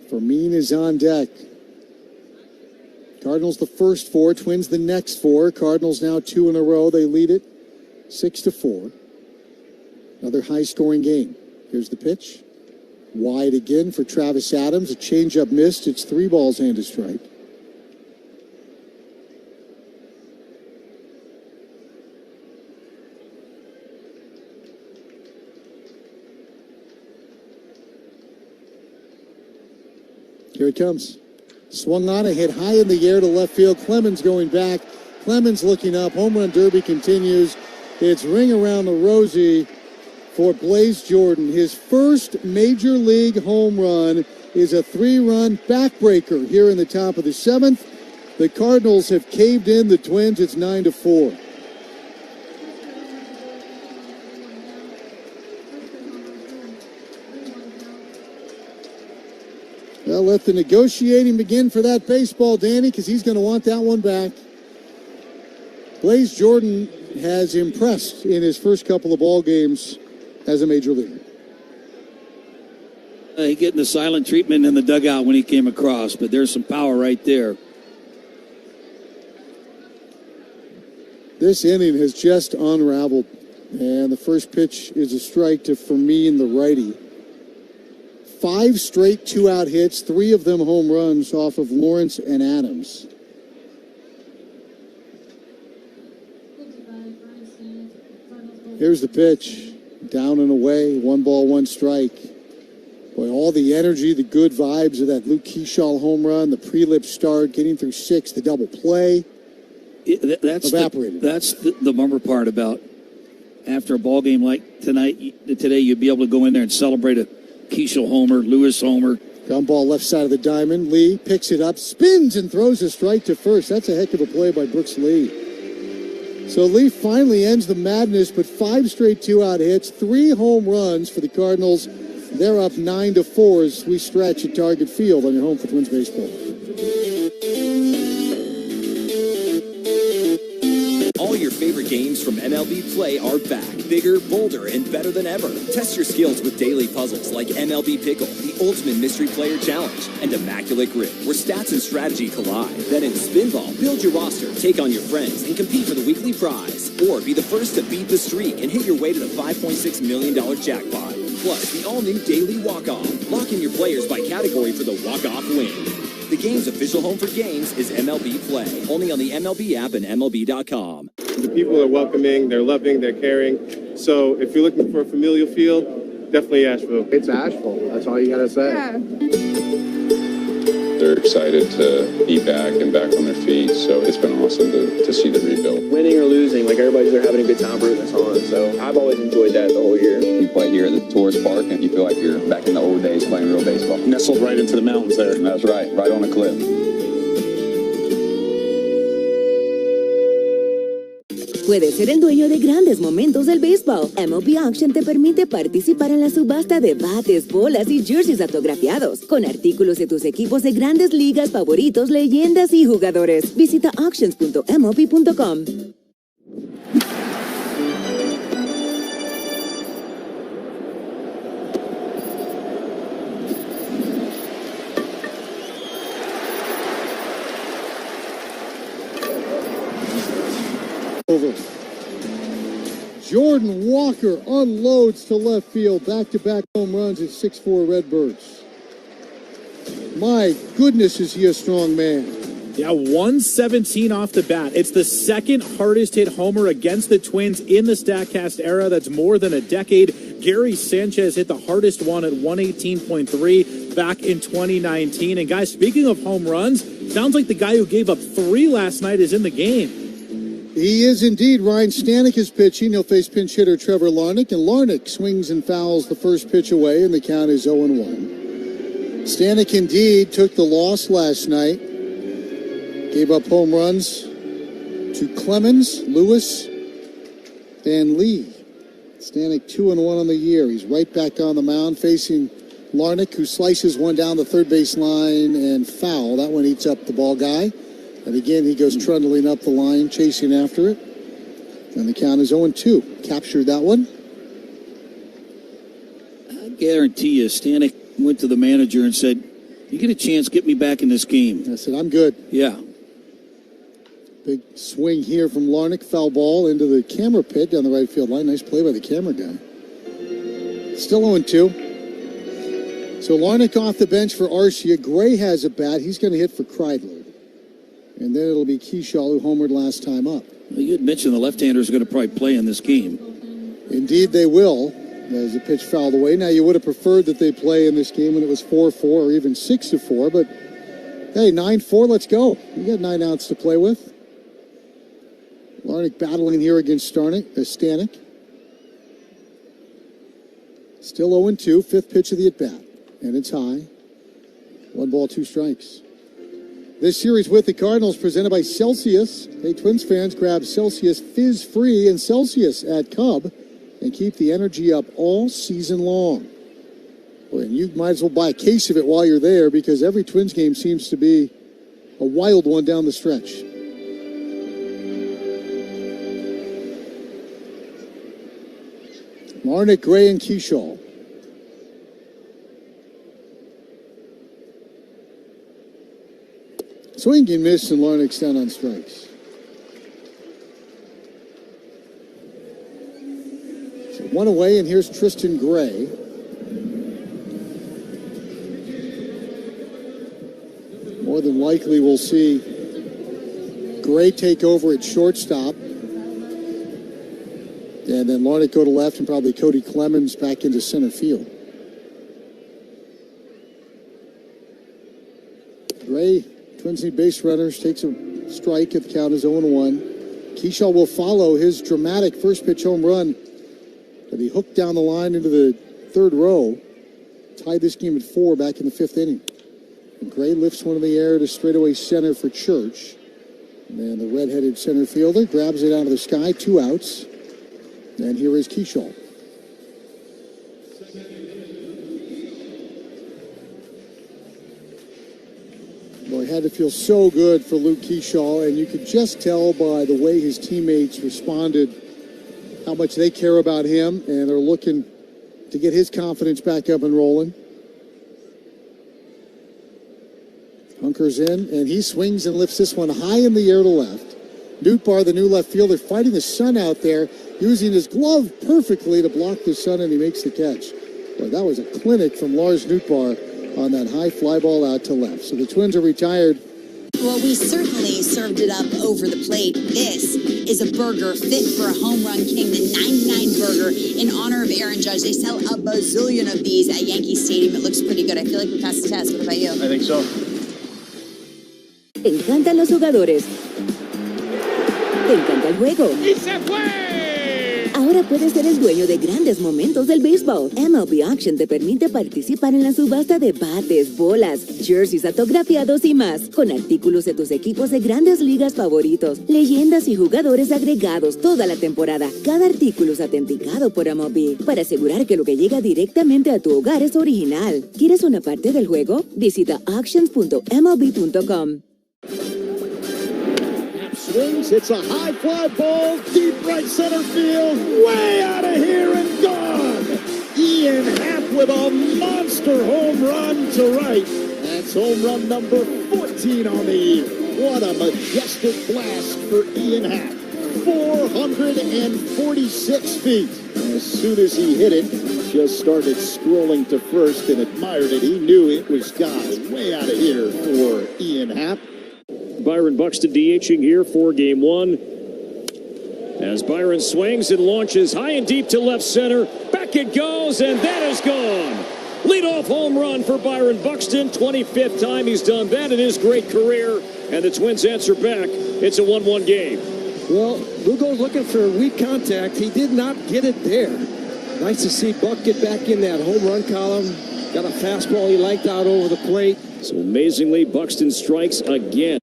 Fermin is on deck. Cardinals the first 4, Twins the next 4. Cardinals now 2 in a row. They lead it 6-4. Another high-scoring game. Here's the pitch. Wide again for Travis Adams. A changeup missed. It's 3 balls and a strike. Here it comes. Swung on, a hit high in the air to left field. Clemens going back. Clemens looking up. Home run derby continues. It's ring around the rosy for Blaze Jordan. His first major league home run is a 3-run backbreaker here in the top of the 7th. The Cardinals have caved in the Twins. It's 9-4. Well, let the negotiating begin for that baseball, Danny, because he's going to want that one back. Blaze Jordan has impressed in his first couple of ball games as a major leaguer. He getting the silent treatment in the dugout when he came across, but there's some power right there. This inning has just unraveled, and the first pitch is a strike to Fermin, the righty. 5 straight 2-out hits, 3 of them home runs off of Lawrence and Adams. Here's the pitch. Down and away, 1 ball, 1 strike. Boy, all the energy, the good vibes of that Luke Kershaw home run, the pre-lip start, getting through 6, the double play. That's evaporated. That's the bummer part about after a ball game like today, you'd be able to go in there and celebrate a Kershaw homer, Lewis homer. Ground ball left side of the diamond. Lee picks it up, spins and throws a strike to first. That's a heck of a play by Brooks Lee. So Lee finally ends the madness, but 5 straight 2-out hits, 3 home runs for the Cardinals. They're up 9-4 as we stretch at Target Field on your home for Twins baseball. All your favorite games from MLB Play are back, bigger, bolder, and better than ever. Test your skills with daily puzzles like MLB Pickle, the Ultimate Mystery Player Challenge, and Immaculate Grip, where stats and strategy collide. Then in Spinball, build your roster, take on your friends, and compete for the weekly prize. Or be the first to beat the streak and hit your way to the $5.6 million jackpot. Plus, the all-new Daily Walk-Off. Lock in your players by category for the walk-off win. The game's official home for games is MLB Play, only on the MLB app and MLB.com. The people are welcoming, they're loving, they're caring. So if you're looking for a familial feel, definitely Asheville. It's Asheville. That's all you gotta say. Yeah. They're excited to be back and back on their feet. So it's been awesome to see the rebuild. Winning or losing, like everybody's there having a good time rooting us on. So I've always enjoyed that the whole year. You play here at the tourist park and you feel like you're back in the old days playing real baseball. Nestled right into the mountains there. That's right on a cliff. Puedes ser el dueño de grandes momentos del béisbol. MLB Auction te permite participar en la subasta de bates, bolas y jerseys autografiados, con artículos de tus equipos de grandes ligas favoritos, leyendas y jugadores. Visita auctions.mlb.com. Over. Jordan Walker unloads to left field. Back-to-back home runs at 6-4 Redbirds. My goodness, is he a strong man. Yeah, 117 off the bat. It's the second hardest hit homer against the Twins in the StatCast era. That's more than a decade. Gary Sanchez hit the hardest one at 118.3 back in 2019. And guys, speaking of home runs, sounds like the guy who gave up 3 last night is in the game. He is indeed. Ryan Stanek is pitching. He'll face pinch hitter Trevor Larnach, and Larnach swings and fouls the first pitch away, and the count is 0-1. Stanek indeed took the loss last night. Gave up home runs to Clemens, Lewis, and Lee. Stanek 2-1 on the year. He's right back on the mound facing Larnach, who slices one down the third base line and foul. That one eats up the ball guy. And again, he goes trundling up the line, chasing after it. And the count is 0-2. Captured that one. I guarantee you, Stanek went to the manager and said, "You get a chance, get me back in this game." I said, "I'm good." Yeah. Big swing here from Larnach. Foul ball into the camera pit down the right field line. Nice play by the camera guy. Still 0-2. So Larnach off the bench for Arcia. Gray has a bat. He's going to hit for Kreidler. And then it'll be Keyshaw, who homered last time up. Well, you had mentioned the left-handers are going to probably play in this game. Indeed they will, as the pitch fouled away. Now, you would have preferred that they play in this game when it was 4-4 or even 6-4, but hey, 9-4, let's go. We got 9 outs to play with. Larnach battling here against Stanek. Still 0-2, 5th pitch of the at-bat. And it's high. 1 ball, 2 strikes. This series with the Cardinals presented by Celsius. Hey, Twins fans, grab Celsius Fizz Free and Celsius at Cub and keep the energy up all season long. Well, and you might as well buy a case of it while you're there, because every Twins game seems to be a wild one down the stretch. Larnach, Gray, and Keyshaw. Swing and miss, and Larnach's down on strikes. So 1 away, and here's Tristan Gray. More than likely, we'll see Gray take over at shortstop. And then Larnach go to left, and probably Cody Clemens back into center field. Gray, Twins need base runners, takes a strike at the count is 0-1. Keyshaw will follow his dramatic first pitch home run that he hooked down the line into the third row. Tied this game at 4 back in the 5th inning. And Gray lifts one in the air to straightaway center for Church. And then the red-headed center fielder grabs it out of the sky, 2 outs. And here is Keyshaw. Boy, it had to feel so good for Luke Keyshaw, and you could just tell by the way his teammates responded how much they care about him, and they're looking to get his confidence back up and rolling. Hunkers in, and he swings and lifts this one high in the air to left. Nootbaar, the new left fielder, fighting the sun out there, using his glove perfectly to block the sun, and he makes the catch. Boy, that was a clinic from Lars Nootbaar on that high fly ball out to left. So the Twins are retired. Well, we certainly served it up over the plate. This is a burger fit for a home run king, the 99 burger in honor of Aaron Judge. They sell a bazillion of these at Yankee Stadium. It looks pretty good. I feel like we passed the test. What about you? I think so. Te encantan los jugadores. Te encanta el juego. ¡Y se fue! Ahora puedes ser el dueño de grandes momentos del béisbol. MLB Auction te permite participar en la subasta de bates, bolas, jerseys autografiados y más, con artículos de tus equipos de grandes ligas favoritos, leyendas y jugadores agregados toda la temporada. Cada artículo es autenticado por MLB para asegurar que lo que llega directamente a tu hogar es original. ¿Quieres una parte del juego? Visita auctions.mlb.com. Swings, it's a high fly ball, deep right center field, way out of here and gone. Ian Happ with a monster home run to right. That's home run number 14 on the year. What a majestic blast for Ian Happ. 446 feet. As soon as he hit it, just started scrolling to first and admired it. He knew it was gone. Way out of here for Ian Happ. Byron Buxton DHing here for game one. As Byron swings and launches high and deep to left center. Back it goes, and that is gone. Leadoff home run for Byron Buxton. 25th time he's done that in his great career. And the Twins answer back. It's a 1-1 game. Well, Lugo's looking for weak contact. He did not get it there. Nice to see Buck get back in that home run column. Got a fastball he liked out over the plate. So amazingly, Buxton strikes again.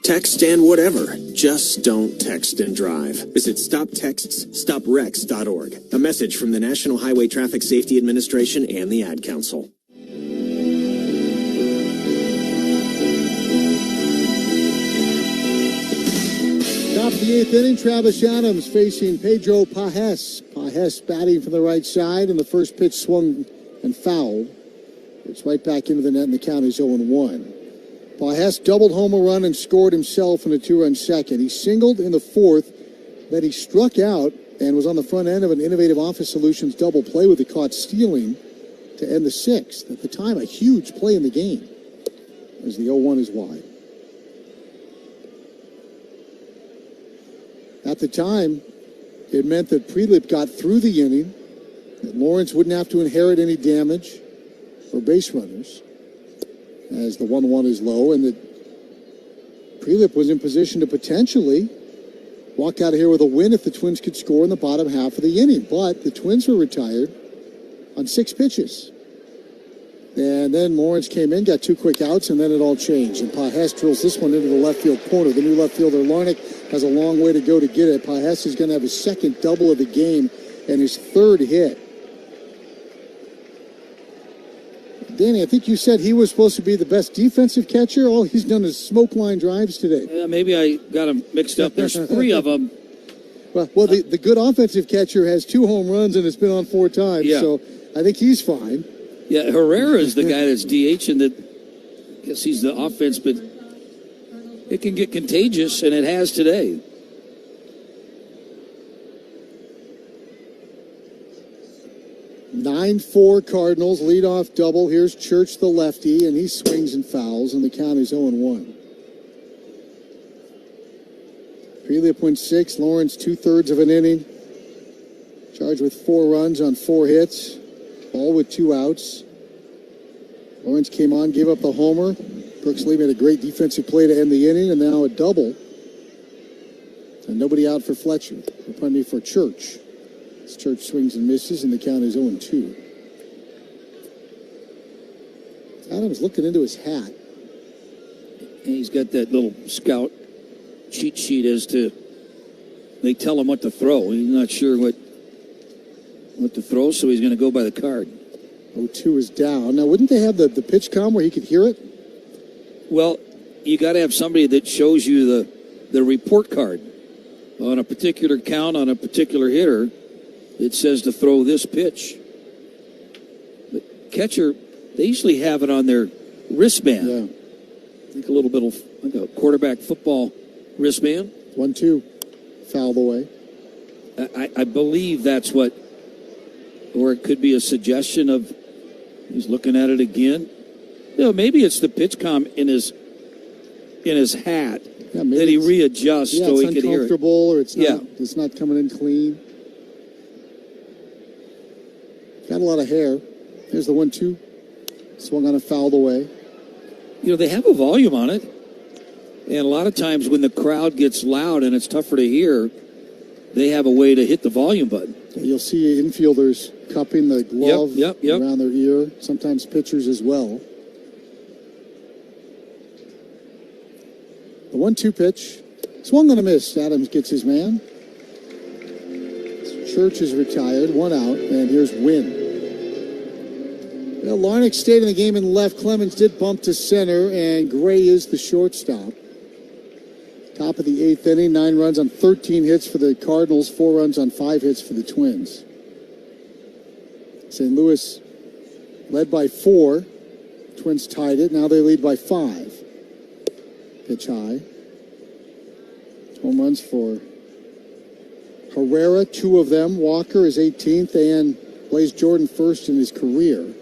Text and whatever. Just don't text and drive. Visit StopTextsStopWrecks.org. A message from the National Highway Traffic Safety Administration and the Ad Council. Top of the 8th inning, Travis Adams facing Pedro Pajes. Pajes batting from the right side, and the first pitch swung and fouled. It's right back into the net, and the count is 0-1. Pajes doubled home a run and scored himself in a 2-run second. He singled in the fourth, then he struck out and was on the front end of an Innovative Office Solutions double play with the caught stealing to end the sixth. At the time, a huge play in the game as the 0-1 is wide. At the time, it meant that Prelip got through the inning, that Lawrence wouldn't have to inherit any damage or base runners, as the 1-1 is low, and that Prelip was in position to potentially walk out of here with a win if the Twins could score in the bottom half of the inning. But the Twins were retired on 6 pitches. And then Lawrence came in, got 2 quick outs, and then it all changed. And Pajes drills this one into the left field corner. The new left fielder, Larnach, has a long way to go to get it. Pajes is going to have his second double of the game and his third hit. Danny, I think you said he was supposed to be the best defensive catcher. All he's done is smoke line drives today. Yeah, maybe I got him mixed up. There's 3 of them. Well, the good offensive catcher has 2 home runs and it's been on 4 times. Yeah. So I think he's fine. Yeah, Herrera is the guy that's DH, and that I guess he's the offense, but it can get contagious, and it has today. Nine-4 Cardinals, leadoff double. Here's Church, the lefty, and he swings and fouls, and the count is 0-1. Prelip went 6, Lawrence 2/3 of an inning. Charged with 4 runs on 4 hits, all with 2 outs. Lawrence came on, gave up the homer. Brooks Lee made a great defensive play to end the inning, and now a double. And nobody out for Fletcher, or pardon me, for Church. Church swings and misses, and the count is 0-2. Adams looking into his hat. And he's got that little scout cheat sheet as to, they tell him what to throw. He's not sure what to throw, so he's going to go by the card. 0-2 is down. Now, wouldn't they have the pitch comm where he could hear it? Well, you got to have somebody that shows you the report card. On a particular count, on a particular hitter, it says to throw this pitch. The catcher, they usually have it on their wristband. Yeah. I think a little bit of like a quarterback football wristband. 1-2. Fouled away. I believe that's what, or it could be a suggestion of, he's looking at it again. You know, maybe it's the pitch comm in his hat that he readjusts so he can hear it. It's uncomfortable, or it's not coming in clean. Got a lot of hair. There's the 1-2. Swung on and fouled away. You know, they have a volume on it. And a lot of times when the crowd gets loud and it's tougher to hear, they have a way to hit the volume button. You'll see infielders cupping the glove yep. around their ear, sometimes pitchers as well. The 1-2 pitch. Swung on a miss. Adams gets his man. Church is retired. 1 out. And here's Wynn. Well, Larnach stayed in the game and left. Clemens did bump to center, and Gray is the shortstop. Top of the 8th inning, 9 runs on 13 hits for the Cardinals, 4 runs on 5 hits for the Twins. St. Louis led by 4. Twins tied it. Now they lead by 5. Pitch high. Home runs for Herrera, 2 of them. Walker is 18th, and Blaze Jordan first in his career.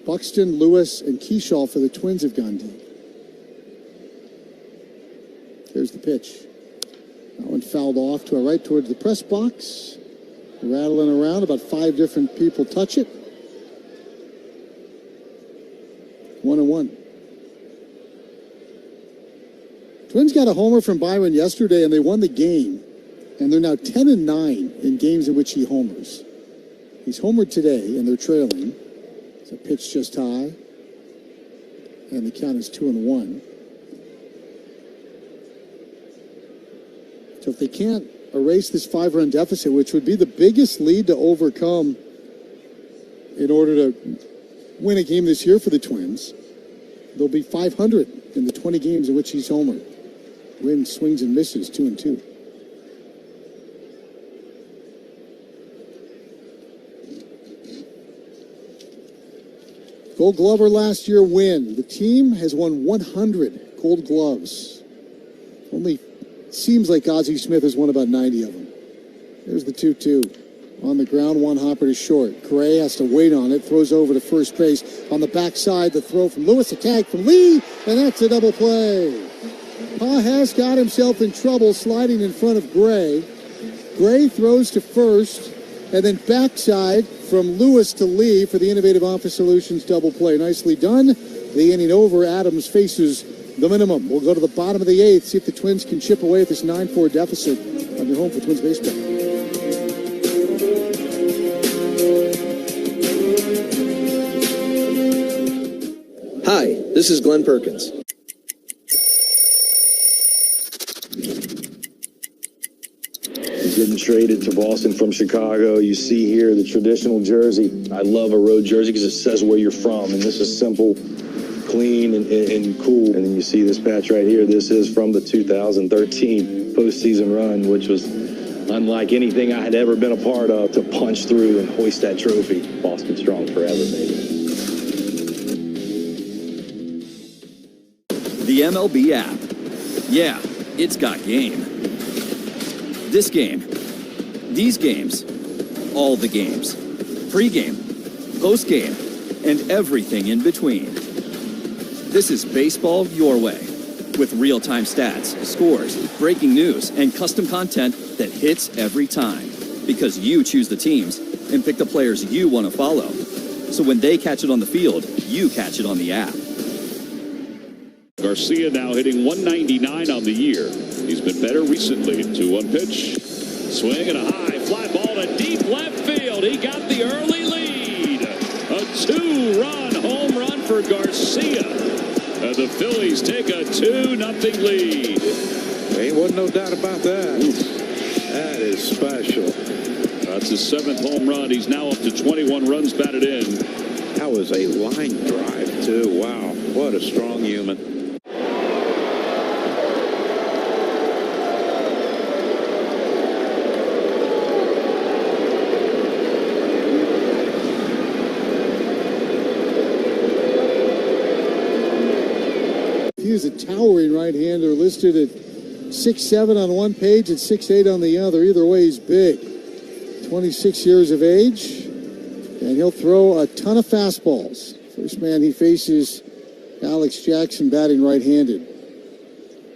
Buxton, Lewis, and Keyshaw for the Twins have gone deep. Here's the pitch. That one fouled off to our right towards the press box. Rattling around, about 5 different people touch it. 1-1. Twins got a homer from Byron yesterday, and they won the game. And they're now 10-9 in games in which he homers. He's homered today, and they're trailing. It's a pitch just high. And the count is 2-1. So if they can't erase this 5-run deficit, which would be the biggest lead to overcome in order to win a game this year for the Twins, they'll be 500 in the 20 games in which he's homered. Win, swings, and misses, 2-2. Gold Glover last year win. The team has won 100 Gold Gloves. Only seems like Ozzie Smith has won about 90 of them. There's the 2-2. On the ground, one hopper to short. Gray has to wait on it. Throws over to first base. On the backside, the throw from Lewis, a tag from Lee, and that's a double play. Pa has got himself in trouble sliding in front of Gray. Gray throws to first, and then backside from Lewis to Lee for the Innovative Office Solutions double play. Nicely done. The inning over. Adams faces the minimum. We'll go to the bottom of the 8th, see if the Twins can chip away at this 9-4 deficit on your home for Twins baseball. Hi, this is Glenn Perkins. He's getting traded to Boston from Chicago. You see here the traditional jersey. I love a road jersey because it says where you're from, and this is simple, clean, and cool. And then you see this patch right here. This is from the 2013 postseason run, which was unlike anything I had ever been a part of, to punch through and hoist that trophy. Boston strong forever, baby. The MLB app. Yeah, it's got game. This game. These games. All the games. Pre-game. Post-game. And everything in between. This is baseball your way. With real-time stats, scores, breaking news, and custom content that hits every time. Because you choose the teams and pick the players you want to follow. So when they catch it on the field, you catch it on the app. Garcia now hitting 199 on the year. He's been better recently. 2-1 pitch. Swing and a high fly ball to deep left field. He got the early lead. A 2-run home run for Garcia. The Phillies take a 2-0 lead. Ain't wasn't no doubt about that. That is special. That's his 7th home run. He's now up to 21 runs batted in. That was a line drive, too. Wow, what a strong human. He's a towering right-hander, listed at 6'7" on one page and 6'8" on the other. Either way, he's big. 26 years of age, and he'll throw a ton of fastballs. First man he faces, Alex Jackson, batting right-handed.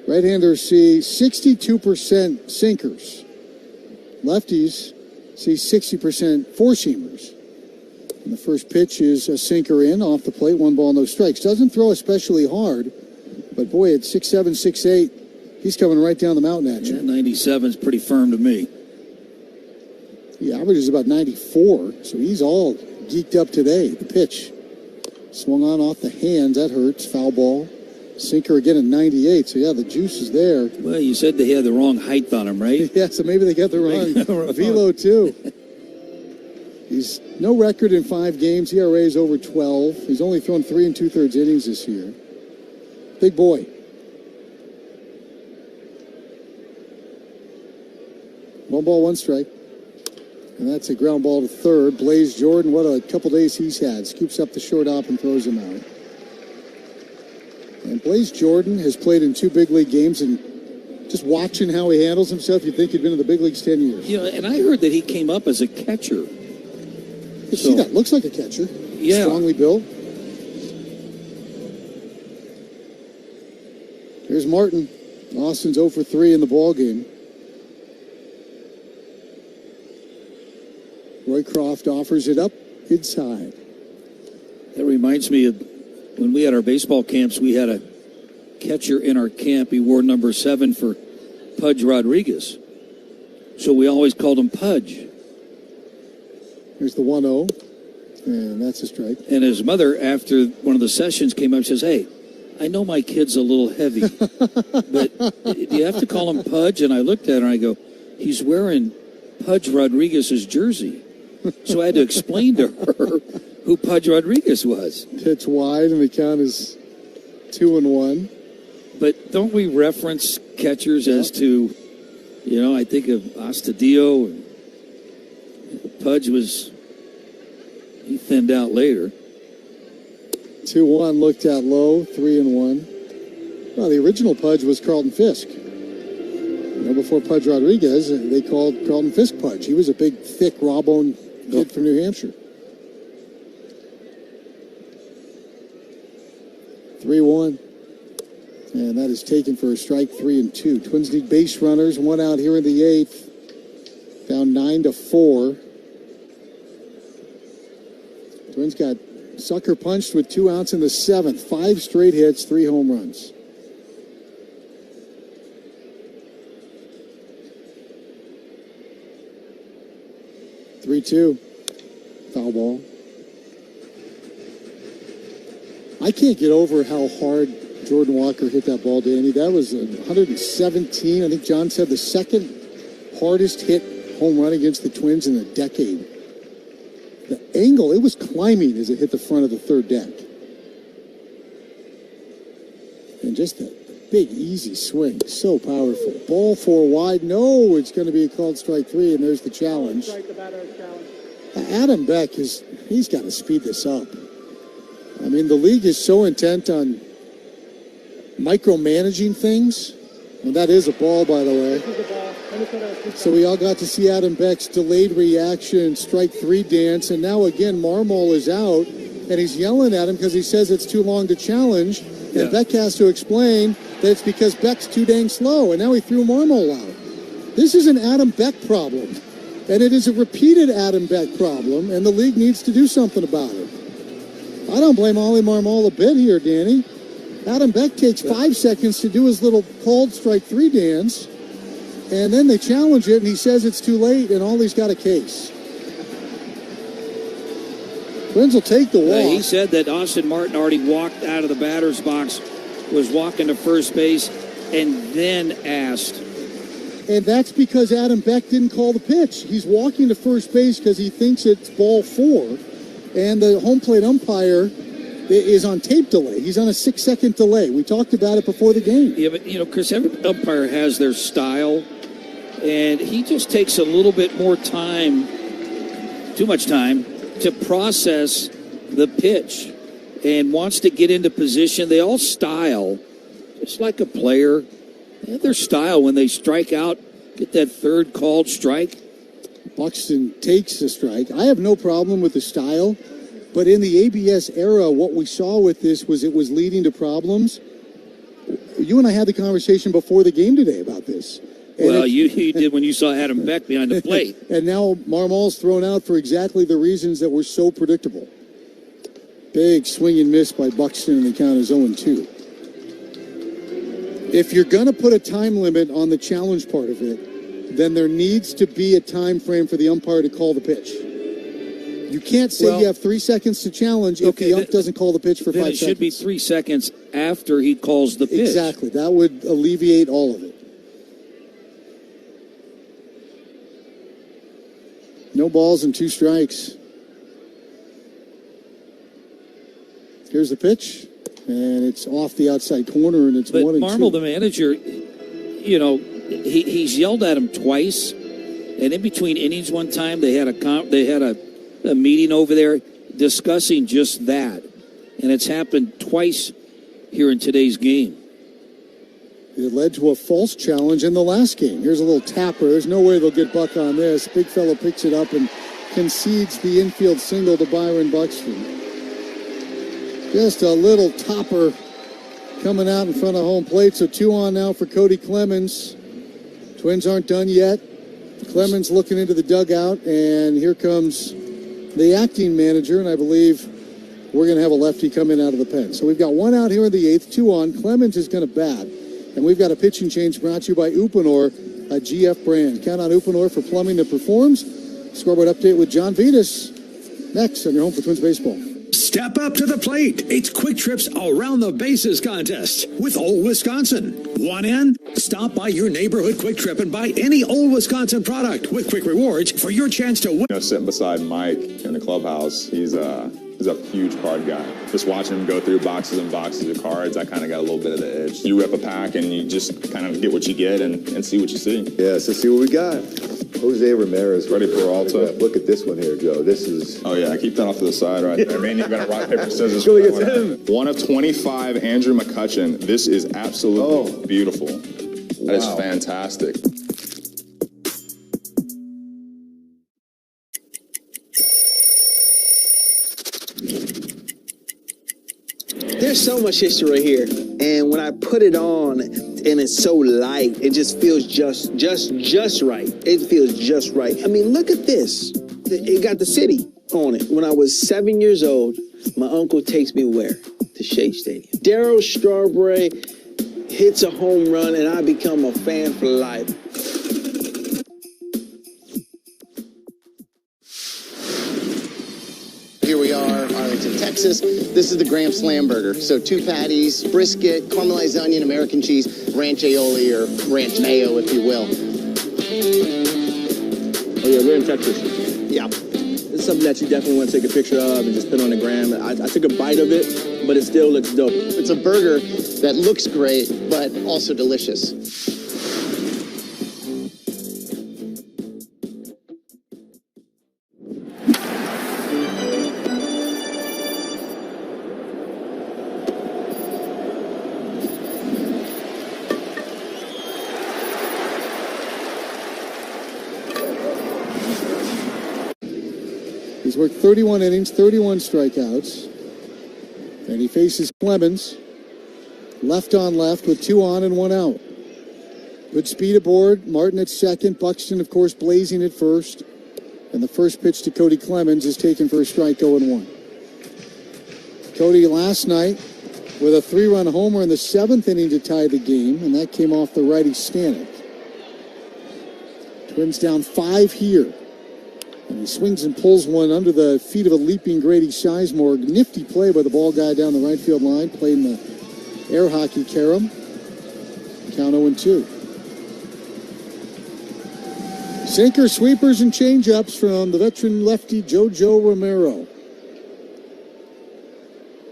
Right-handers see 62% sinkers. Lefties see 60% four-seamers. And the first pitch is a sinker in, off the plate, 1 ball, no strikes. Doesn't throw especially hard, but boy, at 6'7", 6'8", he's coming right down the mountain at you. 97 is pretty firm to me. He averages about 94, so he's all geeked up today. The pitch swung on off the hands. That hurts. Foul ball. Sinker again at 98, so yeah, the juice is there. Well, you said they had the wrong height on him, right? Yeah, so maybe they got the wrong velo, too. He's no record in 5 games. ERA is over 12. He's only thrown 3 2/3 innings this year. Big boy. One ball, one strike. And that's a ground ball to third. Blaze Jordan, what a couple days he's had. Scoops up the short hop and throws him out. And Blaze Jordan has played in 2 big league games, and just watching how he handles himself, you'd think he'd been in the big leagues 10 years. You know, and I heard that he came up as a catcher. You see that? Looks like a catcher. Yeah. Strongly built. Here's Martin. Austin's 0 for 3 in the ball game. Roycroft offers it up inside. That reminds me of when we had our baseball camps, we had a catcher in our camp. He wore number 7 for Pudge Rodriguez. So we always called him Pudge. Here's the 1-0, and that's a strike. And his mother, after one of the sessions, came up and says, "Hey, I know my kid's a little heavy, but do you have to call him Pudge?" And I looked at her and I go, "He's wearing Pudge Rodriguez's jersey." So I had to explain to her who Pudge Rodriguez was. Pitch wide, and the count is 2-1. But don't we reference catchers as to, I think of Astudillo. And Pudge he thinned out later. 2-1 looked at low, 3-1. Well, the original Pudge was Carlton Fisk. Before Pudge Rodriguez, they called Carlton Fisk Pudge. He was a big, thick, raw-boned kid from New Hampshire. 3-1. And that is taken for a strike, 3-2. Twins need base runners, 1 out here in the 8th. Down 9-4. Twins got sucker punched with 2 outs in the 7th. 5 straight hits, 3 home runs. (3-2). Foul ball. I can't get over how hard Jordan Walker hit that ball, Danny. That was 117. I think John said the second hardest hit home run against the Twins in a decade. The angle, it was climbing as it hit the front of the third deck. And just a big, easy swing. So powerful. Ball 4 wide. No, it's going to be a called strike 3, and there's the challenge. Adam Beck, he's got to speed this up. I mean, the league is so intent on micromanaging things. And that is a ball, by the way. So we all got to see Adam Beck's delayed reaction, strike 3 dance. And now again, Marmol is out, and he's yelling at him because he says it's too long to challenge. And Beck has to explain that it's because Beck's too dang slow. And now he threw Marmol out. This is an Adam Beck problem. And it is a repeated Adam Beck problem, and the league needs to do something about it. I don't blame Ollie Marmol a bit here, Danny. Adam Beck takes 5 seconds to do his little called strike 3 dance, and then they challenge it, and he says it's too late, and Ollie's got a case. Twins will take the walk. He said that Austin Martin already walked out of the batter's box, was walking to first base, and then asked. And that's because Adam Beck didn't call the pitch. He's walking to first base because he thinks it's ball 4, and the home plate umpire is on tape delay. He's on a 6-second delay. We talked about it before the game. Yeah, but, Chris, every umpire has their style, and he just takes a little bit more time, too much time, to process the pitch and wants to get into position. They all style, just like a player. They have their style when they strike out, get that third called strike. Buxton takes the strike. I have no problem with the style, but in the ABS era, what we saw with this was it was leading to problems. You and I had the conversation before the game today about this. And you did when you saw Adam Beck behind the plate. And now Marmol's thrown out for exactly the reasons that were so predictable. Big swing and miss by Buxton, and the count is 0-2. If you're going to put a time limit on the challenge part of it, then there needs to be a time frame for the umpire to call the pitch. You can't say you have 3 seconds to challenge if the ump doesn't call the pitch for 5 seconds. It should be 3 seconds after he calls the pitch. Exactly. That would alleviate all of it. No balls and 2 strikes. Here's the pitch. And it's off the outside corner, and it's 1-2. Marmol, the manager, he's yelled at him twice, and in between innings one time they had a meeting over there discussing just that, and it's happened twice here in today's game. It led to a false challenge in the last game. Here's a little tapper. There's no way they'll get Buck on this. Big fellow picks it up and concedes the infield single to Byron Buxton. Just a little topper coming out in front of home plate. So 2 on now for Cody Clemens. Twins aren't done yet. Clemens looking into the dugout, and here comes the acting manager, and I believe we're going to have a lefty come in out of the pen. So we've got 1 out here in the 8th, 2 on. Clemens is going to bat, and we've got a pitching change brought to you by Uponor, a GF brand. Count on Uponor for plumbing that performs. Scoreboard update with John Vetus next on your home for Twins baseball. Step up to the plate. It's Quick Trip's Around the Bases contest with Old Wisconsin. Want in? Stop by your neighborhood Quick Trip and buy any Old Wisconsin product with Quick Rewards for your chance to win. You know, sitting beside Mike in the clubhouse, he's a huge card guy. Just watching him go through boxes and boxes of cards, I kind of got a little bit of the edge. You rip a pack and you just kind of get what you get and see what you see. Yeah, so see what we got. Jose Ramirez. Ready for Alta. Look at this one here, Joe. This is... Oh, yeah. Keep that off to the side right there. Man, you're going to rock, paper, scissors. Really gets him. 1 of 25, Andrew McCutcheon. This is absolutely beautiful. That is fantastic. There's so much history right here, and when I put it on, and it's so light, it just feels just right. It feels just right. I mean, look at this. It got the city on it. When I was 7 years old, my uncle takes me where? To Shea Stadium. Darryl Strawberry hits a home run, and I become a fan for life. Here we are, Arlington, Texas. This is the Graham Slam Burger. So 2 patties, brisket, caramelized onion, American cheese, ranch aioli, or ranch mayo, if you will. Oh yeah, we're in Texas. Yeah. It's something that you definitely want to take a picture of and just put on the gram. I took a bite of it, but it still looks dope. It's a burger that looks great, but also delicious. He's worked 31 innings, 31 strikeouts. And he faces Clemens. Left on left with 2 on and 1 out. Good speed aboard. Martin at second. Buxton, of course, blazing at first. And the first pitch to Cody Clemens is taken for a strike, 0-1. Cody last night with a 3-run homer in the 7th inning to tie the game, and that came off the righty Stanek. Twins down 5 here. And he swings and pulls one under the feet of a leaping Grady Sizemore. Nifty play by the ball guy down the right field line. Played in the air hockey carom. Count 0-2. Sinker, sweepers, and changeups from the veteran lefty Jojo Romero.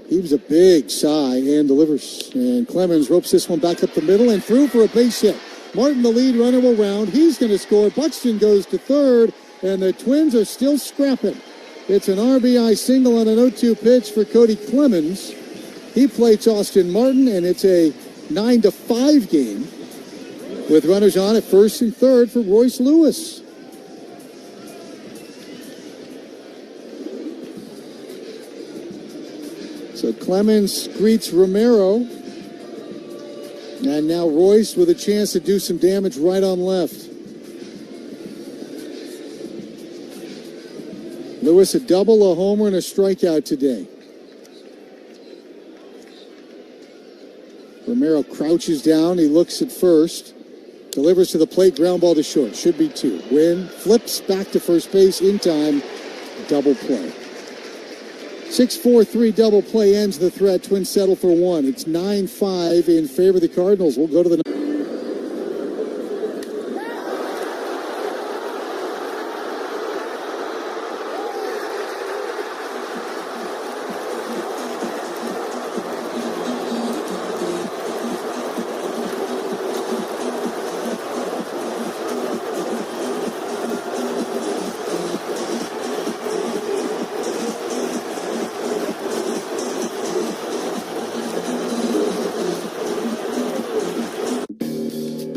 He was a big sigh and delivers. And Clemens ropes this one back up the middle and through for a base hit. Martin, the lead runner, will round. He's going to score. Buxton goes to third. And the Twins are still scrapping. It's an RBI single on an 0-2 pitch for Cody Clemens. He plays Austin Martin, and it's a 9-5 game with runners on at first and third for Royce Lewis. So Clemens greets Romero. And now Royce with a chance to do some damage right on left. Lewis a double, a homer, and a strikeout today. Romero crouches down. He looks at first. Delivers to the plate. Ground ball to short. Should be 2. Win. Flips back to first base in time. Double play. 6-4-3 double play ends the threat. Twins settle for 1. It's 9-5 in favor of the Cardinals. We'll go to the...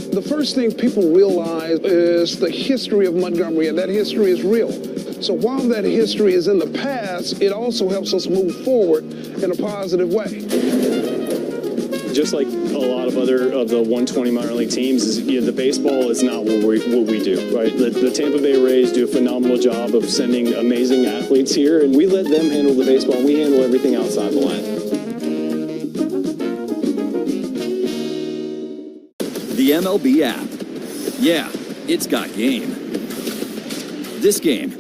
The first thing people realize is the history of Montgomery, and that history is real. So while that history is in the past, it also helps us move forward in a positive way. just like a lot of other of the 120 minor league teams, is the baseball is not what we do, right? The Tampa Bay Rays do a phenomenal job of sending amazing athletes here, and we let them handle the baseball, and we handle everything outside the line. The MLB app. Yeah, it's got game. This game.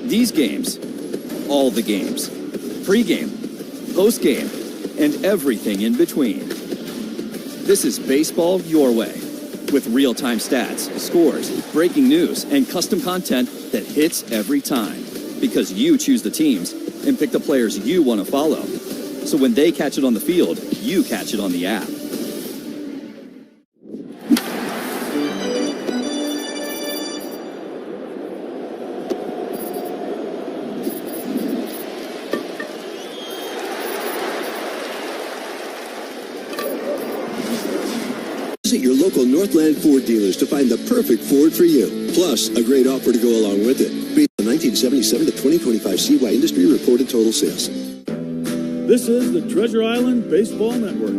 These games. All the games. Pre-game. Post-game. And everything in between. This is baseball your way. With real-time stats, scores, breaking news, and custom content that hits every time. Because you choose the teams and pick the players you want to follow. So when they catch it on the field, you catch it on the app. Visit your local Northland Ford dealers to find the perfect Ford for you. Plus, a great offer to go along with it. Based on 1977 to 2025 CY Industry reported total sales. This is the Treasure Island Baseball Network.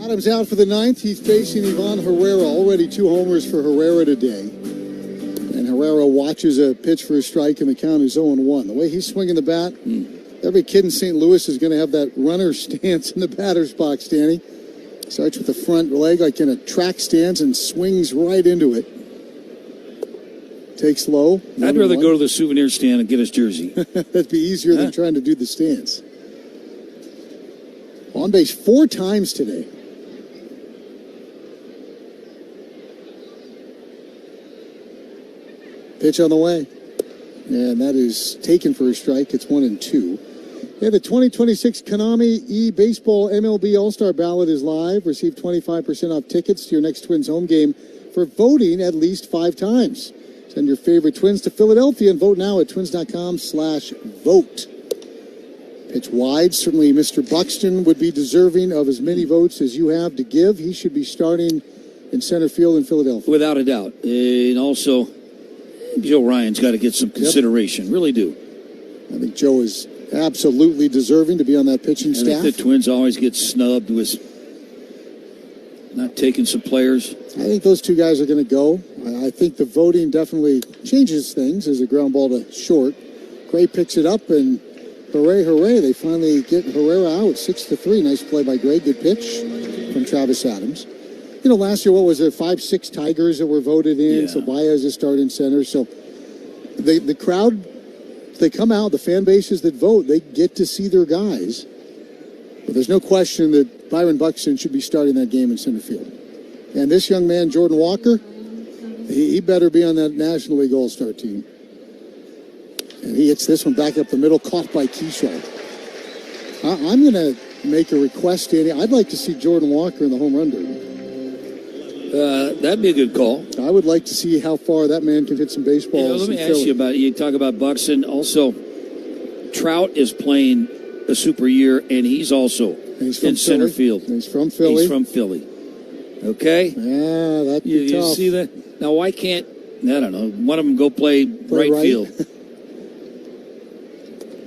Adams out for the ninth. He's facing Ivan Herrera. Already 2 homers for Herrera today. And Herrera watches a pitch for a strike, and the count is 0-1. The way he's swinging the bat, every kid in St. Louis is going to have that runner stance in the batter's box, Danny. Starts with the front leg like in a track stance and swings right into it. Takes low. I'd rather go to the souvenir stand and get his jersey. That'd be easier than trying to do the stance. On base 4 times today. Pitch on the way. And that is taken for a strike. It's 1-2. Yeah, the 2026 Konami eBaseball MLB All-Star Ballot is live. Receive 25% off tickets to your next Twins home game for voting at least 5 times. Send your favorite Twins to Philadelphia and vote now at twins.com/vote. Pitch wide. Certainly Mr. Buxton would be deserving of as many votes as you have to give. He should be starting in center field in Philadelphia. Without a doubt. And also, Joe Ryan's got to get some consideration. Really do. I think Joe is absolutely deserving to be on that pitching staff. I think the Twins always get snubbed with not taking some players. I think those 2 guys are going to go. I think the voting definitely changes things as a ground ball to short. Gray picks it up, and hooray, hooray, they finally get Herrera out 6-3. Nice play by Gray. Good pitch from Travis Adams. You know, last year, what was there, 5-6 Tigers that were voted in, so Baez is starting center. So the crowd, they come out, the fan bases that vote, they get to see their guys. But there's no question that Byron Buxton should be starting that game in center field. And this young man, Jordan Walker, he better be on that National League All-Star team. And he hits this one back up the middle, caught by Keyshaw. I'm going to make a request, Danny. I'd like to see Jordan Walker in the home run derby. That'd be a good call. I would like to see how far that man can hit some baseballs. Let me ask you about it. You talk about Buxton. Also, Trout is playing a super year, and he's also in center field. He's from Philly. He's from Philly. Okay? Yeah, that'd be tough. You see that? Now, why can't, I don't know, one of them go play right field?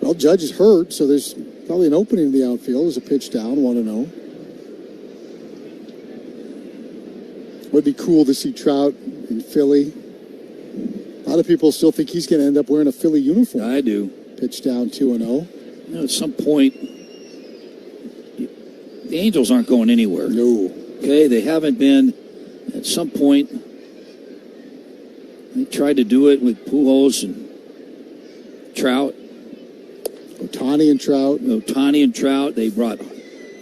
Well, Judge is hurt, so there's probably an opening in the outfield. There's a pitch down, 1-0. Would be cool to see Trout in Philly. A lot of people still think he's going to end up wearing a Philly uniform. I do. Pitch down 2-0. You know, at some point, the Angels aren't going anywhere. No. Okay, they haven't been. At some point, they tried to do it with Pujols and Trout. Ohtani and Trout.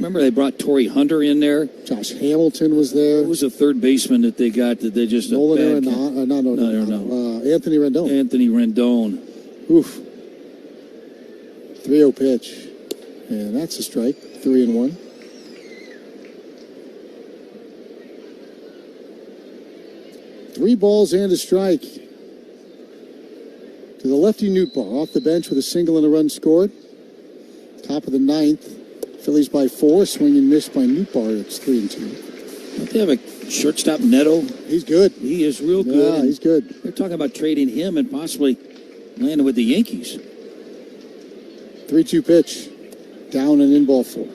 They brought Torrey Hunter in there. Josh Hamilton was there. Who was the third baseman that they got that they just... Anthony Rendon. Anthony Rendon. Oof. 3-0 pitch. And that's a strike. 3-1. Three balls and a strike. To the lefty Nootbaar, off the bench with a single and a run scored. Top of the ninth. Phillies by 4, swing and miss by Nootbaar. It's 3-2. Don't they have a shortstop, Neto? He's good. He is real good. Yeah, he's good. They're talking about trading him and possibly landing with the Yankees. 3-2 pitch. Down and in ball 4.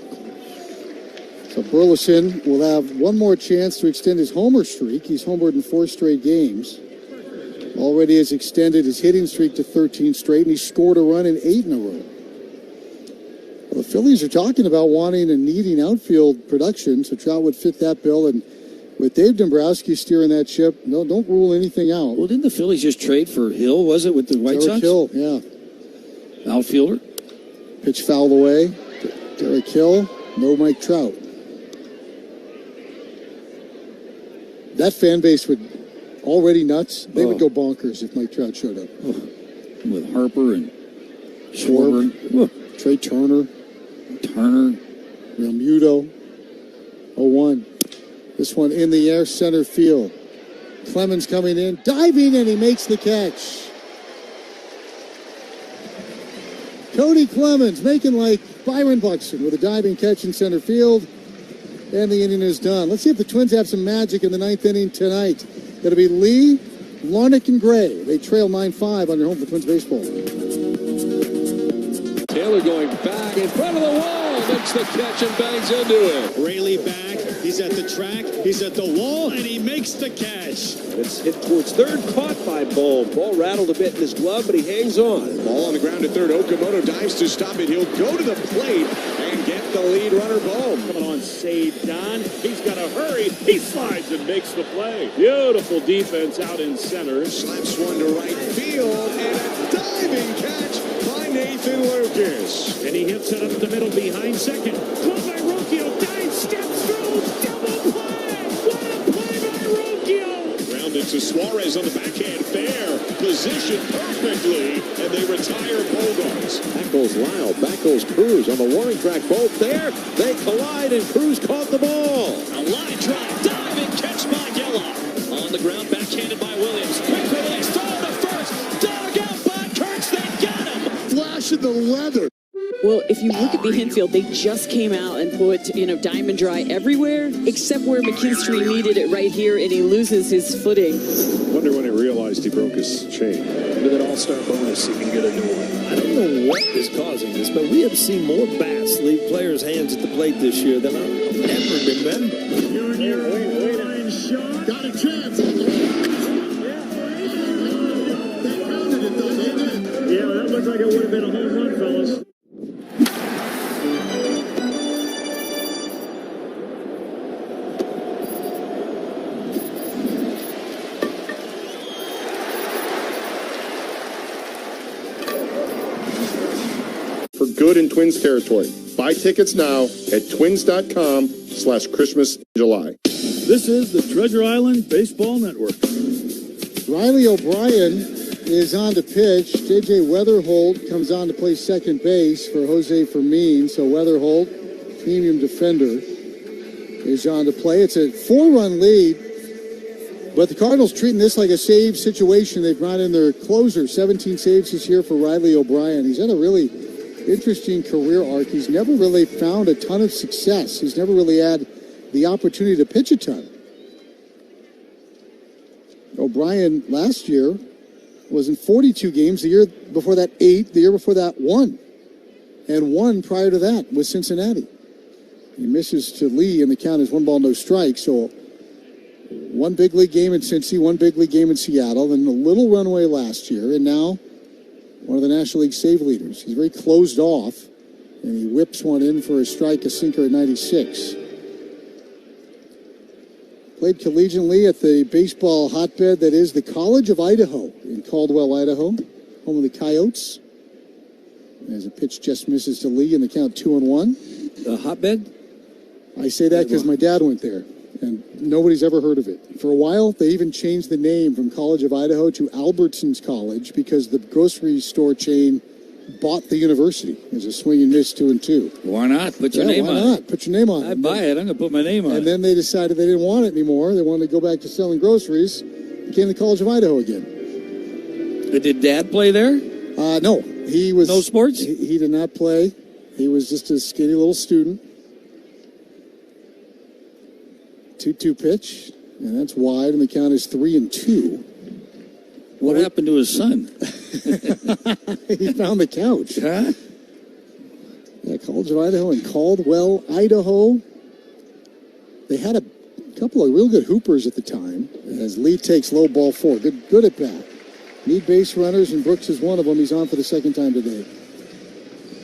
So Burleson will have one more chance to extend his homer streak. He's homered in 4 straight games. Already has extended his hitting streak to 13 straight, and he scored a run in 8 in a row. Well, the Phillies are talking about wanting and needing outfield production, so Trout would fit that bill. And with Dave Dombrowski steering that ship, no, don't rule anything out. Well, didn't the Phillies just trade for Hill, was it, with the White Sox? Hill, yeah. Outfielder. Pitch fouled away. Derek Hill, no Mike Trout. That fan base would already nuts. They would go bonkers if Mike Trout showed up. With Harper and Schwarber. Trey Turner. Realmuto. 0-1. This one in the air, center field. Clemens coming in, diving, and he makes the catch. Cody Clemens making like Byron Buxton with a diving catch in center field. And the inning is done. Let's see if the Twins have some magic in the 9th inning tonight. It'll be Lee, Larnach, and Gray. They trail 9-5 on their home for Twins baseball. Taylor going back in front of the wall, makes the catch and bangs into it. Rayleigh back, he's at the track, he's at the wall, and he makes the catch. It's hit towards third, caught by Bohm. Ball rattled a bit in his glove, but he hangs on. Ball on the ground at third. Okamoto dives to stop it. He'll go to the plate and get the lead runner Bohm. Coming on, Sade Don. He's got to hurry. He slides and makes the play. Beautiful defense out in center. Slaps one to right field and a diving catch by Nathan Lucas. And he hits it up the middle behind second. Caught by Rocchio. Dive, steps through. Double play. What a play by Rocchio. Grounded to Suarez on the backhand. Fair. Positioned perfectly. And they retire Bogarts. Back goes Lyle. Back goes Cruz on the warning track. Both there. They collide and Cruz caught the ball. A line drive. Diving catch by Gela. On the ground. Backhanded by Williams. Quick release. Throw to first. Dug out by Kurtz. They got him. Flash in the leather. Well, if you look at the infield, they just came out and put, diamond dry everywhere, except where McKinstry needed it right here, and he loses his footing. Wonder when he realized he broke his chain. With an all-star bonus, he can get a new one. I don't know what is causing this, but we have seen more bats leave players' hands at the plate this year than I'll ever remember. Line shot. Got a chance. Yeah, that looked like it would have been a home run, fellas. For good in Twins territory. Buy tickets now at twins.com/Christmas in July. This is the Treasure Island Baseball Network. Riley O'Brien is on to pitch. J.J. Weatherholt comes on to play second base for Jose Fermin. So Weatherholt, premium defender, is on to play. It's a 4-run lead, but the Cardinals treating this like a save situation. They've brought in their closer, 17 saves this year for Riley O'Brien. He's had a really interesting career arc. He's never really found a ton of success. He's never really had the opportunity to pitch a ton. O'Brien last year was in 42 games. The year before that, 8. The year before that, 1. And 1 prior to that with Cincinnati. He misses to Lee, and the count is 1 ball, no strike. So 1 big league game in Cincy, 1 big league game in Seattle, then a little runaway last year, and now one of the National League save leaders. He's very closed off, and he whips one in for a strike, a sinker at 96. Played collegiately at the baseball hotbed that is the College of Idaho in Caldwell, Idaho, home of the Coyotes. As a pitch just misses to Lee, and the count 2-1. The hotbed? I say that because my dad went there, and nobody's ever heard of it. For a while, they even changed the name from College of Idaho to Albertsons College because the grocery store chain bought the university as a swing and miss 2-2. Why not? Put your name on it. Why not? Put your name on it. I'd buy it. I'm going to put my name on it. And then they decided they didn't want it anymore. They wanted to go back to selling groceries. Became the College of Idaho again. Did Dad play there? No. He was... No sports? He did not play. He was just a skinny little student. 2-2 pitch, and that's wide, and the count is 3-2. What happened to his son? He found the couch. Huh? Yeah, College of Idaho in Caldwell, Idaho. They had a couple of real good hoopers at the time. As Lee takes low ball 4. Good at bat. Need base runners, and Brooks is one of them. He's on for the second time today.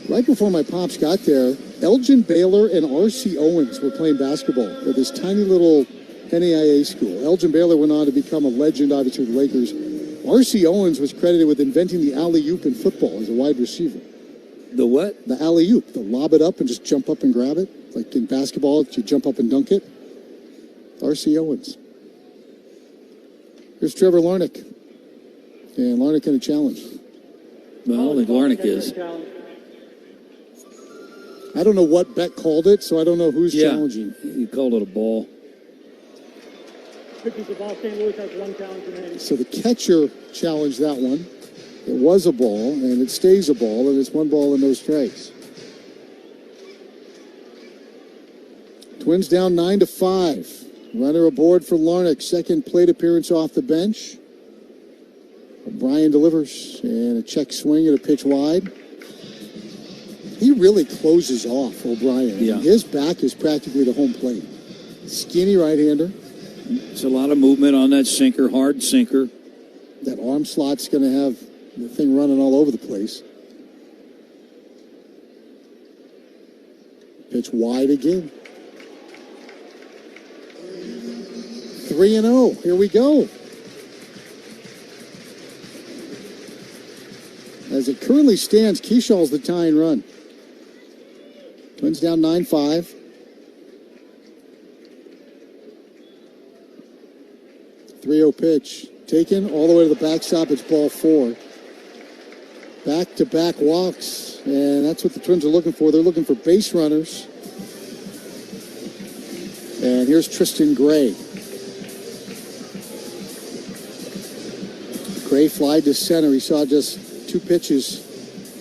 Right before my pops got there, Elgin Baylor and R.C. Owens were playing basketball at this tiny little NAIA school. Elgin Baylor went on to become a legend, obviously, with the Lakers. R.C. Owens was credited with inventing the alley-oop in football as a wide receiver. The what? The alley-oop. The lob it up and just jump up and grab it. Like in basketball, you jump up and dunk it. R.C. Owens. Here's Trevor Larnach. And Larnach in a challenge. Well, I don't think Larnach is. I don't know what Beck called it, so I don't know who's challenging. He called it a ball. So the catcher challenged that one. It was a ball, and it stays a ball, and it's 1 ball and no strikes. Twins down 9-5. Runner aboard for Larnach. Second plate appearance off the bench. O'Brien delivers, and a check swing at a pitch wide. He really closes off, O'Brien. Yeah. His back is practically the home plate. Skinny right-hander. It's a lot of movement on that sinker, hard sinker. That arm slot's going to have the thing running all over the place. Pitch wide again. 3-0. Here we go. As it currently stands, Keeshaw's the tying run. Twins down 9-5. 3-0 pitch. Taken all the way to the backstop. It's ball 4. Back-to-back walks. And that's what the Twins are looking for. They're looking for base runners. And here's Tristan Gray. Gray flied to center. He saw just 2 pitches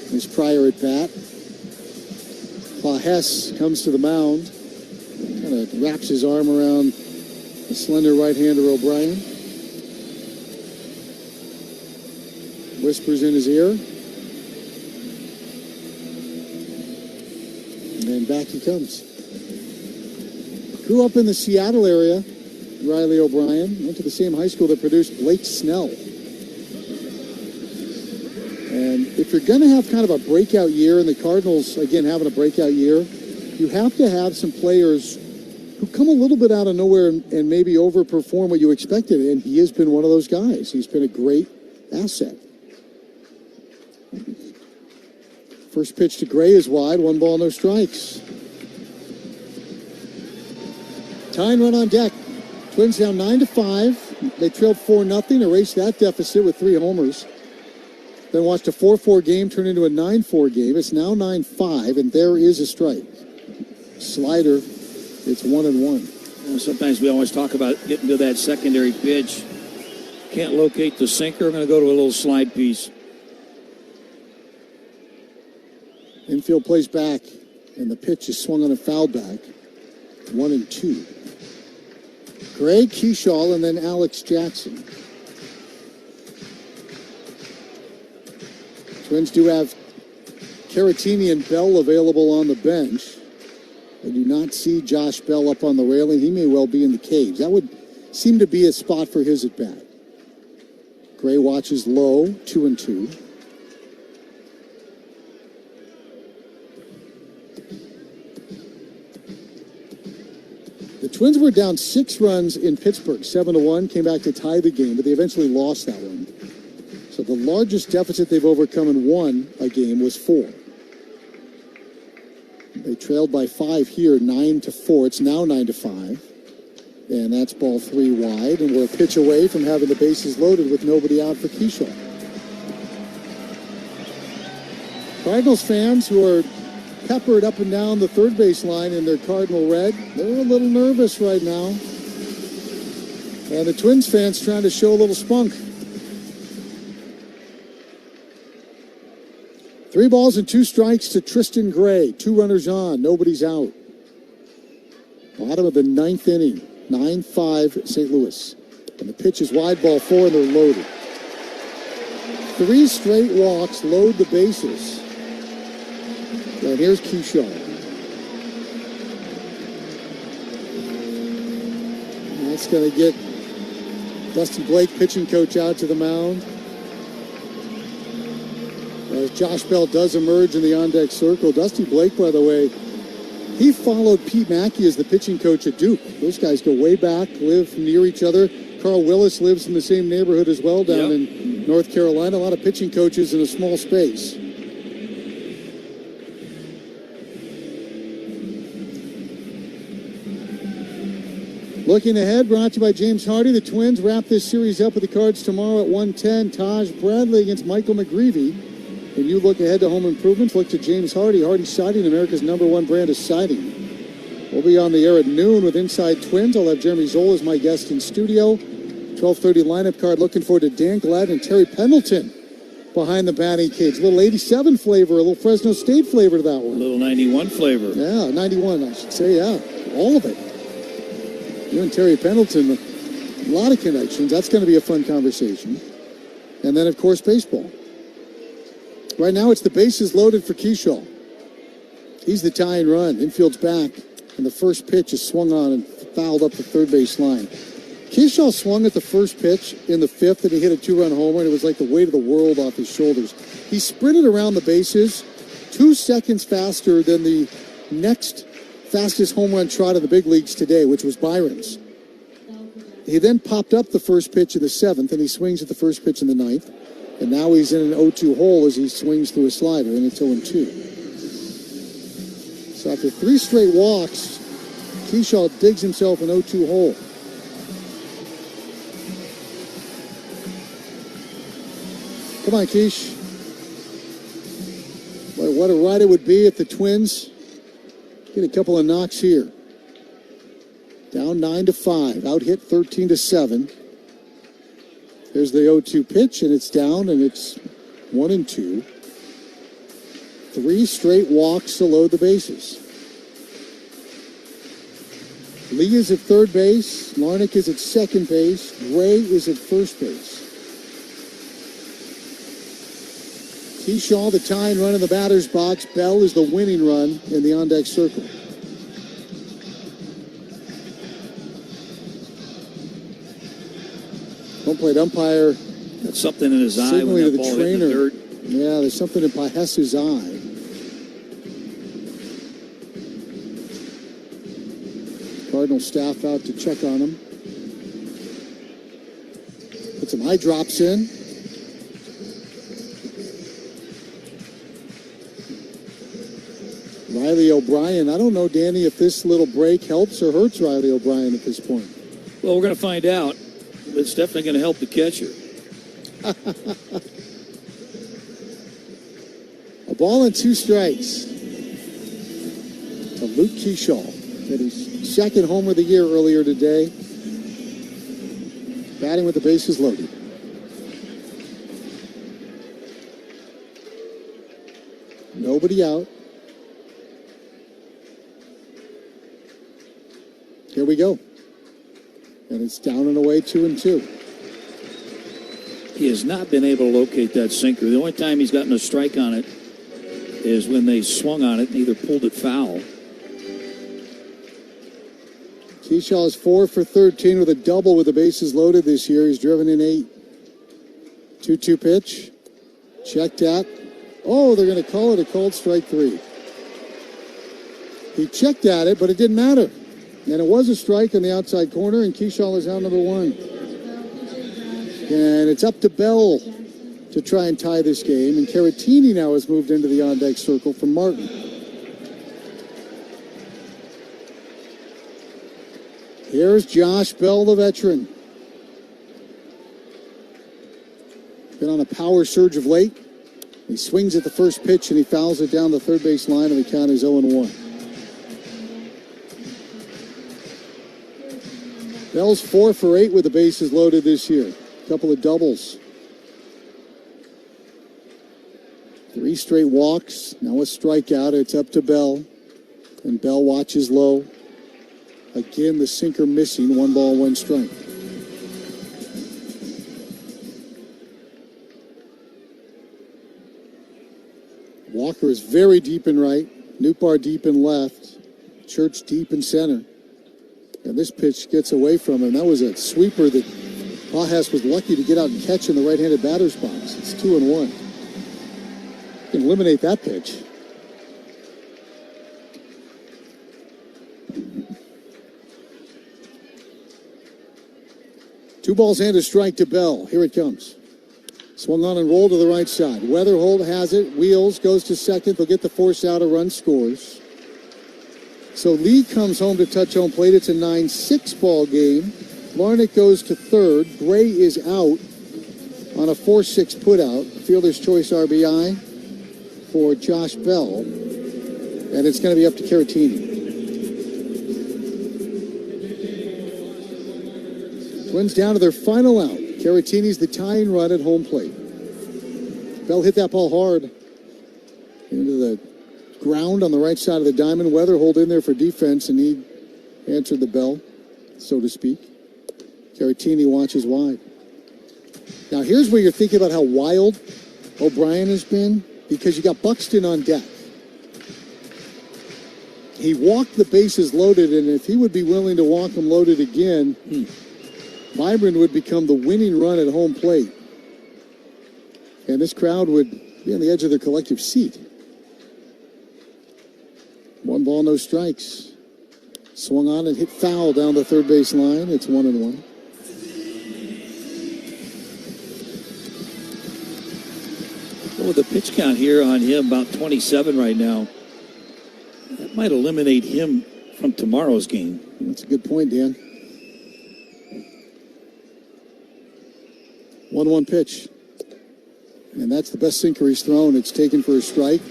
in his prior at bat. Hess comes to the mound. Kind of wraps his arm around the slender right-hander O'Brien. Whispers in his ear. And then back he comes. Grew up in the Seattle area, Riley O'Brien. Went to the same high school that produced Blake Snell. And if you're going to have kind of a breakout year, and the Cardinals, again, having a breakout year, you have to have some players who come a little bit out of nowhere and maybe overperform what you expected. And he has been one of those guys. He's been a great asset. First pitch to Gray is wide. 1 ball, no strikes. Tying run on deck. Twins down 9-5. They trailed 4-0, erased that deficit with 3 homers. Then watched a 4-4 game turn into a 9-4 game. It's now 9-5, and there is a strike. Slider, it's 1-1. Well, sometimes we always talk about getting to that secondary pitch. Can't locate the sinker. I'm going to go to a little slide piece. Infield plays back, and the pitch is swung on a foul back. 1-2. Gray, Keyshaw, and then Alex Jackson. Twins do have Caratini and Bell available on the bench. I do not see Josh Bell up on the railing. He may well be in the cage. That would seem to be a spot for his at bat. Gray watches low, 2-2. The Twins were down 6 runs in Pittsburgh, 7-1, came back to tie the game, but they eventually lost that one. So the largest deficit they've overcome and won a game was 4. They trailed by 5 here, 9-4. It's now 9-5. And that's ball 3 wide, and we're a pitch away from having the bases loaded with nobody out for Keyshaw. Cardinals fans who are peppered up and down the third base line in their Cardinal red, they're a little nervous right now. And the Twins fans trying to show a little spunk. 3 balls and 2 strikes to Tristan Gray. 2 runners on. Nobody's out. Bottom of the 9th inning. 9-5 St. Louis. And the pitch is wide, ball 4, and they're loaded. 3 straight walks load the bases. And here's Keyshaw. It's going to get Dusty Blake, pitching coach, out to the mound. As Josh Bell does emerge in the on-deck circle. Dusty Blake, by the way, he followed Pete Mackey as the pitching coach at Duke. Those guys go way back, live near each other. Carl Willis lives in the same neighborhood as well down in North Carolina. A lot of pitching coaches in a small space. Looking ahead, brought to you by James Hardy. The Twins wrap this series up with the Cards tomorrow at 1:10. Taj Bradley against Michael McGreevy. When you look ahead to home improvements, look to James Hardy. Hardy Siding, America's #1 brand of siding. We'll be on the air at noon with Inside Twins. I'll have Jeremy Zoll as my guest in studio. 12:30 lineup card. Looking forward to Dan Gladden and Terry Pendleton behind the batting cage. A little 87 flavor, a little Fresno State flavor to that one. A little 91 flavor. Yeah, 91, I should say, yeah. All of it. You and Terry Pendleton, a lot of connections. That's going to be a fun conversation. And then, of course, baseball. Right now, it's the bases loaded for Keyshaw. He's the tie and run. Infield's back, and the first pitch is swung on and fouled up the third base line. Keyshaw swung at the first pitch in the fifth, and he hit a 2-run homer, and it was like the weight of the world off his shoulders. He sprinted around the bases 2 seconds faster than the next fastest home run trot in the big leagues today, which was Byron's. He then popped up the first pitch in the seventh, and he swings at the first pitch in the ninth. And now he's in an 0-2 hole as he swings through a slider, and it's 0-2. So after 3 straight walks, Keyshaw digs himself an 0-2 hole. Come on, Keish. Boy, what a ride it would be if the Twins get a couple of knocks here. Down 9-5. Out hit 13-7. There's the 0-2 pitch, and it's down, and it's 1-2. 3 straight walks to load the bases. Lee is at third base. Larnach is at second base. Gray is at first base. Keyshaw, the tying run in the batter's box. Bell is the winning run in the on-deck circle. Home plate umpire. Got something in his eye when that ball hit the dirt. Yeah, there's something in Pajesu's eye. Cardinal staff out to check on him. Put some eye drops in. Riley O'Brien. I don't know, Danny, if this little break helps or hurts Riley O'Brien at this point. Well, we're going to find out. It's definitely going to help the catcher. A ball and 2 strikes to Luke Keyshaw. Hit his second homer of the year earlier today. Batting with the bases loaded. Nobody out. Here we go. And it's down and away 2-2. He has not been able to locate that sinker. The only time he's gotten a strike on it is when they swung on it and either pulled it foul. Keyshaw is 4 for 13 with a double with the bases loaded this year. He's driven in 8. 2-2 pitch. Checked at. Oh, they're going to call it a called strike 3. He checked at it, but it didn't matter. And it was a strike in the outside corner, and Keyshaw is out number 1. And it's up to Bell to try and tie this game. And Caratini now has moved into the on-deck circle from Martin. Here's Josh Bell, the veteran. Been on a power surge of late. He swings at the first pitch, and he fouls it down the third base line, and the count is 0-1. Bell's 4 for 8 with the bases loaded this year. A couple of doubles. 3 straight walks. Now a strikeout. It's up to Bell. And Bell watches low. Again, the sinker missing. 1 ball, 1 strike. Walker is very deep in right. Newbar deep in left. Church deep in center. And this pitch gets away from him. That was a sweeper that Pajas was lucky to get out and catch in the right-handed batter's box. It's 2-1. You can eliminate that pitch. Two balls and a strike to Bell. Here it comes. Swung on and rolled to the right side. Weatherholt has it. Wheels, goes to second. They'll get the force out. A run scores. So Lee comes home to touch home plate. It's a 9-6 ball game. Larnach goes to third. Gray is out on a 4-6 putout. Fielder's choice RBI for Josh Bell. And it's going to be up to Caratini. Twins down to their final out. Caratini's the tying run at home plate. Bell hit that ball hard into the ground on the right side of the diamond. Weatherholt in there for defense, and he answered the bell, so to speak. Caratini watches wide. Now here's where you're thinking about how wild O'Brien has been, because you got Buxton on deck. He walked the bases loaded, and if he would be willing to walk them loaded again, Byron would become the winning run at home plate. And this crowd would be on the edge of their collective seat. 1 ball, no strikes. Swung on and hit foul down the third base line. It's 1-1. Well, with the pitch count here on him, about 27 right now, that might eliminate him from tomorrow's game. That's a good point, Dan. 1-1 pitch. And that's the best sinker he's thrown. It's taken for a strike.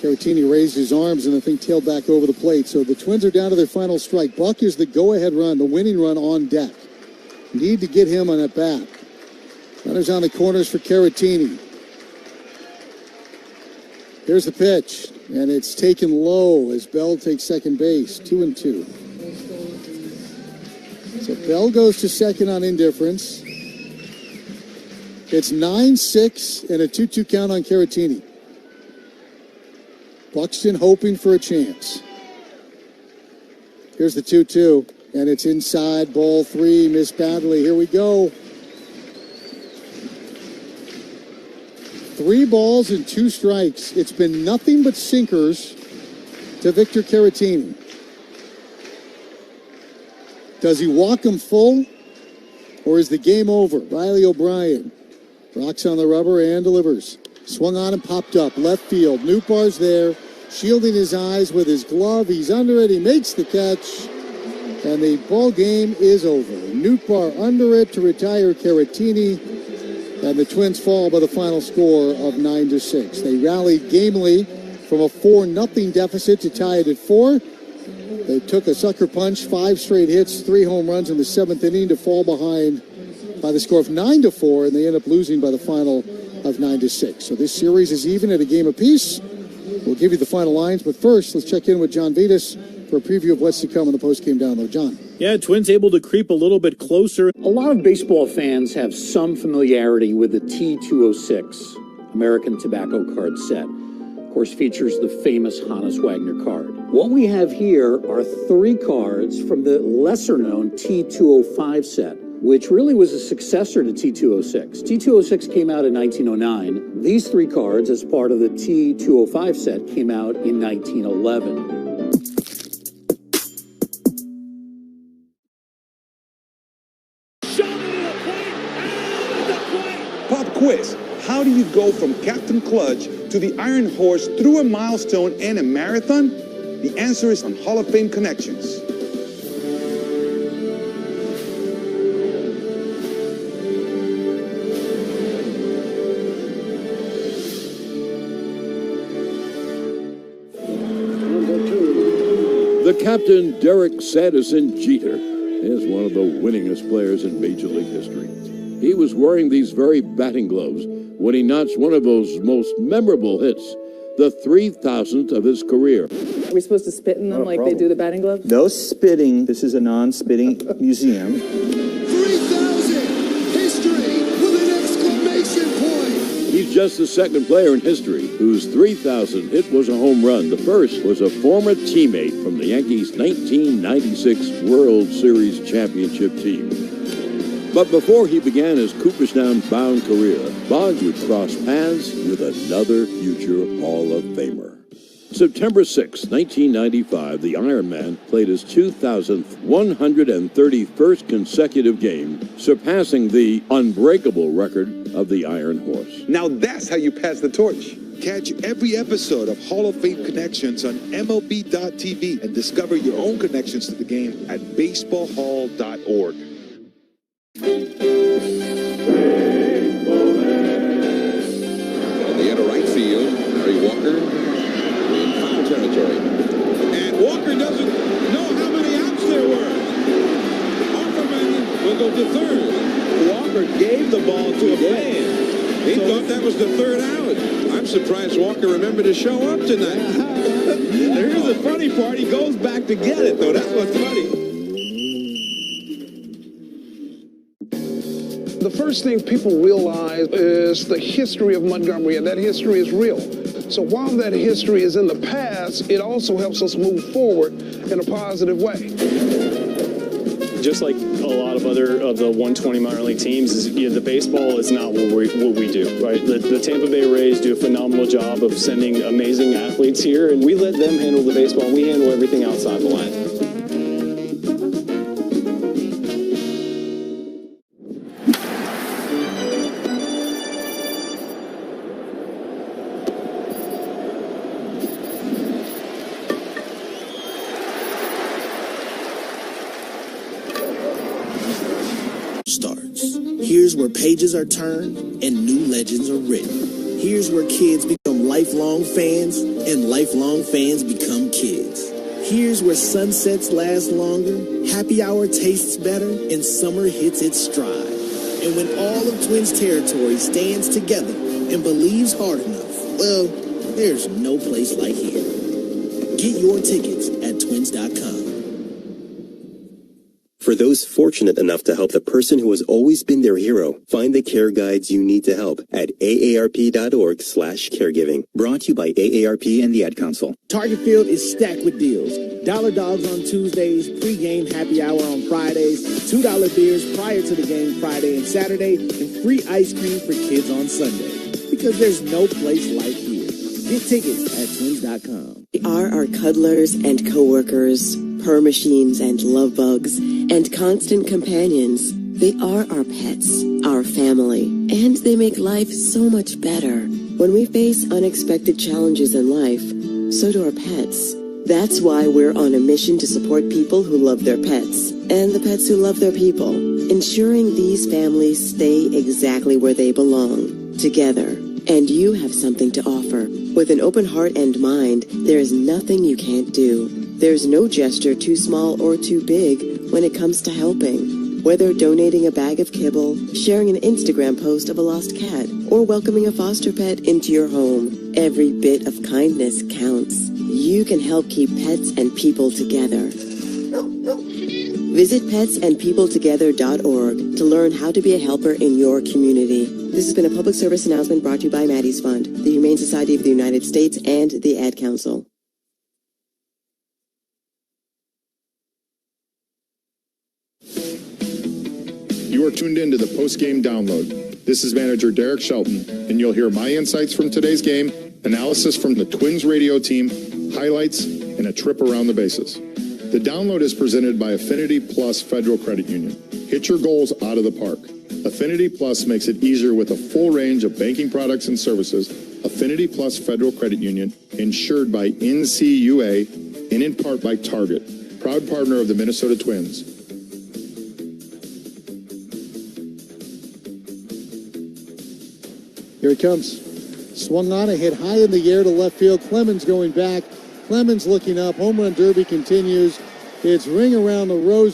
Caratini raised his arms, and the thing tailed back over the plate. So the Twins are down to their final strike. Buck is the go-ahead run, the winning run on deck. Need to get him on at bat. Runners on the corners for Caratini. Here's the pitch, and it's taken low as Bell takes second base. 2-2. So Bell goes to second on indifference. It's 9-6 and a 2-2 count on Caratini. Buxton hoping for a chance. Here's the 2-2, and it's inside, ball 3, missed badly. Here we go. 3 balls and 2 strikes. It's been nothing but sinkers to Victor Caratini. Does he walk him full, or is the game over? Riley O'Brien rocks on the rubber and delivers. Swung on and popped up. Left field. Nootbaar's there, shielding his eyes with his glove. He's under it. He makes the catch. And the ball game is over. Nootbaar under it to retire Caratini. And the Twins fall by the final score of 9-6. They rallied gamely from a 4-0 deficit to tie it at 4. They took a sucker punch, 5 straight hits, 3 home runs in the 7th inning to fall behind by the score of 9-4, and they end up losing by the final of 9-6. So this series is even at a game apiece. We'll give you the final lines, but first, let's check in with John Vitas for a preview of what's to come in the post-game download. John. Yeah, Twins able to creep a little bit closer. A lot of baseball fans have some familiarity with the T206 American Tobacco card set. Of course, features the famous Hannes Wagner card. What we have here are 3 cards from the lesser-known T205 set, which really was a successor to T206. T206 came out in 1909. These 3 cards, as part of the T205 set, came out in 1911. Pop quiz. How do you go from Captain Clutch to the Iron Horse through a milestone and a marathon? The answer is on Hall of Fame Connections. The captain, Derek Sanderson Jeter, is one of the winningest players in Major League history. He was wearing these very batting gloves when he notched one of those most memorable hits, the 3,000th of his career. Are we supposed to spit in them like they do the batting gloves? No spitting. This is a non-spitting museum. 3,000! History with an exclamation point! He's just the second player in history whose 3,000th hit was a home run. The first was a former teammate from the Yankees' 1996 World Series championship team. But before he began his Cooperstown-bound career, Boggs would cross paths with another future Hall of Famer. September 6, 1995, the Iron Man played his 2,131st consecutive game, surpassing the unbreakable record of the Iron Horse. Now that's how you pass the torch. Catch every episode of Hall of Fame Connections on MLB.tv and discover your own connections to the game at baseballhall.org. On the inner right field, Harry Walker in foul territory. And Walker doesn't know how many outs there were. Offerman will go to third. Walker gave the ball to a fan. He thought that was the third out. I'm surprised Walker remembered to show up tonight. Here's the funny part. He goes back to get it, though. That's what's funny. The first thing people realize is the history of Montgomery, and that history is real. So while that history is in the past, it also helps us move forward in a positive way. Just like a lot of other of the 120 minor league teams, is the baseball is not what we do, right? The Tampa Bay Rays do a phenomenal job of sending amazing athletes here, and we let them handle the baseball, and we handle everything outside the line. Here's where pages are turned and new legends are written. Here's where kids become lifelong fans and lifelong fans become kids. Here's where sunsets last longer, happy hour tastes better, and summer hits its stride. And when all of Twins territory stands together and believes hard enough, well, there's no place like here. Get your tickets at twins.com. For those fortunate enough to help the person who has always been their hero, find the care guides you need to help at aarp.org/caregiving. Brought to you by AARP and the Ad Council. Target Field is stacked with deals. $1 dogs on Tuesdays, pre-game happy hour on Fridays, $2 beers prior to the game Friday and Saturday, and free ice cream for kids on Sunday. Because there's no place like here. Get tickets at twins.com. We are our cuddlers and coworkers, purr machines and love bugs, and constant companions. They are our pets, our family, and they make life so much better. When we face unexpected challenges in life, so do our pets. That's why we're on a mission to support people who love their pets, and the pets who love their people, ensuring these families stay exactly where they belong, together. And you have something to offer. With an open heart and mind, there is nothing you can't do. There's no gesture too small or too big when it comes to helping. Whether donating a bag of kibble, sharing an Instagram post of a lost cat, or welcoming a foster pet into your home, every bit of kindness counts. You can help keep pets and people together. Visit petsandpeopletogether.org to learn how to be a helper in your community. This has been a public service announcement brought to you by Maddie's Fund, the Humane Society of the United States, and the Ad Council. You are tuned in to the post-game download. This is manager Derek Shelton, and you'll hear my insights from today's game, analysis from the Twins radio team, highlights, and a trip around the bases. The download is presented by Affinity Plus Federal Credit Union. Hit your goals out of the park. Affinity Plus makes it easier with a full range of banking products and services. Affinity Plus Federal Credit Union, insured by NCUA and in part by Target, proud partner of the Minnesota Twins. Here it comes. Swung on, a hit high in the air to left field. Clemens going back. Clemens looking up. Home run derby continues. It's ring around the rose.